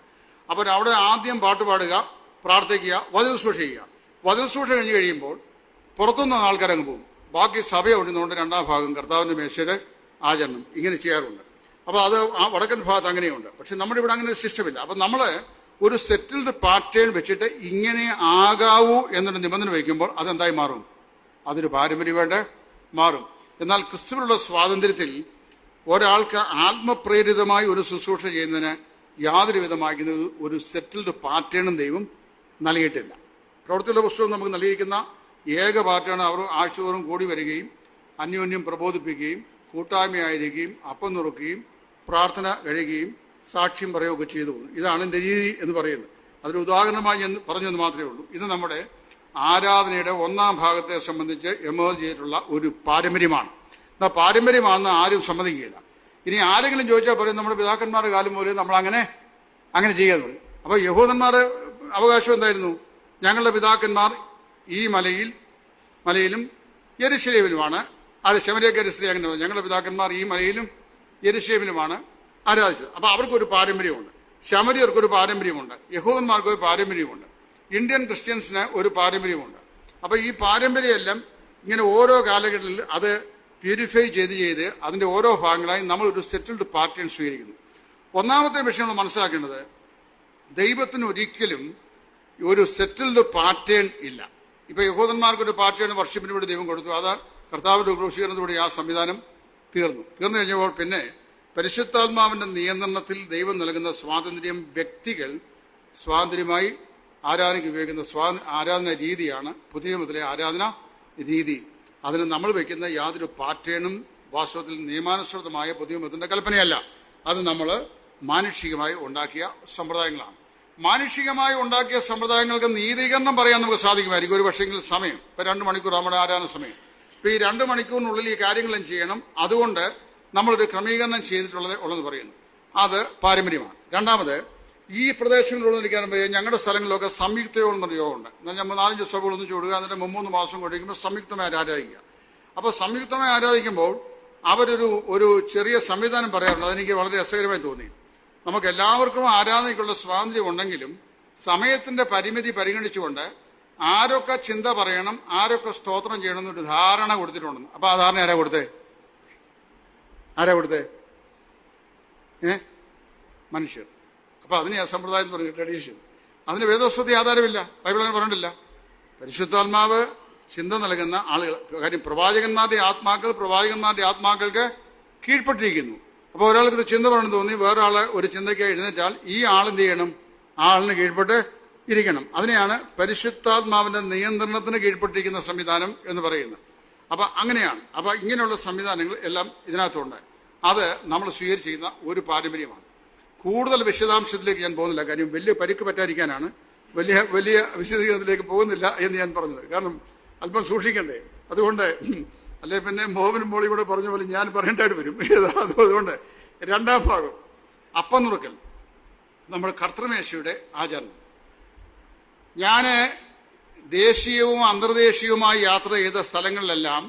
അപ്പോൾ അവിടെ ആദ്യം പാട്ട് പാടുക, പ്രാർത്ഥിക്കുക, വചനസൂക്ഷ ചെയ്യുക. വചനസൂക്ഷ കഴിഞ്ഞ് കഴിയുമ്പോൾ പുറത്തുനിന്ന് ആൾക്കാരങ്ങ് പോകും. ബാക്കി സഭ ഒഴിഞ്ഞുകൊണ്ട് 2ാം ഭാഗം കർത്താവിൻ്റെ മേശയുടെ ആചരണം ഇങ്ങനെ ചെയ്യാറുണ്ട്. അപ്പോൾ അത് ആ വടക്കൻ ഭാഗത്ത് അങ്ങനെയുണ്ട്. പക്ഷെ നമ്മുടെ ഇവിടെ അങ്ങനെ ഒരു സിസ്റ്റമില്ല. അപ്പം നമ്മൾ ഒരു സെറ്റിൽഡ് പാറ്റേൺ വെച്ചിട്ട് ഇങ്ങനെ ആകാവൂ എന്നൊരു നിബന്ധന വയ്ക്കുമ്പോൾ അതെന്തായി മാറും? അതൊരു പാരമ്പര്യമായിട്ട് മാറും. എന്നാൽ ക്രിസ്തുവിലുള്ള സ്വാതന്ത്ര്യത്തിൽ ഒരാൾക്ക് ആത്മപ്രേരിതമായി ഒരു ശുശ്രൂഷ ചെയ്യുന്നതിന് യാതൊരു വിധമാക്കുന്നത് ഒരു സെറ്റിൽഡ് പാറ്റേണും ദൈവം നൽകിയിട്ടില്ല. പ്രവൃത്തിയുള്ള പുസ്തകം നമുക്ക് നൽകിയിരിക്കുന്ന ഏക പാറ്റേൺ അവർ ആഴ്ചതോറും കൂടി വരികയും അന്യോന്യം പ്രബോധിപ്പിക്കുകയും കൂട്ടായ്മയായിരിക്കുകയും അപ്പം നുറുക്കുകയും പ്രാർത്ഥന കഴിയുകയും സാക്ഷ്യം പറയുകയൊക്കെ ചെയ്തു പോകുന്നു. ഇതാണ് എൻ്റെ രീതി എന്ന് പറയുന്നത്. അതൊരു ഉദാഹരണമായി ഞാൻ പറഞ്ഞെന്ന് മാത്രമേ ഉള്ളൂ. ഇത് നമ്മുടെ ആരാധനയുടെ 1ാം ഭാഗത്തെ സംബന്ധിച്ച് എമേർജ് ചെയ്തിട്ടുള്ള ഒരു പാരമ്പര്യമാണ്. എന്നാൽ പാരമ്പര്യമാണെന്ന് ആരും സമ്മതിക്കുകയില്ല. ഇനി ആരെങ്കിലും ചോദിച്ചാൽ പറയും നമ്മുടെ പിതാക്കന്മാരുടെ കാലം പോലെ നമ്മൾ അങ്ങനെ ചെയ്യാതെ പറയും. അപ്പോൾ യഹൂദന്മാരുടെ അവകാശം എന്തായിരുന്നു? ഞങ്ങളുടെ പിതാക്കന്മാർ ഈ മലയിലും യെരുശലേമിലുമാണ് ശമരിയക്കാരി അങ്ങനെ ഞങ്ങളുടെ പിതാക്കന്മാർ ഈ മലയിലും യെരുശലേമിലുമാണ് ആരാധിച്ചത്. അപ്പോൾ അവർക്കൊരു പാരമ്പര്യമുണ്ട്. ശമരിയർക്കൊരു പാരമ്പര്യമുണ്ട്, യഹൂദന്മാർക്ക് ഒരു പാരമ്പര്യമുണ്ട്, ഇന്ത്യൻ ക്രിസ്ത്യൻസിന് ഒരു പാരമ്പര്യമുണ്ട്. അപ്പോൾ ഈ പാരമ്പര്യമെല്ലാം ഇങ്ങനെ ഓരോ കാലഘട്ടത്തിൽ അത് പ്യൂരിഫൈ ചെയ്ത് അതിൻ്റെ ഓരോ ഭാഗങ്ങളായി നമ്മളൊരു സെറ്റിൽഡ് പാറ്റേൺ സ്വീകരിക്കുന്നു. ഒന്നാമത്തെ വിഷയം നമ്മൾ മനസ്സിലാക്കേണ്ടത്, ദൈവത്തിന് ഒരിക്കലും ഒരു സെറ്റിൽഡ് പാറ്റേൺ ഇല്ല. ഇപ്പോൾ യഹൂദന്മാർക്കൊരു പാറ്റേൺ വർഷിപ്പിന് വേണ്ടി ദൈവം കൊടുത്തു, അത് കർത്താവിൻ്റെ ക്രൂശീകരണത്തോടെ ആ സംവിധാനം തീർന്നു കഴിഞ്ഞപ്പോൾ പിന്നെ പരിശുദ്ധാത്മാവിൻ്റെ നിയന്ത്രണത്തിൽ ദൈവം നൽകുന്ന സ്വാതന്ത്ര്യം വ്യക്തികൾ സ്വാതന്ത്ര്യമായി ആരാധനയ്ക്ക് ഉപയോഗിക്കുന്ന ആരാധന രീതിയാണ് പുതിയ മുതലേ ആരാധന രീതി. അതിന് നമ്മൾ വയ്ക്കുന്ന യാതൊരു പാറ്റേണും വാസ്തവത്തിൽ നിയമാനുസൃതമായ പുതിയ മതത്തിൻ്റെ കൽപ്പനയല്ല. അത് നമ്മൾ മാനുഷികമായി ഉണ്ടാക്കിയ സമ്പ്രദായങ്ങളാണ്. മാനുഷികമായി ഉണ്ടാക്കിയ സമ്പ്രദായങ്ങൾക്ക് നീതീകരണം പറയാൻ നമുക്ക് സാധിക്കുമായിരിക്കും ഒരു പക്ഷേങ്കിൽ സമയം. ഇപ്പോൾ 2 മണിക്കൂർ നമ്മുടെ ആരാധന സമയം. ഇപ്പോൾ ഈ 2 മണിക്കൂറിനുള്ളിൽ ഈ കാര്യങ്ങളും ചെയ്യണം. അതുകൊണ്ട് നമ്മളൊരു ക്രമീകരണം ഉള്ളതെന്ന് പറയുന്നു. അത് പാരമ്പര്യമാണ്. രണ്ടാമത്, ഈ പ്രദേശങ്ങളിലുള്ളതിരിക്കാനും ഞങ്ങളുടെ സ്ഥലങ്ങളിലൊക്കെ സംയുക്ത യോഗം എന്നൊരു യോഗമുണ്ട്. എന്നാൽ നമ്മൾ 4-5 സഭകൾ ഒന്നിച്ച് കൊടുക്കുക, എന്നിട്ട് 3 മാസം കൊണ്ടിരിക്കുമ്പോൾ സംയുക്തമായി ആരാധിക്കുക. അപ്പോൾ സംയുക്തമായി ആരാധിക്കുമ്പോൾ അവരൊരു ചെറിയ സംവിധാനം പറയാറുണ്ട്. അതെനിക്ക് വളരെ രസകരമായി തോന്നി. നമുക്ക് എല്ലാവർക്കും ആരാധനയ്ക്കുള്ള സ്വാതന്ത്ര്യം ഉണ്ടെങ്കിലും സമയത്തിൻ്റെ പരിമിതി പരിഗണിച്ചുകൊണ്ട് ആരൊക്കെ ചിന്ത പറയണം, ആരൊക്കെ സ്തോത്രം ചെയ്യണം എന്നൊരു ധാരണ കൊടുത്തിട്ടുണ്ടെന്ന്. അപ്പോൾ ആ ധാരണ ആരാ കൊടുത്തേ? മനുഷ്യർ. അപ്പോൾ അതിന് ആ സമ്പ്രദായം എന്ന് പറയുന്നത് ട്രഡീഷൻ. അതിന് വേദോസ്വതി ആധാരമില്ല, ബൈബിൾ അങ്ങനെ പറഞ്ഞിട്ടില്ല. പരിശുദ്ധാത്മാവ് ചിന്ത നൽകുന്ന ആളുകൾ, കാര്യം പ്രവാചകന്മാരുടെ ആത്മാക്കൾക്ക് കീഴ്പ്പെട്ടിരിക്കുന്നു. അപ്പോൾ ഒരാൾക്കൊരു ചിന്ത പറയണമെന്ന് തോന്നി, വേറെ ആൾ ഒരു ചിന്തയ്ക്കായി എഴുന്നേറ്റാൽ ഈ ആളെന്ത് ചെയ്യണം? ആ ആളിന് കീഴ്പ്പെട്ട് ഇരിക്കണം. അതിനെയാണ് പരിശുദ്ധാത്മാവിൻ്റെ നിയന്ത്രണത്തിന് കീഴ്പ്പെട്ടിരിക്കുന്ന സംവിധാനം എന്ന് പറയുന്നത്. അപ്പം അങ്ങനെയാണ്. അപ്പം ഇങ്ങനെയുള്ള സംവിധാനങ്ങൾ എല്ലാം ഇതിനകത്തുണ്ട്. അത് നമ്മൾ സ്വീകരിച്ചിരുന്ന ഒരു പാരമ്പര്യമാണ്. കൂടുതൽ വിശദാംശത്തിലേക്ക് ഞാൻ പോകുന്നില്ല, കാര്യം വലിയ പരിക്ക് പറ്റാതിരിക്കാനാണ് വലിയ വിശദീകരണത്തിലേക്ക് പോകുന്നില്ല എന്ന് ഞാൻ പറഞ്ഞത്. കാരണം അല്പം സൂക്ഷിക്കണ്ടേ. അതുകൊണ്ട് അല്ലെ പിന്നെ മോഹനും മോളി കൂടെ പറഞ്ഞ പോലെ ഞാൻ പറയേണ്ടതായിട്ട് വരും. അതുകൊണ്ട് രണ്ടാം ഭാഗം, അപ്പം നുറുക്കൽ, നമ്മുടെ കർത്തൃമേശയുടെ ആചരണം. ഞാൻ ദേശീയവും അന്തർദേശീയവുമായി യാത്ര ചെയ്ത സ്ഥലങ്ങളിലെല്ലാം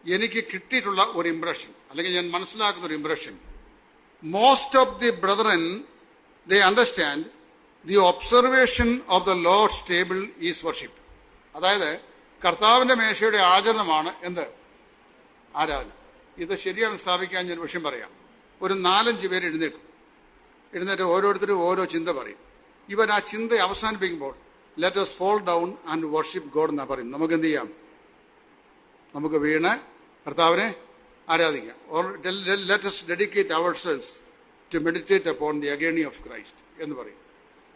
എനിക്ക് കിട്ടിയിട്ടുള്ള ഒരു ഇംപ്രഷൻ, അല്ലെങ്കിൽ ഞാൻ മനസ്സിലാക്കുന്ന ഒരു impression, most of the brethren they understand the observation of the Lord's table is worship. അതായത് കർത്താവിൻ്റെ മേശയുടെ ആചരണമാണ് എന്ത്? ആരാധന. ഇത് ശരിയാണ് സ്ഥാപിക്കാൻ ഞാൻ വിഷയം പറയാം. ഒരു 4-5 പേര് എഴുന്നേറ്റ് ഓരോരുത്തരും ഓരോ ചിന്ത പറയും. ഇവർ ആ ചിന്ത അവസാനിപ്പിക്കുമ്പോൾ let us fall down and worship God എന്നാണ് പറയും. നമുക്ക് എന്ത് ചെയ്യാം? നമുക്ക് വീണ് കർത്താവിനെ ആരാധിക്കാം. or let us dedicate ourselves to meditate upon the agony of Christ എന്ന് പറയും.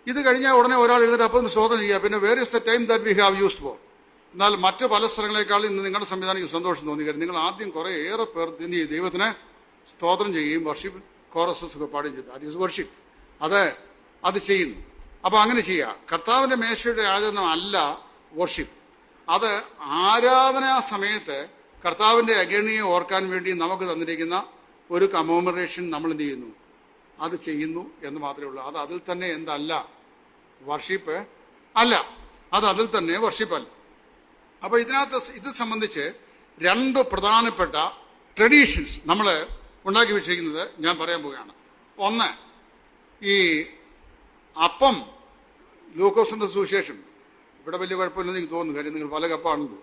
ഇത് കഴിഞ്ഞാൽ ഉടനെ ഒരാൾ എഴുന്നേറ്റ് അപ്പം സ്തോത്രം ചെയ്യുക. പിന്നെ where is the time that we have used for? എന്നാൽ മറ്റ് പല സ്ഥലങ്ങളെക്കാളും ഇന്ന് നിങ്ങളുടെ സംവിധാനം സന്തോഷം തോന്നി. കാര്യം നിങ്ങൾ ആദ്യം ഏറെ പേർ എന്ത് ചെയ്യും? ദൈവത്തിന് സ്തോത്രം ചെയ്യുകയും വർഷിപ്പ് കോറസസ് ഒക്കെ പാടുകയും ചെയ്തു. That is worship. അത് ചെയ്യുന്നു. അപ്പോൾ അങ്ങനെ ചെയ്യുക. കർത്താവിൻ്റെ മേശയുടെ ആചരണം അല്ല വർഷിപ്പ്. അത് ആരാധനാ സമയത്ത് കർത്താവിൻ്റെ അഗണിയെ ഓർക്കാൻ വേണ്ടി നമുക്ക് തന്നിരിക്കുന്ന ഒരു കമോമറേഷൻ നമ്മൾ എന്ത് ചെയ്യുന്നു? അത് ചെയ്യുന്നു എന്ന് മാത്രമേ ഉള്ളൂ. അത് അതിൽ തന്നെ എന്തല്ല? വർഷിപ്പ് അല്ല. അതിൽ തന്നെ വർഷിപ്പല്ല. അപ്പോൾ ഇതിനകത്ത് ഇത് സംബന്ധിച്ച് 2 പ്രധാനപ്പെട്ട ട്രഡീഷൻസ് നമ്മൾ ഉണ്ടാക്കി വെച്ചിരിക്കുന്നത് ഞാൻ പറയാൻ പോവുകയാണ്. ഒന്ന്, ഈ അപ്പം ലൂക്കോസിൻ്റെ സുവിശേഷം, ഇവിടെ വലിയ കുഴപ്പമില്ലെന്ന് എനിക്ക് തോന്നുന്നു, കാര്യം നിങ്ങൾ പല കപ്പാണല്ലോ.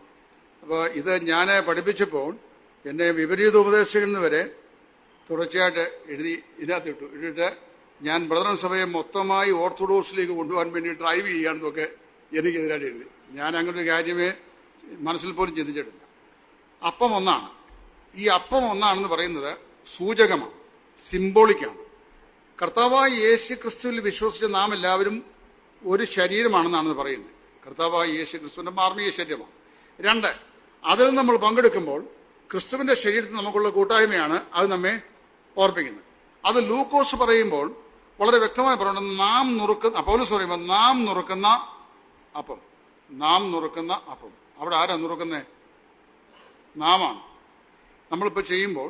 അപ്പോൾ ഇത് ഞാൻ പഠിപ്പിച്ചപ്പോൾ എന്നെ വിപരീത ഉപദേശകരെന്ന് വരെ തുടർച്ചയായിട്ട് ഇട്ടിട്ട് ഞാൻ ബ്രദറൻ സഭയെ മൊത്തമായി ഓർത്തഡോക്സിലേക്ക് കൊണ്ടുപോകാൻ വേണ്ടി ഡ്രൈവ് ചെയ്യാണെന്നൊക്കെ എനിക്കെതിരായിട്ട് എഴുതി. ഞാൻ അങ്ങനെ ഒരു കാര്യമേ മനസ്സിൽ പോലും ചിന്തിച്ചിട്ടില്ല. അപ്പം ഒന്നാണ്. ഈ അപ്പം ഒന്നാണെന്ന് പറയുന്നത് സൂചകമാണ്, സിംബോളിക്കാണ്. കർത്താവായ യേശു ക്രിസ്തുവിൽ വിശ്വസിച്ച നാം എല്ലാവരും ഒരു ശരീരമാണെന്നാണ് പറയുന്നത്. കർത്താവായ യേശു ക്രിസ്തുവിൻ്റെ മാർമിക ശരീരമാണ്. 2, അതിൽ നമ്മൾ പങ്കെടുക്കുമ്പോൾ ക്രിസ്തുവിൻ്റെ ശരീരത്തിൽ നമുക്കുള്ള കൂട്ടായ്മയാണ് അത് നമ്മെ ഓർപ്പിക്കുന്നത്. അത് ലൂക്കോസ് പറയുമ്പോൾ വളരെ വ്യക്തമായി പറയുന്നത് പൗലോസ് പറയുമ്പോൾ നാം നുറുക്കുന്ന അപ്പം. അവിടെ ആരാ നുറുക്കുന്നത്? നാമാണ്. നമ്മളിപ്പോൾ ചെയ്യുമ്പോൾ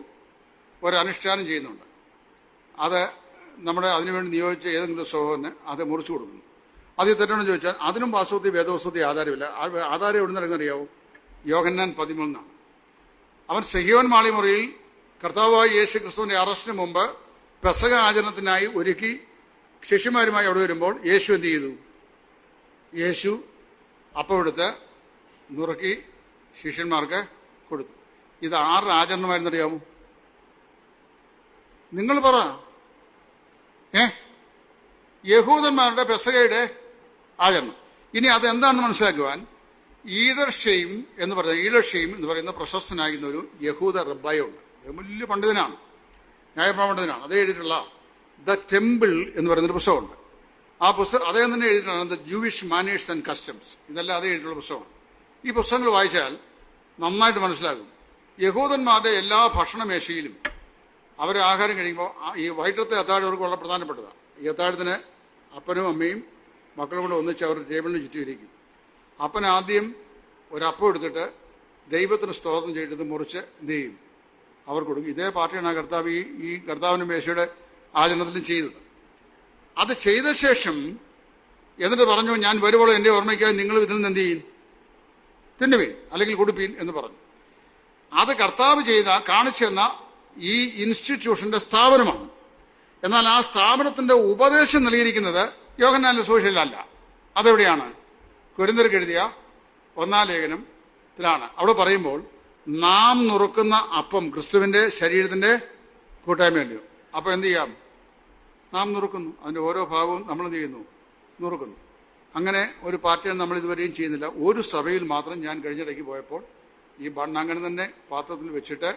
ഒരനുഷ്ഠാനം ചെയ്യുന്നുണ്ട്. അത് അതിനുവേണ്ടി നിയോഗിച്ച ഏതെങ്കിലും സഹോദരന് അത് മുറിച്ചു കൊടുക്കുന്നു. അത് തെറ്റാണെന്ന് ചോദിച്ചാൽ അതിനും വാസ്തവത്തിൽ വേദവസ്തുതി ആധാരമില്ല. ആധാരം എവിടെ നിന്ന് അറിയാവും? യോഹന്നാൻ 13 അവൻ സെഹിയോൻ മാളിമുറിയിൽ കർത്താവായ യേശു ക്രിസ്തുവിൻ്റെ അറസ്റ്റിന് മുമ്പ് പെസഹ ആചരണത്തിനായി ഒരുക്കി ശിഷ്യന്മാരുമായി അവിടെ വരുമ്പോൾ യേശു എന്ത് ചെയ്തു? യേശു അപ്പം എടുത്ത് നുറുക്കി ശിഷ്യന്മാർക്ക് കൊടുത്തു. ഇത് ആരുടെ ആചരണമായിരുന്നു അറിയാമോ? നിങ്ങൾ പറ. യഹൂദന്മാരുടെ പെസഹയുടെ ആചരണം. ഇനി അതെന്താണെന്ന് മനസ്സിലാക്കുവാൻ ഈഡർഷെയിം എന്ന് പറയുന്ന പ്രശസ്തനായിരുന്ന ഒരു യഹൂദ റബ്ബായുണ്ട്. വലിയ പണ്ഡിതനാണ്, ന്യായപ്രമാണ പണ്ഡിതനാണ്. അത് എഴുതിയിട്ടുള്ള ദ ടെമ്പിൾ എന്ന് പറയുന്നൊരു പുസ്തകമുണ്ട്. ആ പുസ്തകം അദ്ദേഹം തന്നെ എഴുതിയിട്ടാണ് the Jewish manners and customs. ഇതെല്ലാം അതേ എഴുതിയിട്ടുള്ള പുസ്തകമാണ്. ഈ പുസ്തകങ്ങൾ വായിച്ചാൽ നന്നായിട്ട് മനസ്സിലാകും. യഹൂദന്മാരുടെ എല്ലാ ഭക്ഷണമേശയിലും അവർ ആഹാരം കഴിയുമ്പോൾ ഈ വൈകിട്ടത്തെ അത്താഴം അവർക്ക് വളരെ പ്രധാനപ്പെട്ടതാണ്. ഈ അത്താഴത്തിന് അപ്പനും അമ്മയും മക്കളും കൂടെ ഒന്നിച്ച് അവർ ടേബിളിന് ചുറ്റും ഇരിക്കും. അപ്പൻ ആദ്യം ഒരപ്പം എടുത്തിട്ട് ദൈവത്തിന് സ്തോത്രം ചെയ്തിട്ട് മുറിച്ച് എന്ത് ചെയ്യും? അവർ കൊടുക്കും. ഇതേ പാർട്ടിയാണ് ആ കർത്താവ് ഈ കർത്താവിൻ്റെ മേശയുടെ ആചരണത്തിലും ചെയ്തത്. അത് ചെയ്ത ശേഷം എന്നിട്ട് പറഞ്ഞു, ഞാൻ വരുവോളം എൻ്റെ ഓർമ്മയ്ക്കായി നിങ്ങൾ ഇതിൽ നിന്ന് എന്ത് ചെയ്യും? തിന്നുവീൻ അല്ലെങ്കിൽ കൊടുപ്പീൻ എന്ന് പറഞ്ഞു. അത് കർത്താവ് കാണിച്ചെന്ന ഈ ഇൻസ്റ്റിറ്റ്യൂഷന്റെ സ്ഥാപനമാണ്. എന്നാൽ ആ സ്ഥാപനത്തിന്റെ ഉപദേശം നൽകിയിരിക്കുന്നത് യോഹന്നാന്റെ സുവിശേഷത്തിലല്ല. അതെവിടെയാണ്? കൊരിന്ത്യർക്ക് എഴുതിയ 1-ാം ലേഖനത്തിലാണ്. അവിടെ പറയുമ്പോൾ നാം നുറുക്കുന്ന അപ്പം ക്രിസ്തുവിന്റെ ശരീരത്തിന്റെ കൂട്ടായ്മയല്ലയോ? അപ്പം എന്ത് ചെയ്യാം? നാം നുറുക്കുന്നു. അതിൻ്റെ ഓരോ ഭാഗവും നമ്മൾ എന്ത് ചെയ്യുന്നു? നുറുക്കുന്നു. അങ്ങനെ ഒരു പാർട്ടിയാണ് നമ്മൾ ഇതുവരെയും ചെയ്യുന്നില്ല. ഒരു സഭയിൽ മാത്രം ഞാൻ കഴിഞ്ഞിടയ്ക്ക് പോയപ്പോൾ ഈ ബണ്ണ് അങ്ങനെ തന്നെ പാത്രത്തിൽ വെച്ചിട്ട്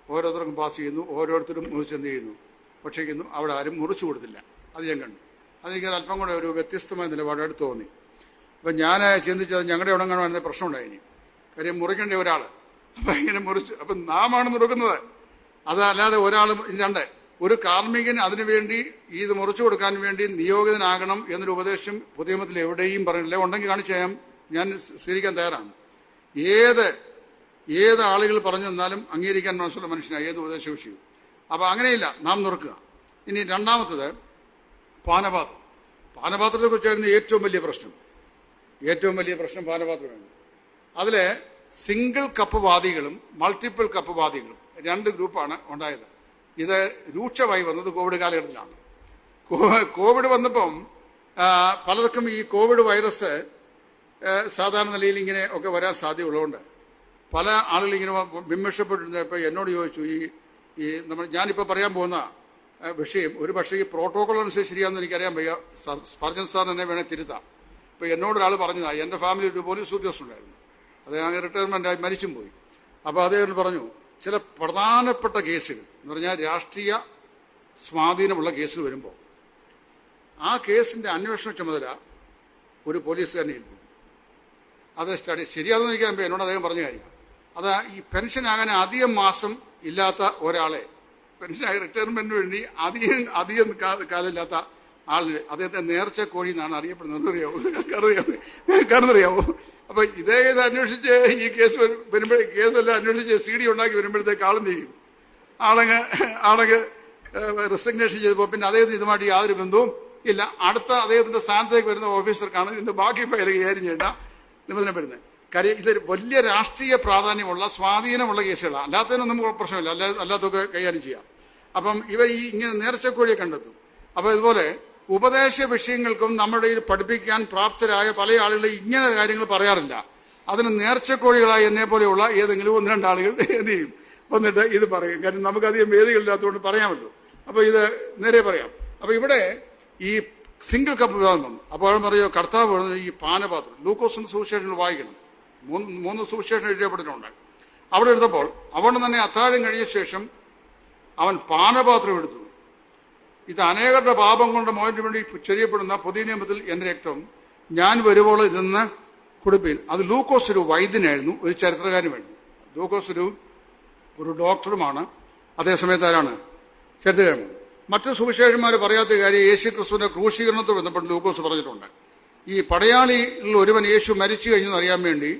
ഓരോരുത്തർക്കും പാസ് ചെയ്യുന്നു, ഓരോരുത്തരും മുറിച്ച് എന്ത് ചെയ്യുന്നു? ഭക്ഷിക്കുന്നു. അവിടെ ആരും മുറിച്ചു കൊടുത്തില്ല. അത് ഞാൻ കണ്ടു. അതെനിക്ക് അല്പം കൂടെ ഒരു വ്യത്യസ്തമായ നിലപാടായിട്ട് തോന്നി. അപ്പം ഞാൻ ചിന്തിച്ചത് ഞങ്ങളുടെ ഉടങ്ങാൻ വരുന്ന പ്രശ്നം ഉണ്ടായിനി. കാര്യം മുറിക്കേണ്ട ഒരാൾ അപ്പം ഇങ്ങനെ മുറിച്ച് അപ്പം നാമാണ് നുറുക്കുന്നത്. അതല്ലാതെ ഒരാൾ രണ്ട് ഒരു കാർമ്മികൻ അതിനുവേണ്ടി ഇത് മുറിച്ചു കൊടുക്കാൻ വേണ്ടി നിയോഗിതനാകണം എന്നൊരു ഉപദേശം പുതിയ നിയമത്തിൽ എവിടെയും പറഞ്ഞില്ല. ഉണ്ടെങ്കിൽ കാണിച്ചു ഞാൻ സ്വീകരിക്കാൻ തയ്യാറാണ്. ഏത് ആളുകൾ പറഞ്ഞു തന്നാലും അംഗീകരിക്കാൻ മനസ്സുള്ള മനുഷ്യനാണ് ഏത് ഉപദേശ വിഷയവും. അപ്പോൾ അങ്ങനെയില്ല, നാം നുറുക്കുക. ഇനി രണ്ടാമത്തത് പാനപാത്രം. പാനപാത്രത്തെക്കുറിച്ചായിരുന്നു ഏറ്റവും വലിയ പ്രശ്നം പാനപാത്രമാണ്. അതിൽ സിംഗിൾ കപ്പ് വാദികളും മൾട്ടിപ്പിൾ കപ്പ് വാദികളും രണ്ട് ഗ്രൂപ്പാണ് ഉണ്ടായത്. ഇത് രൂക്ഷമായി വന്നത് കോവിഡ് കാലഘട്ടത്തിലാണ്. കോവിഡ് വന്നപ്പം പലർക്കും ഈ കോവിഡ് വൈറസ് സാധാരണ നിലയിൽ ഇങ്ങനെ ഒക്കെ വരാൻ സാധ്യതയുള്ളതുകൊണ്ട് പല ആളുകൾ ഇങ്ങനെ വിമർശപ്പെട്ടിരുന്നപ്പോൾ എന്നോട് ചോദിച്ചു, ഞാനിപ്പോൾ പറയാൻ പോകുന്ന വിഷയം ഒരു പക്ഷേ ഈ പ്രോട്ടോകോൾ അനുസരിച്ച് ശരിയാണെന്ന് എനിക്കറിയാൻ വയ്യ, സ്പർജൻ സാർ എന്നെ വേണേൽ തിരുത്താം. ഇപ്പോൾ എന്നോടൊരാൾ പറഞ്ഞതാണ്, എൻ്റെ ഫാമിലി ഒരു പോലീസ് ഉദ്യോഗസ്ഥനുണ്ടായിരുന്നു, അദ്ദേഹം റിട്ടയർമെൻ്റായി മരിച്ചും പോയി. അപ്പോൾ അദ്ദേഹം പറഞ്ഞു, ചില പ്രധാനപ്പെട്ട കേസുകൾ എന്ന് പറഞ്ഞാൽ രാഷ്ട്രീയ സ്വാധീനമുള്ള കേസുകൾ വരുമ്പോൾ ആ കേസിൻ്റെ അന്വേഷണ ചുമതല ഒരു പോലീസുകാരനെ ഏൽപ്പിക്കും. അത് ശരിയാണെന്ന് എനിക്കറിയാം. എന്നോട് അദ്ദേഹം പറഞ്ഞ കാര്യം അത് ഈ പെൻഷനാകാൻ അധികം മാസം ഇല്ലാത്ത ഒരാളെ പെൻഷനായി റിട്ടയർമെൻറ്റിന് വേണ്ടി അധികം കാലമില്ലാത്ത ആളിന് അദ്ദേഹത്തെ നേർച്ച കോഴി എന്നാണ് അറിയപ്പെടുന്നത്. അറിയാമോ? അപ്പോൾ ഇത് അന്വേഷിച്ച് ഈ കേസ് വരുമ്പോൾ കേസെല്ലാം അന്വേഷിച്ച് CD ഉണ്ടാക്കി വരുമ്പോഴത്തേക്ക് ആളും ചെയ്യും. ആളങ്ങ് റിസിഗ്നേഷൻ ചെയ്തപ്പോൾ പിന്നെ അദ്ദേഹത്തിന് ഇതുമായിട്ട് യാതൊരു ബന്ധവും ഇല്ല. അടുത്ത അദ്ദേഹത്തിൻ്റെ സ്ഥാനത്തേക്ക് വരുന്ന ഓഫീസർക്കാണ് ഇതിൻ്റെ ബാക്കി ഫയൽ കൈകാര്യം ചെയ്യേണ്ട നിബന്ധന വരുന്നത്. കാര്യം ഇതൊരു വലിയ രാഷ്ട്രീയ പ്രാധാന്യമുള്ള സ്വാധീനമുള്ള കേസുകളാണ്. അല്ലാത്തതിനൊന്നും പ്രശ്നമില്ല, അല്ലാത്തൊക്കെ കൈകാര്യം ചെയ്യാം. അപ്പം ഇങ്ങനെ നേർച്ചക്കോഴിയെ കണ്ടെത്തും. അപ്പോൾ ഇതുപോലെ ഉപദേശ വിഷയങ്ങൾക്കും നമ്മുടെ പഠിപ്പിക്കാൻ പ്രാപ്തരായ പല ആളുകളും ഇങ്ങനെ കാര്യങ്ങൾ പറയാറില്ല. അതിന് നേർച്ചക്കോഴികളായി എന്നെ പോലെയുള്ള ഏതെങ്കിലും 1-2 ആളുകൾ എന്ത് ചെയ്യും, വന്നിട്ട് ഇത് പറയും. കാരണം നമുക്കധികം വേദികളില്ലാത്തതുകൊണ്ട് പറയാമല്ലോ. അപ്പോൾ ഇത് നേരെ പറയാം. അപ്പോൾ ഇവിടെ ഈ സിംഗിൾ കപ്പ് വിവാദം വന്നു. അപ്പോൾ പറയുമോ, കർത്താവ് ഈ പാനപാത്രം ലൂക്കോസിന്റെ സുവിശേഷങ്ങൾ വായിക്കണം. 3 സുവിശേഷം എഴുതപ്പെട്ടിട്ടുണ്ട്. അവിടെ എടുത്തപ്പോൾ അവിടെ തന്നെ അത്താഴം കഴിഞ്ഞ ശേഷം അവൻ പാനപാത്രം എടുത്തു. ഇത് അനേകരുടെ പാപം കൊണ്ട് മോചനത്തിന് വേണ്ടി ചൊരിയപ്പെടുന്ന പുതിയ നിയമത്തിൽ എൻ്റെ രക്തം, ഞാൻ വരുമ്പോൾ ഇതെന്ന് കുടിപ്പീൻ. അത് ലൂക്കോസ് ഒരു വൈദ്യനായിരുന്നു, ഒരു ചരിത്രകാരനുമായിരുന്നു. ലൂക്കോസ് ഒരു ഡോക്ടറുമാണ്. അതേസമയത്ത് ആരാണ്? ചരിത്രകാരൻ. മറ്റു സുവിശേഷന്മാർ പറയാത്ത കാര്യം യേശു ക്രിസ്തുവിന്റെ ക്രൂശീകരണത്തോട് ബന്ധപ്പെട്ട് ലൂക്കോസ് പറഞ്ഞിട്ടുണ്ട്. ഈ പടയാളിയിൽ ഒരുവൻ യേശു മരിച്ചു കഴിഞ്ഞെന്ന് അറിയാൻ വേണ്ടി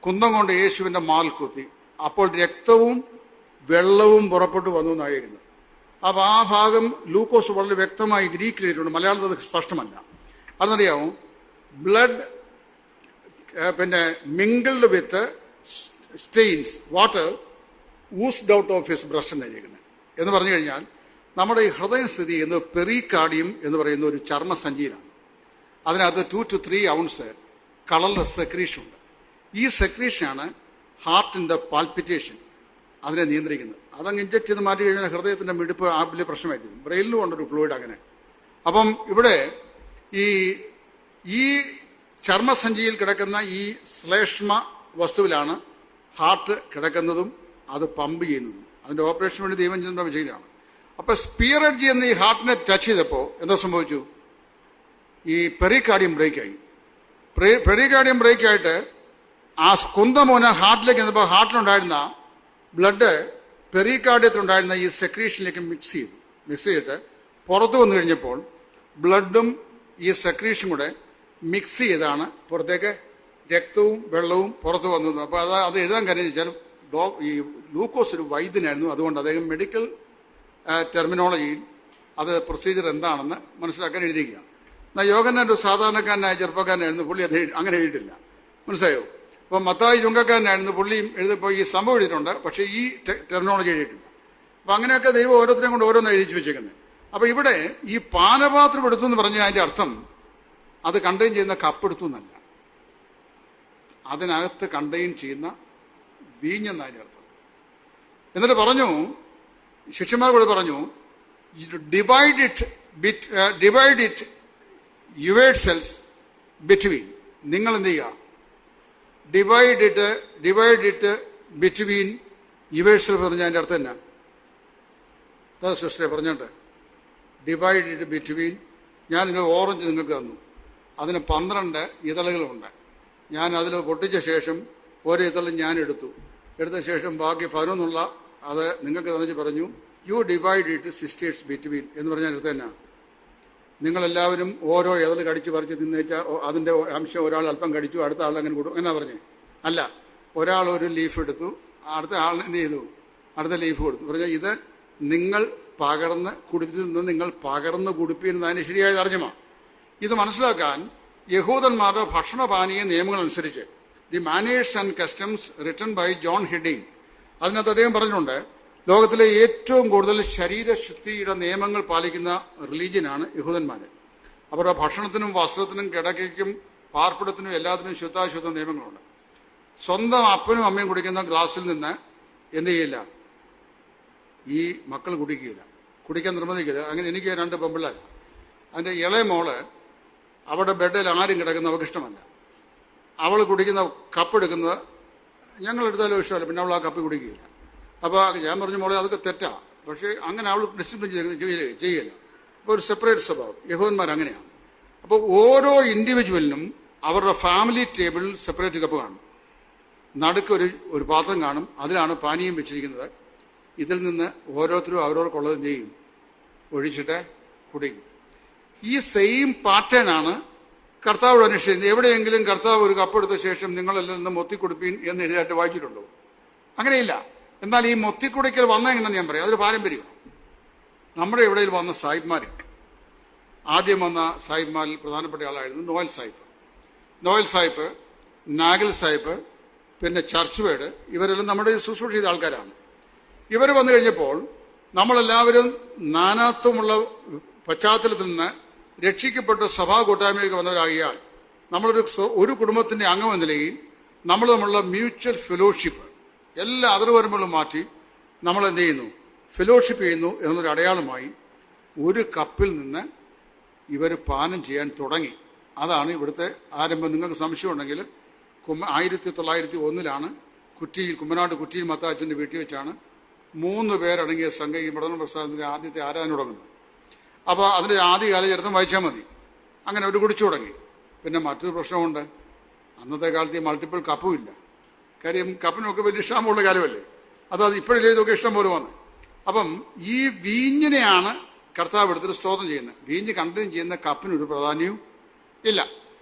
കുന്തം കൊണ്ട് യേശുവിൻ്റെ മാൽ കുത്തി. അപ്പോൾ രക്തവും വെള്ളവും പുറപ്പെട്ടു വന്നു എന്നാണ് എഴുതുന്നത്. അപ്പോൾ ആ ഭാഗം ലൂക്കോസ് വളരെ വ്യക്തമായി ഗ്രീക്കിൽ എഴുതിയിട്ടുണ്ട്. മലയാളത്തിൽ അത് സ്പഷ്ടമല്ല. അതെന്നറിയാമോ? Blood mingled with stains water oozed out of his breast എന്ന് എഴുതിയിരിക്കുന്നത്. എന്ന് പറഞ്ഞു കഴിഞ്ഞാൽ നമ്മുടെ ഈ ഹൃദയം സ്ഥിതി ചെയ്യുന്നത് പെറികാർഡിയം എന്ന് പറയുന്ന ഒരു ചർമ്മസഞ്ചിയിലാണ്. അതിനകത്ത് 2 to 3 ounce കളർലെസ് സെക്രീഷൻ ഉണ്ട്. ഈ സെക്രീഷനാണ് ഹാർട്ടിൻ്റെ പാൽപിറ്റേഷൻ അതിനെ നിയന്ത്രിക്കുന്നത്. അതങ്ങ് ഇഞ്ചക്ട് ചെയ്ത് മാറ്റി കഴിഞ്ഞാൽ ഹൃദയത്തിൻ്റെ മിടിപ്പ് ആ വലിയ പ്രശ്നമായി തീരും. ബ്രെയിനിലും ഉണ്ടൊരു ഫ്ലൂയിഡ് അങ്ങനെ. അപ്പം ഇവിടെ ഈ ചർമ്മസഞ്ചിയിൽ കിടക്കുന്ന ഈ ശ്ലേഷ്മ വസ്തുവിലാണ് ഹാർട്ട് കിടക്കുന്നതും അത് പമ്പ് ചെയ്യുന്നതും. അതിൻ്റെ ഓപ്പറേഷൻ വേണ്ടി ദൈവം ചെയ്തതാണ്. അപ്പോൾ സ്പിയർ എഡ്ജ് എന്ന് ഈ ഹാർട്ടിനെ ടച്ച് ചെയ്തപ്പോൾ എന്താ സംഭവിച്ചു? ഈ പെറികാർഡിയം ബ്രേക്കായി. പെറികാർഡിയം ബ്രേക്കായിട്ട് ആ കുന്തമോന ഹാർട്ടിലേക്ക് ചെന്നപ്പോൾ ഹാർട്ടിലുണ്ടായിരുന്ന ബ്ലഡ് പെറികാർഡിയത്തിലുണ്ടായിരുന്ന ഈ സെക്രീഷനിലേക്ക് മിക്സ് ചെയ്തിട്ട് പുറത്തു വന്നു കഴിഞ്ഞപ്പോൾ ബ്ലഡും ഈ സെക്രീഷനും കൂടെ മിക്സ് ചെയ്താണ് പുറത്തേക്ക് രക്തവും വെള്ളവും പുറത്തു വന്നത്. അപ്പോൾ അത് എഴുതാൻ കാര്യം വെച്ചാൽ ഈ ലൂക്കോസ് ഒരു വൈദ്യനായിരുന്നു. അതുകൊണ്ട് അദ്ദേഹം മെഡിക്കൽ ടെർമിനോളജിയിൽ അത് പ്രൊസീജിയർ എന്താണെന്ന് മനസ്സിലാക്കാൻ എഴുതിയിരിക്കുകയാണ്. എന്നാൽ യോഹന്നാൻ ഒരു സാധാരണക്കാരനായ ചെറുപ്പക്കാരനായിരുന്നു. പുള്ളി അത് അങ്ങനെ എഴുതിയിട്ടില്ല. മനസ്സിലായോ? അപ്പോൾ മത്തായി ചുങ്കക്കാരനായിരുന്നു. പുള്ളിയും എഴുതിയപ്പോൾ ഈ സംഭവം എഴുതിയിട്ടുണ്ട്, പക്ഷേ ഈ ടെർമിനോളജി എഴുതിയിട്ടില്ല. അപ്പം അങ്ങനെയൊക്കെ ദൈവം ഓരോരുത്തരെയും കൊണ്ട് ഓരോന്ന് എഴുതിച്ചു വെച്ചേക്കുന്നത്. അപ്പോൾ ഇവിടെ ഈ പാനപാത്രം എടുത്തു എന്ന് പറഞ്ഞാൽ അതിൻ്റെ അർത്ഥം അത് കണ്ടെയ്ൻ ചെയ്യുന്ന കപ്പ് എടുത്തു എന്നല്ല, അതിനകത്ത് കണ്ടെയ്ൻ ചെയ്യുന്ന വീഞ്ഞെന്നതിൻ്റെ അർത്ഥം. എന്നിട്ട് പറഞ്ഞു, ശിഷ്യന്മാരോട് പറഞ്ഞു, ഡിവൈഡ് ഇറ്റ് യുവേഡ് സെൽസ് ബിറ്റ്വീൻ. നിങ്ങൾ എന്ത് ചെയ്യുക? ഡിവൈഡ് ഇറ്റ് ബിറ്റ്വീൻ യുവേഡ് സെൽസ് പറഞ്ഞാൽ അതിൻ്റെ അർത്ഥം എന്നാ? സിസ്റ്ററെ പറഞ്ഞോട്ടെ. Divide it between. ഞാനൊരു ഓറഞ്ച് നിങ്ങൾക്ക് തന്നു, അതിന് 12 ഇതളുകളുണ്ട്. ഞാൻ അതിൽ പൊട്ടിച്ച ശേഷം ഒരു ഇതൾ ഞാൻ എടുത്ത ശേഷം ബാക്കി 11 അത് നിങ്ങൾക്ക് തന്നിട്ട് പറഞ്ഞു, യു ഡിവൈഡ് ഇറ്റ് 6 ബിറ്റ്വീൻ എന്ന് പറഞ്ഞാൽ അടുത്ത് തന്നെ നിങ്ങളെല്ലാവരും ഓരോ ഇതൾ കടിച്ച് പറിച്ച് തിന്നേച്ചാൽ അതിൻ്റെ അംശം ഒരാൾ അല്പം കടിച്ചു, അടുത്ത ആൾ അങ്ങനെ കൊടുക്കും എന്നാ പറഞ്ഞേ? അല്ല, ഒരാൾ ഒരു ലീഫ് എടുത്തു, അടുത്ത ആളിന് എന്ത് ചെയ്തു? അടുത്ത ലീഫ് കൊടുത്തു. പറഞ്ഞാൽ ഇത് നിങ്ങൾ പകർന്ന് കുടിപ്പിൽ നിന്ന് നിങ്ങൾ പകർന്ന് കുടിപ്പിക്കുന്നതിന് ശരിയായ തർജ്ജമ. ഇത് മനസ്സിലാക്കാൻ യഹൂദന്മാരുടെ ഭക്ഷണപാനീയ നിയമങ്ങളനുസരിച്ച് the manners and customs written by John Heding, അതിനകത്ത് അദ്ദേഹം പറഞ്ഞിട്ടുണ്ട്, ലോകത്തിലെ ഏറ്റവും കൂടുതൽ ശരീരശുദ്ധിയുടെ നിയമങ്ങൾ പാലിക്കുന്ന റിലീജിയനാണ് യഹൂദന്മാർ. അവരുടെ ഭക്ഷണത്തിനും വസ്ത്രത്തിനും കിടക്കയ്ക്കും പാർപ്പിടത്തിനും എല്ലാത്തിനും ശുദ്ധാശുദ്ധ നിയമങ്ങളുണ്ട്. സ്വന്തം അപ്പനും അമ്മയും കുടിക്കുന്ന ഗ്ലാസ്സിൽ നിന്ന് എന്ത് ചെയ്യില്ല, ഈ മക്കൾ കുടിക്കുകയില്ല, കുടിക്കാൻ നിർബന്ധിക്കില്ല. അങ്ങനെ എനിക്ക് 2 പെമ്പിള്ളേർ. അതിൻ്റെ ഇളയ മോള് അവിടെ ബെഡിൽ ആരും കിടക്കുന്ന അവൾക്ക് ഇഷ്ടമല്ല. അവൾ കുടിക്കുന്ന കപ്പ് എടുക്കുന്നത് ഞങ്ങളെടുത്താലും ഇഷ്ടമല്ല, പിന്നെ അവൾ ആ കപ്പ് കുടിക്കുകയില്ല. അപ്പോൾ ഞാൻ പറഞ്ഞു, മോളെ അതൊക്കെ തെറ്റാണ്, പക്ഷേ അങ്ങനെ അവൾ ഡിസിപ്ലിൻ ചെയ്യില്ല. അപ്പോൾ ഒരു സെപ്പറേറ്റ് സ്വഭാവം. യഹൂദന്മാർ അങ്ങനെയാണ്. അപ്പോൾ ഓരോ ഇൻഡിവിജ്വലിനും അവരുടെ ഫാമിലി ടേബിളിൽ സെപ്പറേറ്റ് കപ്പ് കാണും. നടുക്ക് ഒരു പാത്രം കാണും, അതിലാണ് പാനീയം വെച്ചിരിക്കുന്നത്. ഇതിൽ നിന്ന് ഓരോരുത്തരും അവരവർക്കുള്ളത് എന്ത് ചെയ്യും? ഒഴിച്ചിട്ട് കുടിക്കും. ഈ സെയിം പാറ്റേണാണ് കർത്താവ് അനുഷ്ഠിക്കുന്നത്. എവിടെയെങ്കിലും കർത്താവ് ഒരു കപ്പെടുത്ത ശേഷം നിങ്ങളെല്ലാം നിന്ന് മൊത്തിക്കൊടുപ്പീൻ എന്ന് എഴുതിയായിട്ട് വായിച്ചിട്ടുണ്ടോ? അങ്ങനെയില്ല. എന്നാൽ ഈ മൊത്തിക്കുടിക്കൽ വന്ന എങ്ങനെയെന്ന് ഞാൻ പറയാം, അതൊരു പാരമ്പര്യമാണ്. നമ്മുടെ ഇവിടെയിൽ വന്ന സാഹിബ്മാർ, ആദ്യം വന്ന സാഹിബ്മാരിൽ പ്രധാനപ്പെട്ട ആളായിരുന്നു നോയൽ സാഹിബ്, നാഗൽ സാഹിബ്, പിന്നെ ചർച്ച് വേഡ്. ഇവരെല്ലാം നമ്മുടെ ശുശ്രൂഷ ചെയ്ത ആൾക്കാരാണ്. ഇവർ വന്നു കഴിഞ്ഞപ്പോൾ നമ്മളെല്ലാവരും നാനാത്വമുള്ള പശ്ചാത്തലത്തിൽ നിന്ന് രക്ഷിക്കപ്പെട്ട സഭാ കൂട്ടായ്മയിലേക്ക് വന്നവരാകിയാൽ ഒരു കുടുംബത്തിൻ്റെ അംഗം എന്ന നിലയിൽ നമ്മൾ തമ്മിലുള്ള മ്യൂച്വൽ ഫെലോഷിപ്പ് എല്ലാ അതിർവരമ്പുകളും മാറ്റി നമ്മൾ എന്ത് ചെയ്യുന്നു? ഫെലോഷിപ്പ് ചെയ്യുന്നു എന്നൊരു അടയാളമായി ഒരു കപ്പിൽ നിന്ന് ഇവർ പാനം ചെയ്യാൻ തുടങ്ങി. അതാണ് ഇവിടുത്തെ ആരംഭം. നിങ്ങൾക്ക് സംശയമുണ്ടെങ്കിൽ 1901 കുമ്മനാട് കുറ്റിയിൽ മത്താച്ചൻ്റെ വീട്ടിൽ വെച്ചാണ് 3 പേരടങ്ങിയ സംഘം ഈ പഠന പ്രസ്ഥാനത്തിൻ്റെ ആദ്യത്തെ ആരാധന തുടങ്ങുന്നത്. അപ്പോൾ അതിൻ്റെ ആദ്യകാല ചരിത്രം വായിച്ചാൽ മതി. അങ്ങനെ അവർ കുടിച്ചു തുടങ്ങി. പിന്നെ മറ്റൊരു പ്രശ്നമുണ്ട്, അന്നത്തെ കാലത്ത് ഈ മൾട്ടിപ്പിൾ കപ്പും ഇല്ല. കാര്യം കപ്പിനൊക്കെ വലിയ ഇഷ്ടമുള്ള കാര്യമല്ലേ, അത് ഇപ്പോഴല്ലേ ഇതൊക്കെ ഇഷ്ടം പോലെ വന്നത്. അപ്പം ഈ വീഞ്ഞിനെയാണ് കർത്താവ് എടുത്തിട്ട് സ്തോത്രം ചെയ്യുന്നത്. വീഞ്ഞ് കണ്ടെയ്ൻ ചെയ്യുന്ന കപ്പിനൊരു പ്രാധാന്യവും ഇല്ല.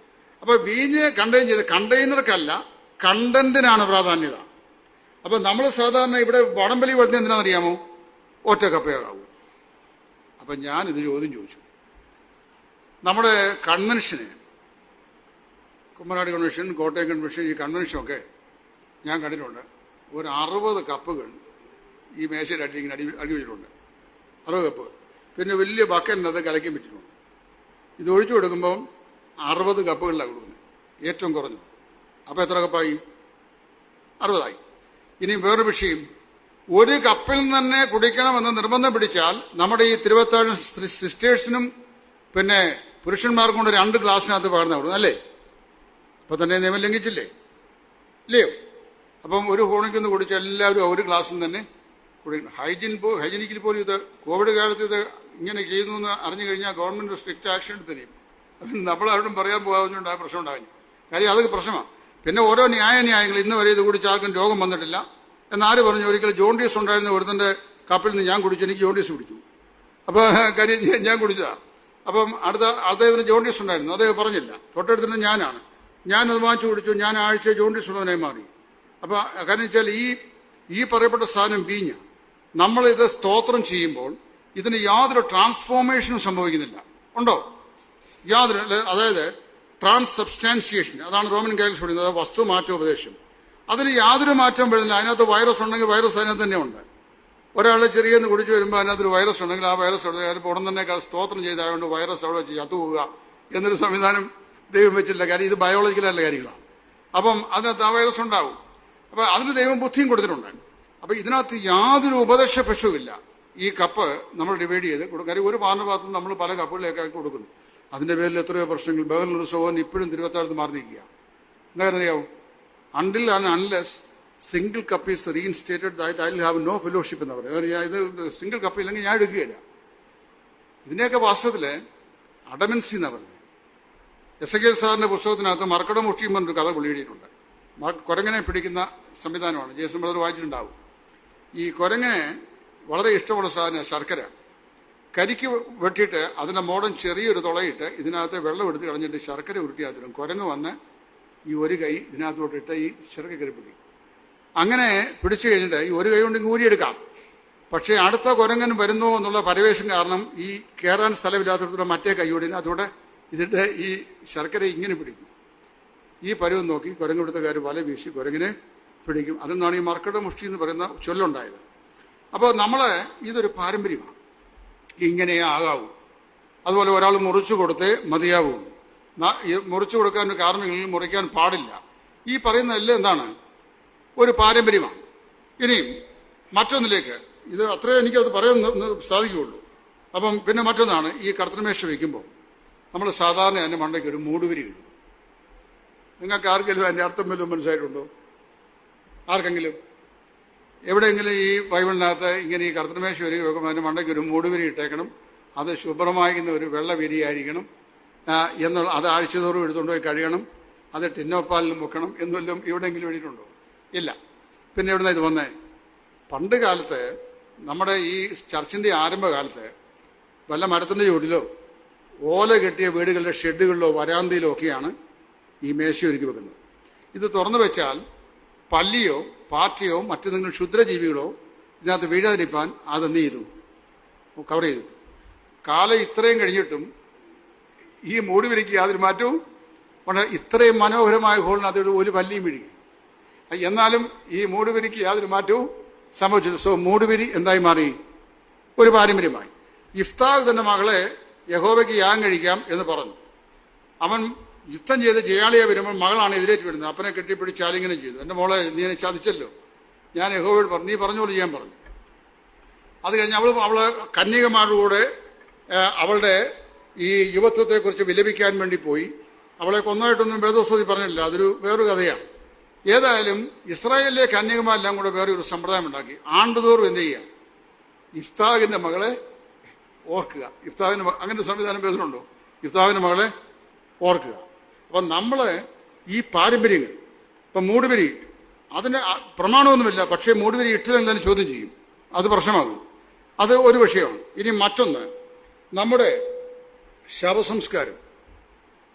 അപ്പോൾ വീഞ്ഞ് കണ്ടെയ്ൻ ചെയ്ത് കണ്ടെയ്നർക്കല്ല കണ്ടന്റിനാണ് പ്രാധാന്യത. അപ്പം നമ്മൾ സാധാരണ ഇവിടെ വടംവലി വരുന്നത് എന്തിനാണെന്നറിയാമോ? ഒറ്റ കപ്പയാകാവൂ. അപ്പം ഞാനൊരു ചോദ്യം ചോദിച്ചു. നമ്മുടെ കൺവെൻഷന്, കുമ്മനാട് കൺവെൻഷൻ, കോട്ടയം കൺവെൻഷൻ, ഈ കൺവെൻഷനൊക്കെ ഞാൻ കണ്ടിട്ടുണ്ട്. ഒരു 60 കപ്പുകൾ ഈ മേശയുടെ അടിയിൽ ഇങ്ങനെ അടി വെച്ചിട്ടുണ്ട്. 60 കപ്പ്. പിന്നെ വലിയ ബക്കറ്റിനകത്ത് കലക്കി വെച്ചിട്ടുണ്ട്. ഇത് ഒഴിച്ചു കൊടുക്കുമ്പം 60 കപ്പുകളിലാണ് കൊടുക്കുന്നത്, ഏറ്റവും കുറഞ്ഞത്. അപ്പോൾ എത്ര കപ്പായി? 60ആയി. ഇനി വേറൊരു വിഷയം, ഒരു കപ്പിൽ നിന്ന് തന്നെ കുടിക്കണമെന്ന് നിർബന്ധം പിടിച്ചാൽ നമ്മുടെ ഈ തിരുവത്താഴ് സിസ്റ്റേഴ്സിനും പിന്നെ പുരുഷന്മാർക്കും കൊണ്ട് 2 ഗ്ലാസ്സിനകത്ത് പകർന്നു കൊടുക്കും, അല്ലേ? അപ്പം തന്നെ നിയമം ലംഘിച്ചില്ലേ? ഇല്ലയോ? അപ്പം ഒരു ഹോണിക്കൊന്ന് കുടിച്ച് എല്ലാവരും ഒരു ഗ്ലാസ്സിൽ തന്നെ കുടിക്കണം. ഹൈജീനിക്കിൽ പോലും ഇത് കോവിഡ് കാലത്ത് ഇത് ഇങ്ങനെ ചെയ്യുന്നു എന്ന് അറിഞ്ഞു കഴിഞ്ഞാൽ ഗവൺമെൻറ് സ്ട്രിക്റ്റ് ആക്ഷൻ എടുത്ത് തരും. അതിന് നമ്മളാരോടും പറയാൻ പോകാവുന്നതുകൊണ്ട് ആ പ്രശ്നം ഉണ്ടാകും. കാര്യം അതൊക്കെ പ്രശ്നമാണ്. പിന്നെ ഓരോ ന്യായങ്ങൾ ഇന്ന് വരെ ഇത് കുടിച്ച് ആർക്കും രോഗം വന്നിട്ടില്ല എന്നാര് പറഞ്ഞു? ഒരിക്കൽ ജോണ്ടീസ് ഉണ്ടായിരുന്ന ഒരുത്തൻ്റെ കപ്പിൽ നിന്ന് ഞാൻ കുടിച്ചു, എനിക്ക് ജോണ്ടീസ് പിടിച്ചു. അപ്പോൾ കാര്യം ഞാൻ കുടിച്ചതാണ്. അപ്പം അദ്ദേഹത്തിന് ജോണ്ടീസ് ഉണ്ടായിരുന്നു, അദ്ദേഹം പറഞ്ഞില്ല. തൊട്ടടുത്തിരുന്ന് ഞാനത് വാങ്ങിച്ചു കുടിച്ചു. ഞാൻ ആഴ്ച ജോണ്ടീസ് ഉള്ളവനായി മാറി. അപ്പോൾ കാരണം വെച്ചാൽ ഈ പറയപ്പെട്ട സാധനം വീഞ്ഞ നമ്മളിത് സ്തോത്രം ചെയ്യുമ്പോൾ ഇതിന് യാതൊരു ട്രാൻസ്ഫോർമേഷനും സംഭവിക്കുന്നില്ല. ഉണ്ടോ? യാതൊരു, അതായത് ട്രാൻസ്സബ്സ്റ്റാൻഷിയേഷൻ, അതാണ് റോമൻ കാത്തലിക്സ് പറയുന്നത്, വസ്തു മാറ്റോപദേശം. അതിന് യാതൊരു മാറ്റവും വരുന്നില്ല. അതിനകത്ത് വൈറസ് ഉണ്ടെങ്കിൽ വൈറസ് അതിനകത്ത് തന്നെ ഉണ്ട്. ഒരാൾ ചെറിയെന്ന് കുടിച്ചു വരുമ്പോൾ അതിനകത്തൊരു വൈറസ് ഉണ്ടെങ്കിൽ ആ വൈറസ് അവിടെ ഉടൻ തന്നെ സ്തോത്രം ചെയ്തായതുകൊണ്ട് വൈറസ് അവിടെ വെച്ച് ചത്തുപോവുക എന്നൊരു സംവിധാനം ദൈവം വെച്ചില്ല. കാര്യം ഇത് ബയോളജിക്കലായിട്ടുള്ള കാര്യങ്ങളാണ്. അപ്പം അതിനകത്ത് ആ വൈറസ് ഉണ്ടാവും. അപ്പം അതിന് ദൈവം ബുദ്ധിയും കൊടുത്തിട്ടുണ്ട്. അപ്പം ഇതിനകത്ത് യാതൊരു ഉപദേശ പശുവില്ല. ഈ കപ്പ് നമ്മൾ ഡിവൈഡ് ചെയ്ത് കൊടുക്കും. കാര്യം ഒരു പാനപാത്രം നമ്മൾ പല കപ്പുകളിലേക്കാക്കി കൊടുക്കുന്നു. അതിൻ്റെ പേരിൽ എത്രയോ പ്രശ്നങ്ങൾ. ബഹറിനൊരു സോഹൻ ഇപ്പോഴും തിരുവത്താഴത്ത് മാറി നിൽക്കുക. എന്താ അറിയാവും? Until and unless single cup is reinstated that I will have no fellowship എന്ന് പറയും. ഇത് സിംഗിൾ കപ്പ് ഇല്ലെങ്കിൽ ഞാൻ എടുക്കുകയില്ല. ഇതിനെയൊക്കെ വാസ്തവത്തിൽ അഡമൻസി എന്നാണ് പറയുന്നത്. എസെക്കിയേൽ സാറിൻ്റെ പുസ്തകത്തിനകത്ത് മർക്കടം മുഷ്ടിയും പറഞ്ഞൊരു കഥ പുള്ളിയിട്ടുണ്ട്. കുരങ്ങനെ പിടിക്കുന്ന സംവിധാനമാണ്. ജേസൺ ബ്രദർ വായിച്ചിട്ടുണ്ടാവും. ഈ കുരങ്ങനെ വളരെ ഇഷ്ടമുള്ള സാധനം ശർക്കര. കരിക്ക് വെട്ടിയിട്ട് അതിൻ്റെ മോടൻ ചെറിയൊരു തുളയിട്ട് ഇതിനകത്ത് വെള്ളം എടുത്ത് കളഞ്ഞിട്ട് ശർക്കര ഉരുട്ടിനകത്തിടും. കുരങ്ങ് വന്ന് ഈ ഒരു കൈ ഇതിനകത്തോട്ടിട്ട് ഈ ശർക്കര കയറി പിടിക്കും. അങ്ങനെ പിടിച്ചു കഴിഞ്ഞിട്ട് ഈ ഒരു കൈ കൊണ്ട് ഊരിയെടുക്കാം. പക്ഷേ അടുത്ത കുരങ്ങൻ വരുന്നു എന്നുള്ള പരവേശം കാരണം ഈ കയറാൻ സ്ഥലമില്ലാത്തടത്തോടെ മറ്റേ കൈയോടിന് അതോടെ ഇതിട്ട് ഈ ശർക്കര ഇങ്ങനെ പിടിക്കും. ഈ പരുവം നോക്കി കുരങ്ങെടുത്തുകാർ വല വീശി കുരങ്ങിനെ പിടിക്കും. അതെന്നാണ് ഈ മർക്കട മുഷ്ടി എന്ന് പറയുന്ന ചൊല്ലുണ്ടായത്. അപ്പോൾ ഇതൊരു പാരമ്പര്യമാണ്. ഇങ്ങനെ ആകാവൂ. അതുപോലെ ഒരാൾ മുറിച്ചു കൊടുത്തേ മതിയാവുള്ളൂ. മുറിച്ചു കൊടുക്കാൻ കാരണങ്ങളിൽ മുറിക്കാൻ പാടില്ല. ഈ പറയുന്ന എല്ലാം എന്താണ്? ഒരു പാരമ്പര്യമാണ്. ഇനിയും മറ്റൊന്നിലേക്ക് ഇത് അത്രേ എനിക്കത് പറയാൻ സാധിക്കുകയുള്ളൂ. അപ്പം പിന്നെ മറ്റൊന്നാണ്, ഈ കർത്തനമേശ വയ്ക്കുമ്പോൾ നമ്മൾ സാധാരണ അതിൻ്റെ മണ്ടയ്ക്ക് ഒരു മൂടുവിരി ഇടും. നിങ്ങൾക്ക് ആർക്കെങ്കിലും അതിൻ്റെ അർത്ഥം വല്ലതും മനസ്സിലായിട്ടുണ്ടോ? ആർക്കെങ്കിലും എവിടെയെങ്കിലും ഈ ബൈബിളിനകത്ത് ഇങ്ങനെ ഈ കർത്തനമേശ വരിക വെക്കുമ്പോൾ അതിൻ്റെ മണ്ടയ്ക്ക് ഒരു മൂടുവിരി ഇട്ടേക്കണം, അത് ശുഭ്രമായിരിക്കുന്ന ഒരു വെള്ള വിരിയായിരിക്കണം എന്നുള്ള, അത് ആഴ്ചതോറും എടുത്തുകൊണ്ട് പോയി കഴിയണം, അത് ടിന്നോപ്പാലിലും വെക്കണം എന്നെല്ലാം എവിടെയെങ്കിലും എഴുതിയിട്ടുണ്ടോ? ഇല്ല. പിന്നെ എവിടുന്ന ഇത് വന്നേ? പണ്ട് കാലത്ത് നമ്മുടെ ഈ ചർച്ചിൻ്റെ ആരംഭകാലത്ത് വല്ല മരത്തിൻ്റെ ചുവട്ടിലോ ഓല കെട്ടിയ വീടുകളുടെ ഷെഡുകളിലോ വരാന്തയിലോ ഒക്കെയാണ് ഈ മേശ ഒരുക്കി വെക്കുന്നത്. ഇത് തുറന്നു വെച്ചാൽ പല്ലിയോ പാറ്റയോ മറ്റെന്തെങ്കിലും ക്ഷുദ്രജീവികളോ ഇതിനകത്ത് വീഴാതിരിക്കാൻ അതെന്ത് ചെയ്തു? കവർ ചെയ്തു. കാലം ഇത്രയും കഴിഞ്ഞിട്ടും ഈ മൂടുവിരിക്ക് യാതൊരു മാറ്റവും ഇത്രയും മനോഹരമായ ഹോളിനകത്ത് ഒരു പല്ലിയും വീഴുകയും. എന്നാലും ഈ മൂടുവിരിക്ക് യാതൊരു മാറ്റവും സംഭവിച്ചില്ല. സോ മൂടുവിരി എന്തായി മാറി? ഒരു പാരമ്പര്യമായി. ഇഫ്താഹ് തന്റെ മകളെ യഹോവയ്ക്ക് യാഗം കഴിക്കാം എന്ന് പറഞ്ഞു. അവൻ യുദ്ധം ചെയ്ത് ജയാളിയെ വരുമ്പോൾ മകളാണ് എതിരേറ്റ് വരുന്നത്. അപ്പനെ കെട്ടിപ്പിടിച്ച് ആലിംഗനം ചെയ്തു. എൻ്റെ മോളെ നീ എന്നെ ചതിച്ചല്ലോ, ഞാൻ യഹോവയോട് പറഞ്ഞു, നീ പറഞ്ഞോളൂ ചെയ്യാൻ പറഞ്ഞു. അത് കഴിഞ്ഞ് അവള് കന്യകമാരുടെ കൂടെ അവളുടെ ഈ യുവത്വത്തെക്കുറിച്ച് വിലപിക്കാൻ വേണ്ടി പോയി. അവളെ കൊന്നതായിട്ടൊന്നും വേദോസ്വതി പറഞ്ഞില്ല, അതൊരു വേറൊരു കഥയാണ്. ഏതായാലും ഇസ്രായേലിലെ കന്യകമാരെല്ലാം കൂടെ വേറെ ഒരു സമ്പ്രദായം ഉണ്ടാക്കി. ആണ്ടുതോറും എന്ത് ചെയ്യുക? ഇഫ്താഹിൻ്റെ മകളെ ഓർക്കുക. ഇഫ്താഹിൻ്റെ അങ്ങനെ ഒരു സംവിധാനം പേരുണ്ടോ? ഇഫ്താഹിൻ്റെ മകളെ ഓർക്കുക. അപ്പം നമ്മൾ ഈ പാരമ്പര്യങ്ങൾ, ഇപ്പം മൂടുവരി അതിന് പ്രമാണമൊന്നുമില്ല, പക്ഷേ മൂടുവരി ഇട്ടില്ലെങ്കിലും ചോദ്യം ചെയ്യും, അത് പ്രശ്നമാകും. അത് ഒരു വിഷയമാണ്. ഇനി മറ്റൊന്ന്, നമ്മുടെ ശവസംസ്കാരം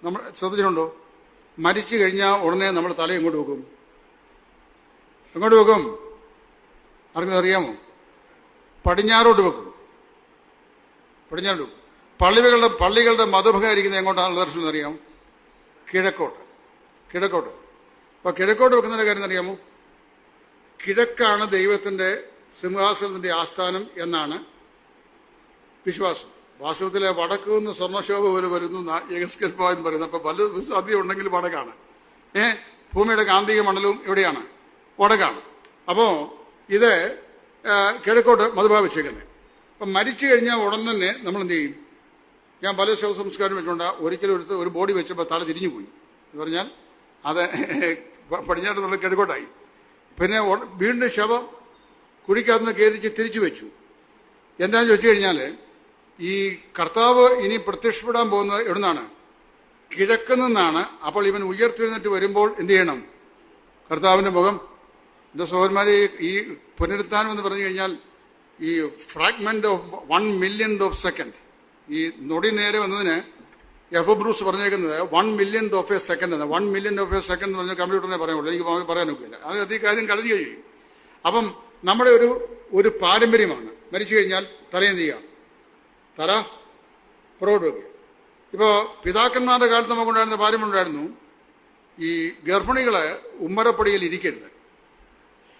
നമ്മൾ ശ്രദ്ധിച്ചിട്ടുണ്ടോ? മരിച്ചു കഴിഞ്ഞാൽ ഉടനെ നമ്മൾ തല എങ്ങോട്ട് വെക്കും? എങ്ങോട്ട് വെക്കും? ആർക്കും അറിയാമോ? പടിഞ്ഞാറോട്ട് വെക്കും. പടിഞ്ഞാറോട്ട് വെക്കും. പള്ളികളുടെ മതഭകാരിക്കുന്നത് എങ്ങോട്ടാണ് ദർശനം അറിയാമോ? കിഴക്കോട്ട്. അപ്പോൾ കിഴക്കോട്ട് വെക്കുന്നതിൻ്റെ കാര്യം അറിയാമോ? കിഴക്കാണ് ദൈവത്തിൻ്റെ സിംഹാസനത്തിൻ്റെ ആസ്ഥാനം എന്നാണ് വിശ്വാസം. വാസ്തവത്തിലെ വടക്ക് നിന്ന് സ്വർണ്ണശോഭ പോലെ വരുന്നു യഗസ്കേൽ ഭവൻ പറയുന്നത്. അപ്പം പല സാധ്യത ഉണ്ടെങ്കിൽ വടക്കാണ്. ഭൂമിയുടെ കാന്തിക മണ്ഡലവും എവിടെയാണ്? വടക്കാണ്. അപ്പോൾ ഇത് കിഴക്കോട്ട് മധുഭാവിച്ചേക്കുന്നത്. അപ്പം മരിച്ചു കഴിഞ്ഞാൽ ഉടൻ തന്നെ നമ്മൾ എന്ത് ചെയ്യും? ഞാൻ പല ശവസംസ്കാരം വെച്ചുകൊണ്ട് ഒരിക്കലും ഒരു ബോഡി വെച്ചപ്പോൾ തല തിരിഞ്ഞു പോയി എന്ന് പറഞ്ഞാൽ അത് പടിഞ്ഞാട്ട് നമ്മൾ കിഴക്കോട്ടായി. പിന്നെ വീണ്ടും ശവം കുഴിക്കകത്ത് കയറിച്ച് തിരിച്ചു വെച്ചു. എന്താണെന്ന് ചോദിച്ചു കഴിഞ്ഞാൽ ഈ കർത്താവ് ഇനി പ്രത്യക്ഷപ്പെടാൻ പോകുന്നത് എവിടുന്നാണ്? കിഴക്ക് നിന്നാണ്. അപ്പോൾ ഇവൻ ഉയർത്തെഴുന്നേറ്റ് വരുമ്പോൾ എന്ത് ചെയ്യണം? കർത്താവിൻ്റെ മുഖം. എൻ്റെ സഹോദരന്മാരെ, ഈ പുനരുത്ഥാനം എന്ന് പറഞ്ഞു കഴിഞ്ഞാൽ ഈ fragment of 1 millionth of a second, ഈ നൊടി നേരെ വന്നതിന് എഫ് ബ്രൂസ് പറഞ്ഞേക്കുന്നത് 1 millionth of a second എന്ന്. 1 millionth of a second എന്ന് പറഞ്ഞാൽ കമ്പ്യൂട്ടറിനെ പറയുള്ളൂ, എനിക്ക് പറയാൻ ഒക്കില്ല. അത് ഈ കാര്യം കഴിഞ്ഞു കഴിയും. അപ്പം നമ്മുടെ ഒരു പാരമ്പര്യമാണ് മരിച്ചു കഴിഞ്ഞാൽ തലയെന്ത് ചെയ്യുക? തല പുറകോട്ട് വയ്ക്കുക. ഇപ്പോൾ പിതാക്കന്മാരുടെ കാലത്ത് നമുക്കുണ്ടായിരുന്ന പാരമ്പര്യമുണ്ടായിരുന്നു, ഈ ഗർഭിണികളെ ഉമ്മരപ്പടിയിൽ ഇരിക്കരുത്.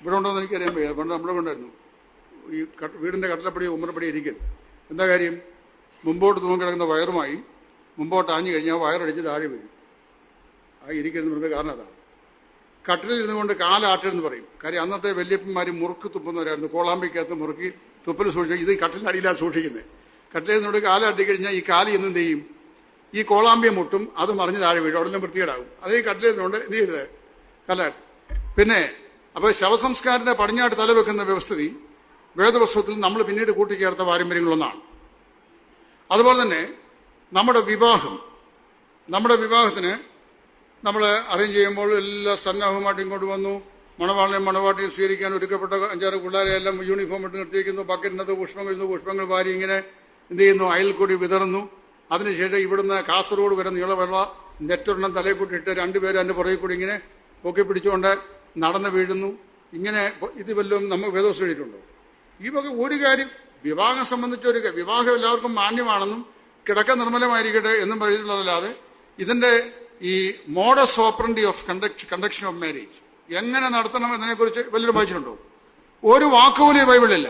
ഇവിടെ ഉണ്ടോയെന്ന് എനിക്കറിയാൻ വയ്യ. പണ്ട് നമ്മുടെ കൊണ്ടായിരുന്നു ഈ വീടിൻ്റെ കട്ടിലപ്പടി ഉമ്മരപ്പടി ഇരിക്കരുത്. എന്താ കാര്യം? മുമ്പോട്ട് തൂങ്ങിക്കിടക്കുന്ന വയറുമായി മുമ്പോട്ട് ആഞ്ഞു കഴിഞ്ഞാൽ വയറടിച്ച് താഴെ വീഴും. ആ ഇരിക്കരുതെന്ന് കാരണം അതാണ്. കട്ടിലിൽ ഇരുന്നു കൊണ്ട് കാലാട്ടെന്ന് പറയും. കാര്യം അന്നത്തെ വല്യപ്പന്മാർ മുറുക്ക് തുപ്പുന്നവരായിരുന്നു. കോളാമ്പിക്കകത്ത് മുറുക്കി തുപ്പൽ സൂക്ഷിച്ചു. ഇത് കട്ടിലിൻ്റെ അടിയിലാണ് സൂക്ഷിക്കുന്നത്. കട്ടിലിൽ നിന്നുകൊണ്ട് കാലാട്ടി കഴിഞ്ഞാൽ ഈ കാലി എന്ത് ചെയ്യും? ഈ കോളാമ്പിയെ മുട്ടും, അത് മറിഞ്ഞ് താഴെ വീഴും, അവിടെല്ലാം വൃത്തികേടാകും. അതേ കട്ടിലിൽ നിന്നുകൊണ്ട് എന്ത് ചെയ്തത്? കാലാട്ട്. പിന്നെ അപ്പോൾ ശവസംസ്കാരൻ്റെ പടിഞ്ഞാട്ട് തലവെക്കുന്ന വ്യവസ്ഥിതി വേദപുസ്തകത്തിൽ നമ്മൾ പിന്നീട് കൂട്ടിച്ചേർത്ത പാരമ്പര്യങ്ങളൊന്നാണ്. അതുപോലെ തന്നെ നമ്മുടെ വിവാഹത്തിന് നമ്മൾ അറേഞ്ച് ചെയ്യുമ്പോൾ എല്ലാ സന്നാഹവുമായിട്ട് ഇങ്ങോട്ട് വന്നു. മണവാളിനെയും മണവാട്ടിയും സ്വീകരിക്കാൻ ഒരുക്കപ്പെട്ട 5-6 പിള്ളേരെ എല്ലാം യൂണിഫോം ഇട്ട് നിർത്തിയിരിക്കുന്നു. ബക്കറ്റിനകത്ത് പുഷ്പങ്ങൾ വാരി ഇങ്ങനെ എന്ത് ചെയ്യുന്നു? അയൽക്കൂടി വിതറുന്നു. അതിനുശേഷം ഇവിടുന്ന് കാസർഗോഡ് വരെ നീളവെള്ള നെറ്റൊരെണ്ണം തലയിൽ കൂട്ടിയിട്ട് 2 പേര് അതിൻ്റെ പുറകെ കൂടി ഇങ്ങനെ പൊക്കി പിടിച്ചുകൊണ്ട് നടന്ന് വീഴുന്നു. ഇങ്ങനെ ഇത് വല്ലതും നമ്മൾ വേദോസ് എഴുതിയിട്ടുണ്ടോ? ഈ വക ഒരു കാര്യം വിവാഹം സംബന്ധിച്ച വിവാഹം എല്ലാവർക്കും മാന്യമാണെന്നും കിടക്ക നിർമ്മലമായിരിക്കട്ടെ എന്നും പറഞ്ഞിട്ടുള്ളതല്ലാതെ ഇതിൻ്റെ ഈ modus operandi of conduction of marriage എങ്ങനെ നടത്തണം എന്നതിനെക്കുറിച്ച് വല്ലതും വായിച്ചിട്ടുണ്ടോ? ഒരു വാക്കുപോലും ബൈബിളില്ല.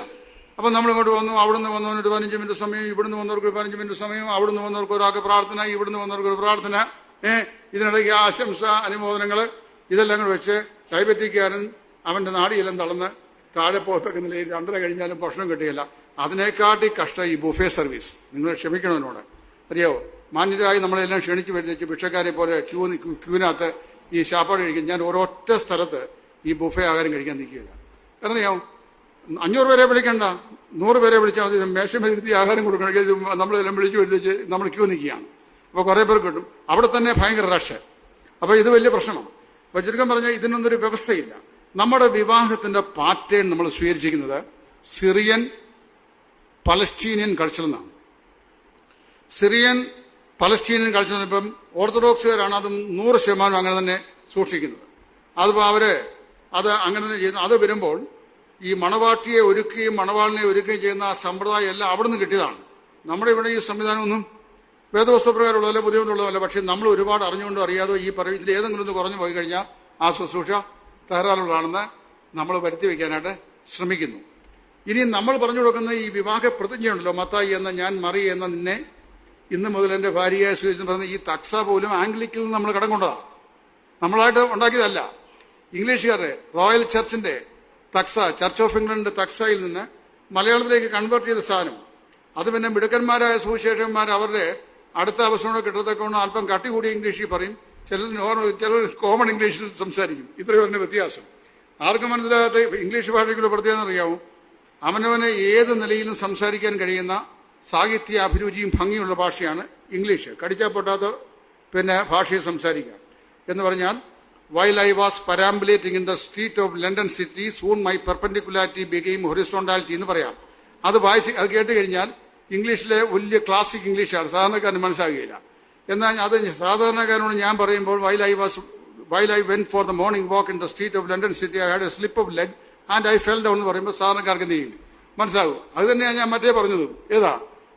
അപ്പം നമ്മൾ ഇങ്ങോട്ട് വന്നു, അവിടുന്ന് വന്നവന് ഒരു 15 മിനിറ്റ് സമയം, ഇവിടുന്ന് വന്നവർക്ക് 15 മിനിറ്റ് സമയം, അവിടുന്ന് വന്നവർക്ക് ഒരാൾക്ക് പ്രാർത്ഥന, ഇവിടുന്ന് വന്നവർക്ക് ഒരു പ്രാർത്ഥന, ഇതിനിടയ്ക്ക് ആശംസ, അനുമോദനങ്ങൾ, ഇതെല്ലാം കൂടെ വെച്ച് ഡയബറ്റിക്കാരൻ അവൻ്റെ നാടിയെല്ലാം തളർന്ന് താഴെ പോകത്തക്ക നിലയിൽ 2:30 കഴിഞ്ഞാലും ഭക്ഷണം കിട്ടുകയില്ല. അതിനെക്കാട്ടി കഷ്ടം ഈ ബുഫേ സർവീസ്. നിങ്ങൾ ക്ഷമിക്കണമെന്നോട് അറിയാവോ? മാന്യരായി നമ്മളെല്ലാം ക്ഷണിച്ച് വരുത്തിച്ച് ഭിക്ഷക്കാരെ പോലെ ക്യൂവിനകത്ത് ഈ ശാപ്പാട് കഴിക്കും. ഞാൻ ഒരൊറ്റ സ്ഥലത്ത് ഈ ബുഫേ ആഹാരം കഴിക്കാൻ നിൽക്കുകയില്ല. കാരണം അറിയാവും, 500 പേരെ വിളിക്കണ്ട, 100 പേരെ വിളിച്ചാൽ മതി. മേശം വരുത്തി ആഹാരം കൊടുക്കണം. നമ്മളെല്ലാം വിളിച്ച് വരുത്തിച്ച് നമ്മൾ ക്യൂ നിൽക്കുകയാണ്. അപ്പോൾ കുറേ പേർ കിട്ടും. അവിടെ തന്നെ ഭയങ്കര റഷ്. അപ്പോൾ ഇത് വലിയ പ്രശ്നമാണ്. അപ്പോൾ ചുരുക്കം പറഞ്ഞാൽ ഇതിനൊന്നൊരു വ്യവസ്ഥയില്ല. നമ്മുടെ വിവാഹത്തിൻ്റെ പാറ്റേൺ നമ്മൾ സ്വീകരിച്ചിരിക്കുന്നത് സിറിയൻ പലസ്തീനിയൻ കൾച്ചറിൽ നിന്നാണ്. സിറിയൻ പലസ്തീനിയൻ കൾച്ചർ ഇപ്പം ഓർത്തഡോക്സുകാരാണ് അതും 100% അങ്ങനെ തന്നെ സൂക്ഷിക്കുന്നത്. അതിപ്പോൾ അത് അങ്ങനെ തന്നെ ചെയ്യുന്നു. അത് വരുമ്പോൾ ഈ മണവാട്ടിയെ ഒരുക്കുകയും മണവാളിനെ ഒരുക്കുകയും ചെയ്യുന്ന ആ സമ്പ്രദായം എല്ലാം അവിടെ നിന്ന് കിട്ടിയതാണ്. നമ്മുടെ ഇവിടെ ഈ സംവിധാനമൊന്നും വേദപുസ്തകപ്രകാരമുള്ളതല്ല, പുതിയതുള്ളതല്ല. പക്ഷേ നമ്മൾ ഒരുപാട് അറിഞ്ഞുകൊണ്ടോ അറിയാതോ ഈ ഇതിൽ ഏതെങ്കിലും ഒന്ന് കുറഞ്ഞു പോയി കഴിഞ്ഞാൽ ആ ശുശ്രൂഷ തകരാറുള്ളതാണെന്ന് നമ്മൾ വരുത്തി വയ്ക്കാനായിട്ട് ശ്രമിക്കുന്നു. ഇനി നമ്മൾ പറഞ്ഞു കൊടുക്കുന്ന ഈ വിവാഹ പ്രതിജ്ഞയുണ്ടല്ലോ, മത്തായി എന്ന ഞാൻ, മറി എന്ന നിന്നെ ഇന്ന് മുതൽ എൻ്റെ ഭാര്യയെ സ്വീകരിച്ചു പറയുന്ന ഈ തക്സ പോലും ആംഗ്ലിക്കിൽ നിന്ന് നമ്മൾ കടം കൊണ്ടതാണ്. നമ്മളായിട്ട് ഉണ്ടാക്കിയതല്ല. ഇംഗ്ലീഷുകാരുടെ റോയൽ ചർച്ചിൻ്റെ തക്സ, ചർച്ച് ഓഫ് ഇംഗ്ലണ്ട് തക്സയിൽ നിന്ന് മലയാളത്തിലേക്ക് കൺവേർട്ട് ചെയ്ത സാധനം. അത് പിന്നെ മിടുക്കന്മാരായ സുവിശേഷന്മാർ അവരുടെ അടുത്ത അവസരങ്ങളെ കിട്ടത്തക്കൊണ്ട് അല്പം കട്ടി കൂടിയ ഇംഗ്ലീഷിൽ പറയും, ചിലർ കോമൺ ഇംഗ്ലീഷിൽ സംസാരിക്കും. ഇത്രയും തന്നെ വ്യത്യാസം. ആർക്കും മനസ്സിലാകാത്ത ഇംഗ്ലീഷ് ഭാഷയ്ക്കുള്ള പ്രത്യേകത അറിയാവും. അവനവനെ ഏത് നിലയിലും സംസാരിക്കാൻ കഴിയുന്ന സാഹിത്യ അഭിരുചിയും ഭംഗിയുള്ള ഭാഷയാണ് ഇംഗ്ലീഷ്. കടിച്ചാൽ പൊട്ടാത്ത പിന്നെ ഭാഷയെ സംസാരിക്കാം എന്ന് പറഞ്ഞാൽ while I was perambulating in the street of London city soon my perpendicularity became horizontality എന്ന് പറയാം. അത് കേട്ട് കഴിഞ്ഞാൽ ഇംഗ്ലീഷിലെ വലിയ ക്ലാസിക് ഇംഗ്ലീഷാണ്, സാധാരണക്കാരന് മനസ്സിലാകുകയില്ല. എന്നാൽ അത് സാധാരണക്കാരനോട് ഞാൻ പറയുമ്പോൾ while I went for the morning walk in the street of London city I had a slip of leg and I fell down എന്ന് പറയുമ്പോൾ സാധാരണക്കാർക്ക് എന്ത് ചെയ്യും? മനസ്സിലാകും. അത് തന്നെയാണ് ഞാൻ മറ്റേ പറഞ്ഞതും. ഏതാ?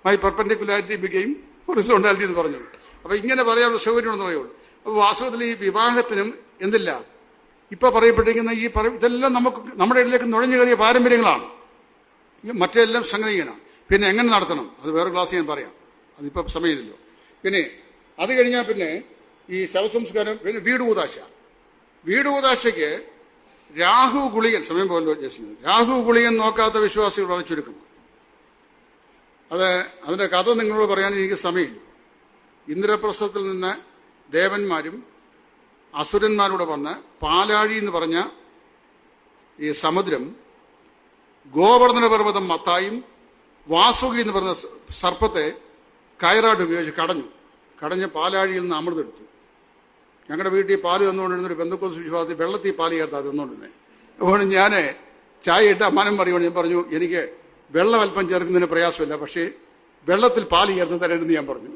മൈ പെർപെൻഡിക്കുലാരിറ്റി ബിക്കെയിം ഹൊറിസോണ്ടാലിറ്റി എന്ന് പറഞ്ഞത്. അപ്പോൾ ഇങ്ങനെ പറയാനുള്ള സൗകര്യമുണ്ടെന്ന് പറയുള്ളൂ. അപ്പോൾ വാസ്തവത്തിൽ ഈ വിവാഹത്തിനും എന്തില്ല, ഇപ്പം പറയപ്പെട്ടിരിക്കുന്ന ഇതെല്ലാം നമുക്ക് നമ്മുടെ ഇടയിലേക്ക് നുഴഞ്ഞു കയറിയ പാരമ്പര്യങ്ങളാണ്. മറ്റെല്ലാം സംഗതിയാണ്. പിന്നെ എങ്ങനെ നടത്തണം അത് വേറെ ക്ലാസ് ഞാൻ പറയാം, അതിപ്പോൾ സമയമില്ലല്ലോ. പിന്നെ അത് കഴിഞ്ഞാൽ പിന്നെ ഈ ശവസംസ്കാരം, പിന്നെ വീട് കൂതാശയ്ക്ക് രാഹു ഗുളികൻ, സമയം പോലല്ലോ ഉദ്ദേശിക്കുന്നത്, രാഹു ഗുളികൻ നോക്കാത്ത വിശ്വാസികളാണ് ചുരുക്കം. അതിൻ്റെ കഥ നിങ്ങളോട് പറയാൻ എനിക്ക് സമയമില്ല. ഇന്ദ്രപ്രസ്ഥത്തിൽ നിന്ന് ദേവന്മാരും അസുരന്മാരോട് വന്ന് പാലാഴി എന്ന് പറഞ്ഞ ഈ സമുദ്രം ഗോവർദ്ധന പർവ്വതം മത്തായും വാസുകി എന്ന് പറഞ്ഞ സർപ്പത്തെ കയറായിട്ട് ഉപയോഗിച്ച് കടഞ്ഞ് പാലാഴിയിൽ നിന്ന് അമൃതെടുത്തു. ഞങ്ങളുടെ വീട്ടിൽ പാല് തന്നുകൊണ്ടിരുന്നൊരു പെന്തക്കോസ്ത് വിശ്വാസി വെള്ളത്തിൽ പാല് ചേർത്താൽ തന്നുകൊണ്ടിരുന്നത്. അപ്പോൾ ഞാൻ ചായ ഇട്ട് അമ്മാനം പറയുമ്പോൾ ഞാൻ പറഞ്ഞു, എനിക്ക് വെള്ളം അല്പം ചേർക്കുന്നതിന് പ്രയാസമില്ല, പക്ഷേ വെള്ളത്തിൽ പാല് ചേർത്ത് തരരുതെന്ന് ഞാൻ പറഞ്ഞു.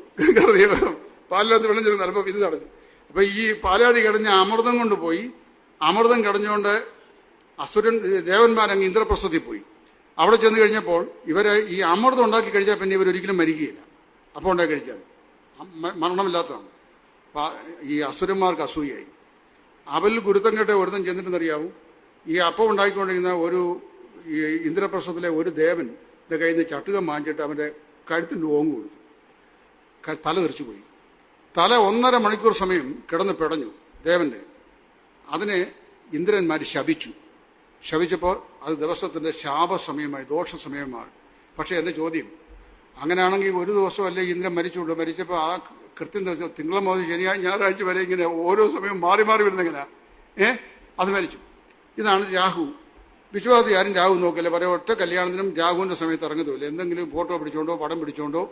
പാലിനകത്ത് വെള്ളം ചേർന്ന് അല്പം ഇത് തടഞ്ഞു. അപ്പോൾ ഈ പാലാഴി കടഞ്ഞ അമൃതം കൊണ്ടുപോയി, അമൃതം കടഞ്ഞുകൊണ്ട് ദേവന്മാരങ്ങ് ഇന്ദ്രപ്രസ്ഥത്തിൽ പോയി. അവിടെ ചെന്ന് കഴിഞ്ഞപ്പോൾ ഇവരെ ഈ അമൃതം ഉണ്ടാക്കി കഴിച്ചാൽ പിന്നെ ഇവരൊരിക്കലും മരിക്കുകയില്ല. അപ്പം ഉണ്ടാക്കി കഴിച്ചാൽ മരണമില്ലാത്തതാണ്. ഈ അസുരന്മാർക്ക് അസൂയായി. അവൽ ഗുരുത്തം കേട്ട ഒരുത്തം ചെന്നിട്ടെന്നറിയാവും, ഈ അപ്പം ഉണ്ടാക്കിക്കൊണ്ടിരിക്കുന്ന ഈ ഇന്ദ്രപ്രസ്ഥത്തിലെ ഒരു ദേവൻ്റെ കയ്യിൽ നിന്ന് ചട്ടുകം വാങ്ങിച്ചിട്ട് അവൻ്റെ കഴുത്തിൻ്റെ ഓങ്ങ് കൊടുത്തു. തല തെറിച്ചു പോയി. തല 1.5 മണിക്കൂർ സമയം കിടന്ന് പിടഞ്ഞു ദേവൻ്റെ. അതിനെ ഇന്ദ്രന്മാർ ശപിച്ചപ്പോൾ അത് ദിവസത്തിൻ്റെ ശാപസമയമായി, ദോഷസമയമായി. പക്ഷേ എൻ്റെ ചോദ്യം, അങ്ങനെയാണെങ്കിൽ ഒരു ദിവസമല്ലേ ഇന്ദ്രൻ മരിച്ചുള്ളൂ. മരിച്ചപ്പോൾ ആ കൃത്യം ദിവസം തിങ്കൾ മുതൽ ശനിയാഴ്ച ഞായറാഴ്ച വരെ ഇങ്ങനെ ഓരോ സമയവും മാറി വരുന്നെങ്ങനെയാ അത് മരിച്ചു. ഇതാണ് രാഹു. വിശ്വാസി ആരും രാഹു നോക്കില്ല. പറയാം, ഒറ്റ കല്യാണത്തിനും രാഹുവിൻ്റെ സമയത്ത് ഇറങ്ങുന്നില്ല. എന്തെങ്കിലും ഫോട്ടോ പിടിച്ചുകൊണ്ടോ പടം പിടിച്ചുകൊണ്ടോ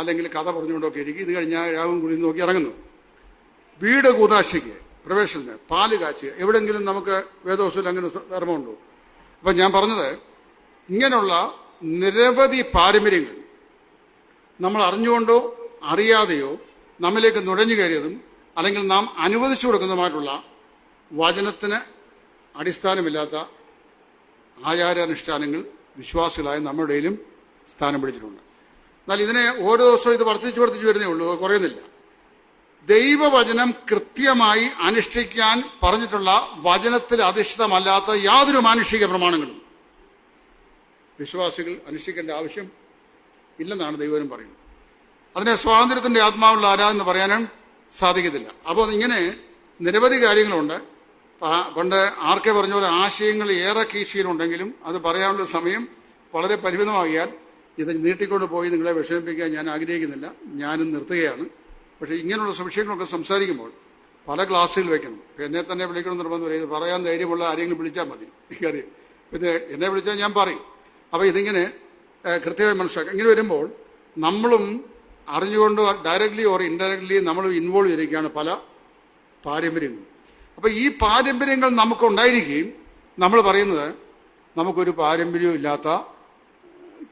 അല്ലെങ്കിൽ കഥ പറഞ്ഞുകൊണ്ടോ ഒക്കെ ഇരിക്കും. ഇത് കഴിഞ്ഞാൽ രാഹുവും കൂടി നോക്കി ഇറങ്ങുന്നു. വീട് കൂതാശയ്ക്ക് പ്രവേശനത്തിന് പാല് കാച്ചുക, എവിടെയെങ്കിലും നമുക്ക് വേദോസത്തിൽ അങ്ങനെ ധർമ്മമുണ്ടോ? അപ്പം ഞാൻ പറഞ്ഞത്, ഇങ്ങനെയുള്ള നിരവധി പാരമ്പര്യങ്ങൾ നമ്മൾ അറിഞ്ഞുകൊണ്ടോ അറിയാതെയോ നമ്മിലേക്ക് നുഴഞ്ഞു കയറിയതും അല്ലെങ്കിൽ നാം അനുവദിച്ചു കൊടുക്കുന്നതുമായിട്ടുള്ള വചനത്തിന് അടിസ്ഥാനമില്ലാത്ത ആചാരാനുഷ്ഠാനങ്ങൾ വിശ്വാസികളായ നമ്മുടെ ഇടയിലും സ്ഥാനം പിടിച്ചിട്ടുണ്ട്. എന്നാൽ ഇതിനെ ഓരോ ദിവസവും ഇത് വർദ്ധിച്ചു വരുന്നേ ഉള്ളൂ, കുറയുന്നില്ല. ദൈവവചനം കൃത്യമായി അനുഷ്ഠിക്കാൻ പറഞ്ഞിട്ടുള്ള വചനത്തിൽ അധിഷ്ഠിതമല്ലാത്ത യാതൊരു മാനുഷിക പ്രമാണങ്ങളും വിശ്വാസികൾ അനുഷ്ഠിക്കേണ്ട ആവശ്യം ഇല്ലെന്നാണ് ദൈവം പറയുന്നത്. അതിനെ സ്വാതന്ത്ര്യത്തിൻ്റെ ആത്മാവുള്ള ആരാധന പറയാനും സാധിക്കത്തില്ല. അപ്പോൾ ഇങ്ങനെ നിരവധി കാര്യങ്ങളുണ്ട്. പണ്ട് ആർക്കെ പറഞ്ഞ പോലെ ആശയങ്ങൾ ഏറെ കീശയിലുണ്ടെങ്കിലും അത് പറയാനുള്ള സമയം വളരെ പരിമിതമാകിയാൽ ഇത് നീട്ടിക്കൊണ്ട് പോയി നിങ്ങളെ വിഷമിപ്പിക്കാൻ ഞാൻ ആഗ്രഹിക്കുന്നില്ല. ഞാനും നിർത്തുകയാണ്. പക്ഷേ ഇങ്ങനെയുള്ള വിഷയങ്ങളൊക്കെ സംസാരിക്കുമ്പോൾ പല ക്ലാസ്സുകൾ വയ്ക്കണം. എന്നെ തന്നെ വിളിക്കണം നിർബന്ധമില്ല. ഇത് പറയാൻ ധൈര്യമുള്ള ആരെങ്കിലും വിളിച്ചാൽ മതി. എനിക്കറിയാം. പിന്നെ എന്നെ വിളിച്ചാൽ ഞാൻ പറയും. അപ്പോൾ ഇതിങ്ങനെ കൃത്യമായി മനസ്സിലാക്കാം. ഇങ്ങനെ വരുമ്പോൾ നമ്മളും അറിഞ്ഞുകൊണ്ടോ ഡയറക്റ്റ്ലി ഓർ ഇൻഡയറക്റ്റ്ലി നമ്മൾ ഇൻവോൾവ് ചെയ്തിരിക്കുകയാണ് പല പാരമ്പര്യങ്ങളും. അപ്പോൾ ഈ പാരമ്പര്യങ്ങൾ നമുക്കുണ്ടായിരിക്കുകയും നമ്മൾ പറയുന്നത് നമുക്കൊരു പാരമ്പര്യവും ഇല്ലാത്ത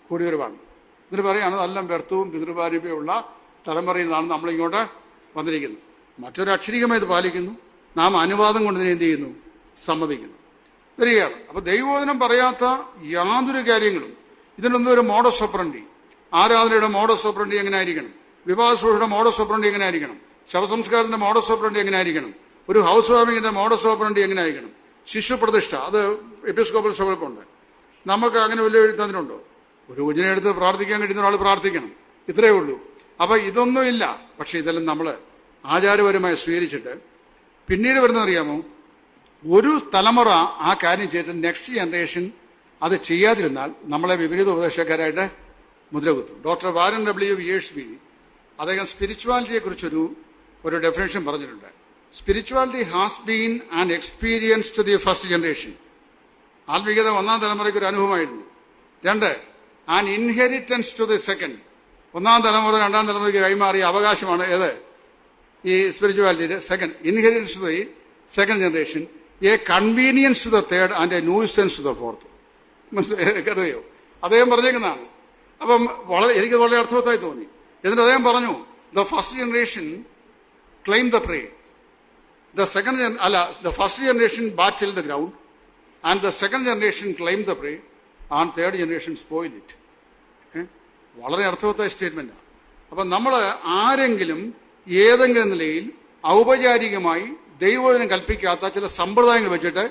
കുടിവരവാണ്. എന്നിട്ട് പറയുകയാണ് നല്ല വ്യർത്ഥവും പിതൃപാരമ്പര്യമുള്ള തലമുറയിൽ നിന്നാണ് നമ്മളിങ്ങോട്ട് വന്നിരിക്കുന്നത്. മറ്റൊരു അക്ഷരികമായി ഇത് പാലിക്കുന്നു. നാം അനുവാദം കൊണ്ട് ഇതിനെ എന്ത് ചെയ്യുന്നു? സമ്മതിക്കുന്നു. വരികയാണ്. അപ്പോൾ ദൈവവചനം പറയാത്ത യാതൊരു കാര്യങ്ങളും ഇതിനൊന്നും ഒരു മോഡസ് ഓപ്പറണ്ടി, ആരാധനയുടെ മോഡസ് ഓപ്പറണ്ടി എങ്ങനെ ആയിരിക്കണം, വിവാഹശുശ്രൂഷയുടെ മോഡസ് ഓപ്പറണ്ടി എങ്ങനെ ആയിരിക്കണം, ശവസംസ്കാരത്തിൻ്റെ മോഡസ് ഓപ്പറണ്ടി എങ്ങനെ ആയിരിക്കണം, ഒരു ഹൗസ് വാമിങ്ങിൻ്റെ മോഡസ് ഓപ്പറണ്ടി എങ്ങനെ ആയിരിക്കണം, ശിശു പ്രതിഷ്ഠ, അത് എപ്പിസ്കോപ്പൽ സഭകൾക്കുണ്ട്. നമുക്ക് അങ്ങനെ വലിയ എഴുതുന്നതിനുണ്ടോ? ഒരു കുഞ്ഞിനെ എടുത്ത് പ്രാർത്ഥിക്കാൻ കഴിയുന്ന ഒരാൾ പ്രാർത്ഥിക്കണം, ഇത്രയേ ഉള്ളൂ. അപ്പോൾ ഇതൊന്നുമില്ല. പക്ഷേ ഇതെല്ലാം നമ്മൾ ആചാരപരമായി സ്വീകരിച്ചിട്ട് പിന്നീട് വരുന്നതറിയാമോ, ഒരു തലമുറ ആ കാര്യം ചെയ്തിട്ട് നെക്സ്റ്റ് ജനറേഷൻ അത് ചെയ്യാതിരുന്നാൽ നമ്മളെ വിപരീത ഉപദേശക്കാരായിട്ട് മുദ്രകുത്തും. ഡോക്ടർ വാരൻ ഡബ്ല്യു യേഴ്സ്ബി അദ്ദേഹം സ്പിരിച്വാലിറ്റിയെക്കുറിച്ചൊരു ഡെഫിനേഷൻ പറഞ്ഞിട്ടുണ്ട്. Spirituality has been an experience to the first generation. ആത്മീയത ഒന്നാം തലമുറയ്ക്ക് ഒരു അനുഭവമായിരുന്നു. 2, an inheritance to the second. ഒന്നാം തലമുറ രണ്ടാം തലമുറയ്ക്ക് കൈമാറിയ അവകാശമാണ് ഏത്? ഈ സ്പിരിച്വാലിറ്റിയുടെ second. Inheritance to the second generation, a convenience to the third and a nuisance to the fourth. കരുതയോ? അദ്ദേഹം പറഞ്ഞേക്കുന്നതാണ്. അപ്പം എനിക്ക് വളരെ അർത്ഥവത്തായി തോന്നി. എന്നിട്ട് അദ്ദേഹം പറഞ്ഞു, the first generation claim the pray, the first generation battled the ground and the second generation claimed the prey and third generation spoiled it. വളരെ അർത്ഥവത്തായ സ്റ്റേറ്റ്മെൻറ്റാണ്. അപ്പം നമ്മൾ ആരെങ്കിലും ഏതെങ്കിലും നിലയിൽ ഔപചാരികമായി ദൈവവചനം കൽപ്പിക്കാത്ത ചില സമ്പ്രദായങ്ങൾ വെച്ചിട്ട്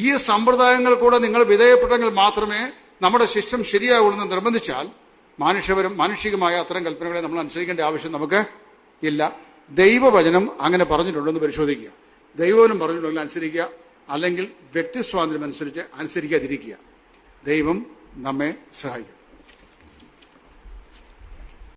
ഈ സമ്പ്രദായങ്ങൾ കൂടെ നിങ്ങൾ വിധേയപ്പെട്ടെങ്കിൽ മാത്രമേ നമ്മുടെ സിസ്റ്റം ശരിയാവുള്ളൂ എന്ന് നിർബന്ധിച്ചാൽ മാനുഷികമായ അത്തരം കൽപ്പനകളെ നമ്മൾ അനുസരിക്കേണ്ട ആവശ്യം നമുക്ക് ഇല്ല. ദൈവവചനം അങ്ങനെ പറഞ്ഞിട്ടുണ്ടെന്ന് പരിശോധിക്കുക. ദൈവവചനം പറഞ്ഞിട്ടുണ്ടെങ്കിൽ അനുസരിക്കുക, അല്ലെങ്കിൽ വ്യക്തി സ്വാതന്ത്ര്യം അനുസരിച്ച് അനുസരിക്കാതിരിക്കുക. ദൈവം നമ്മെ സഹായിക്കും.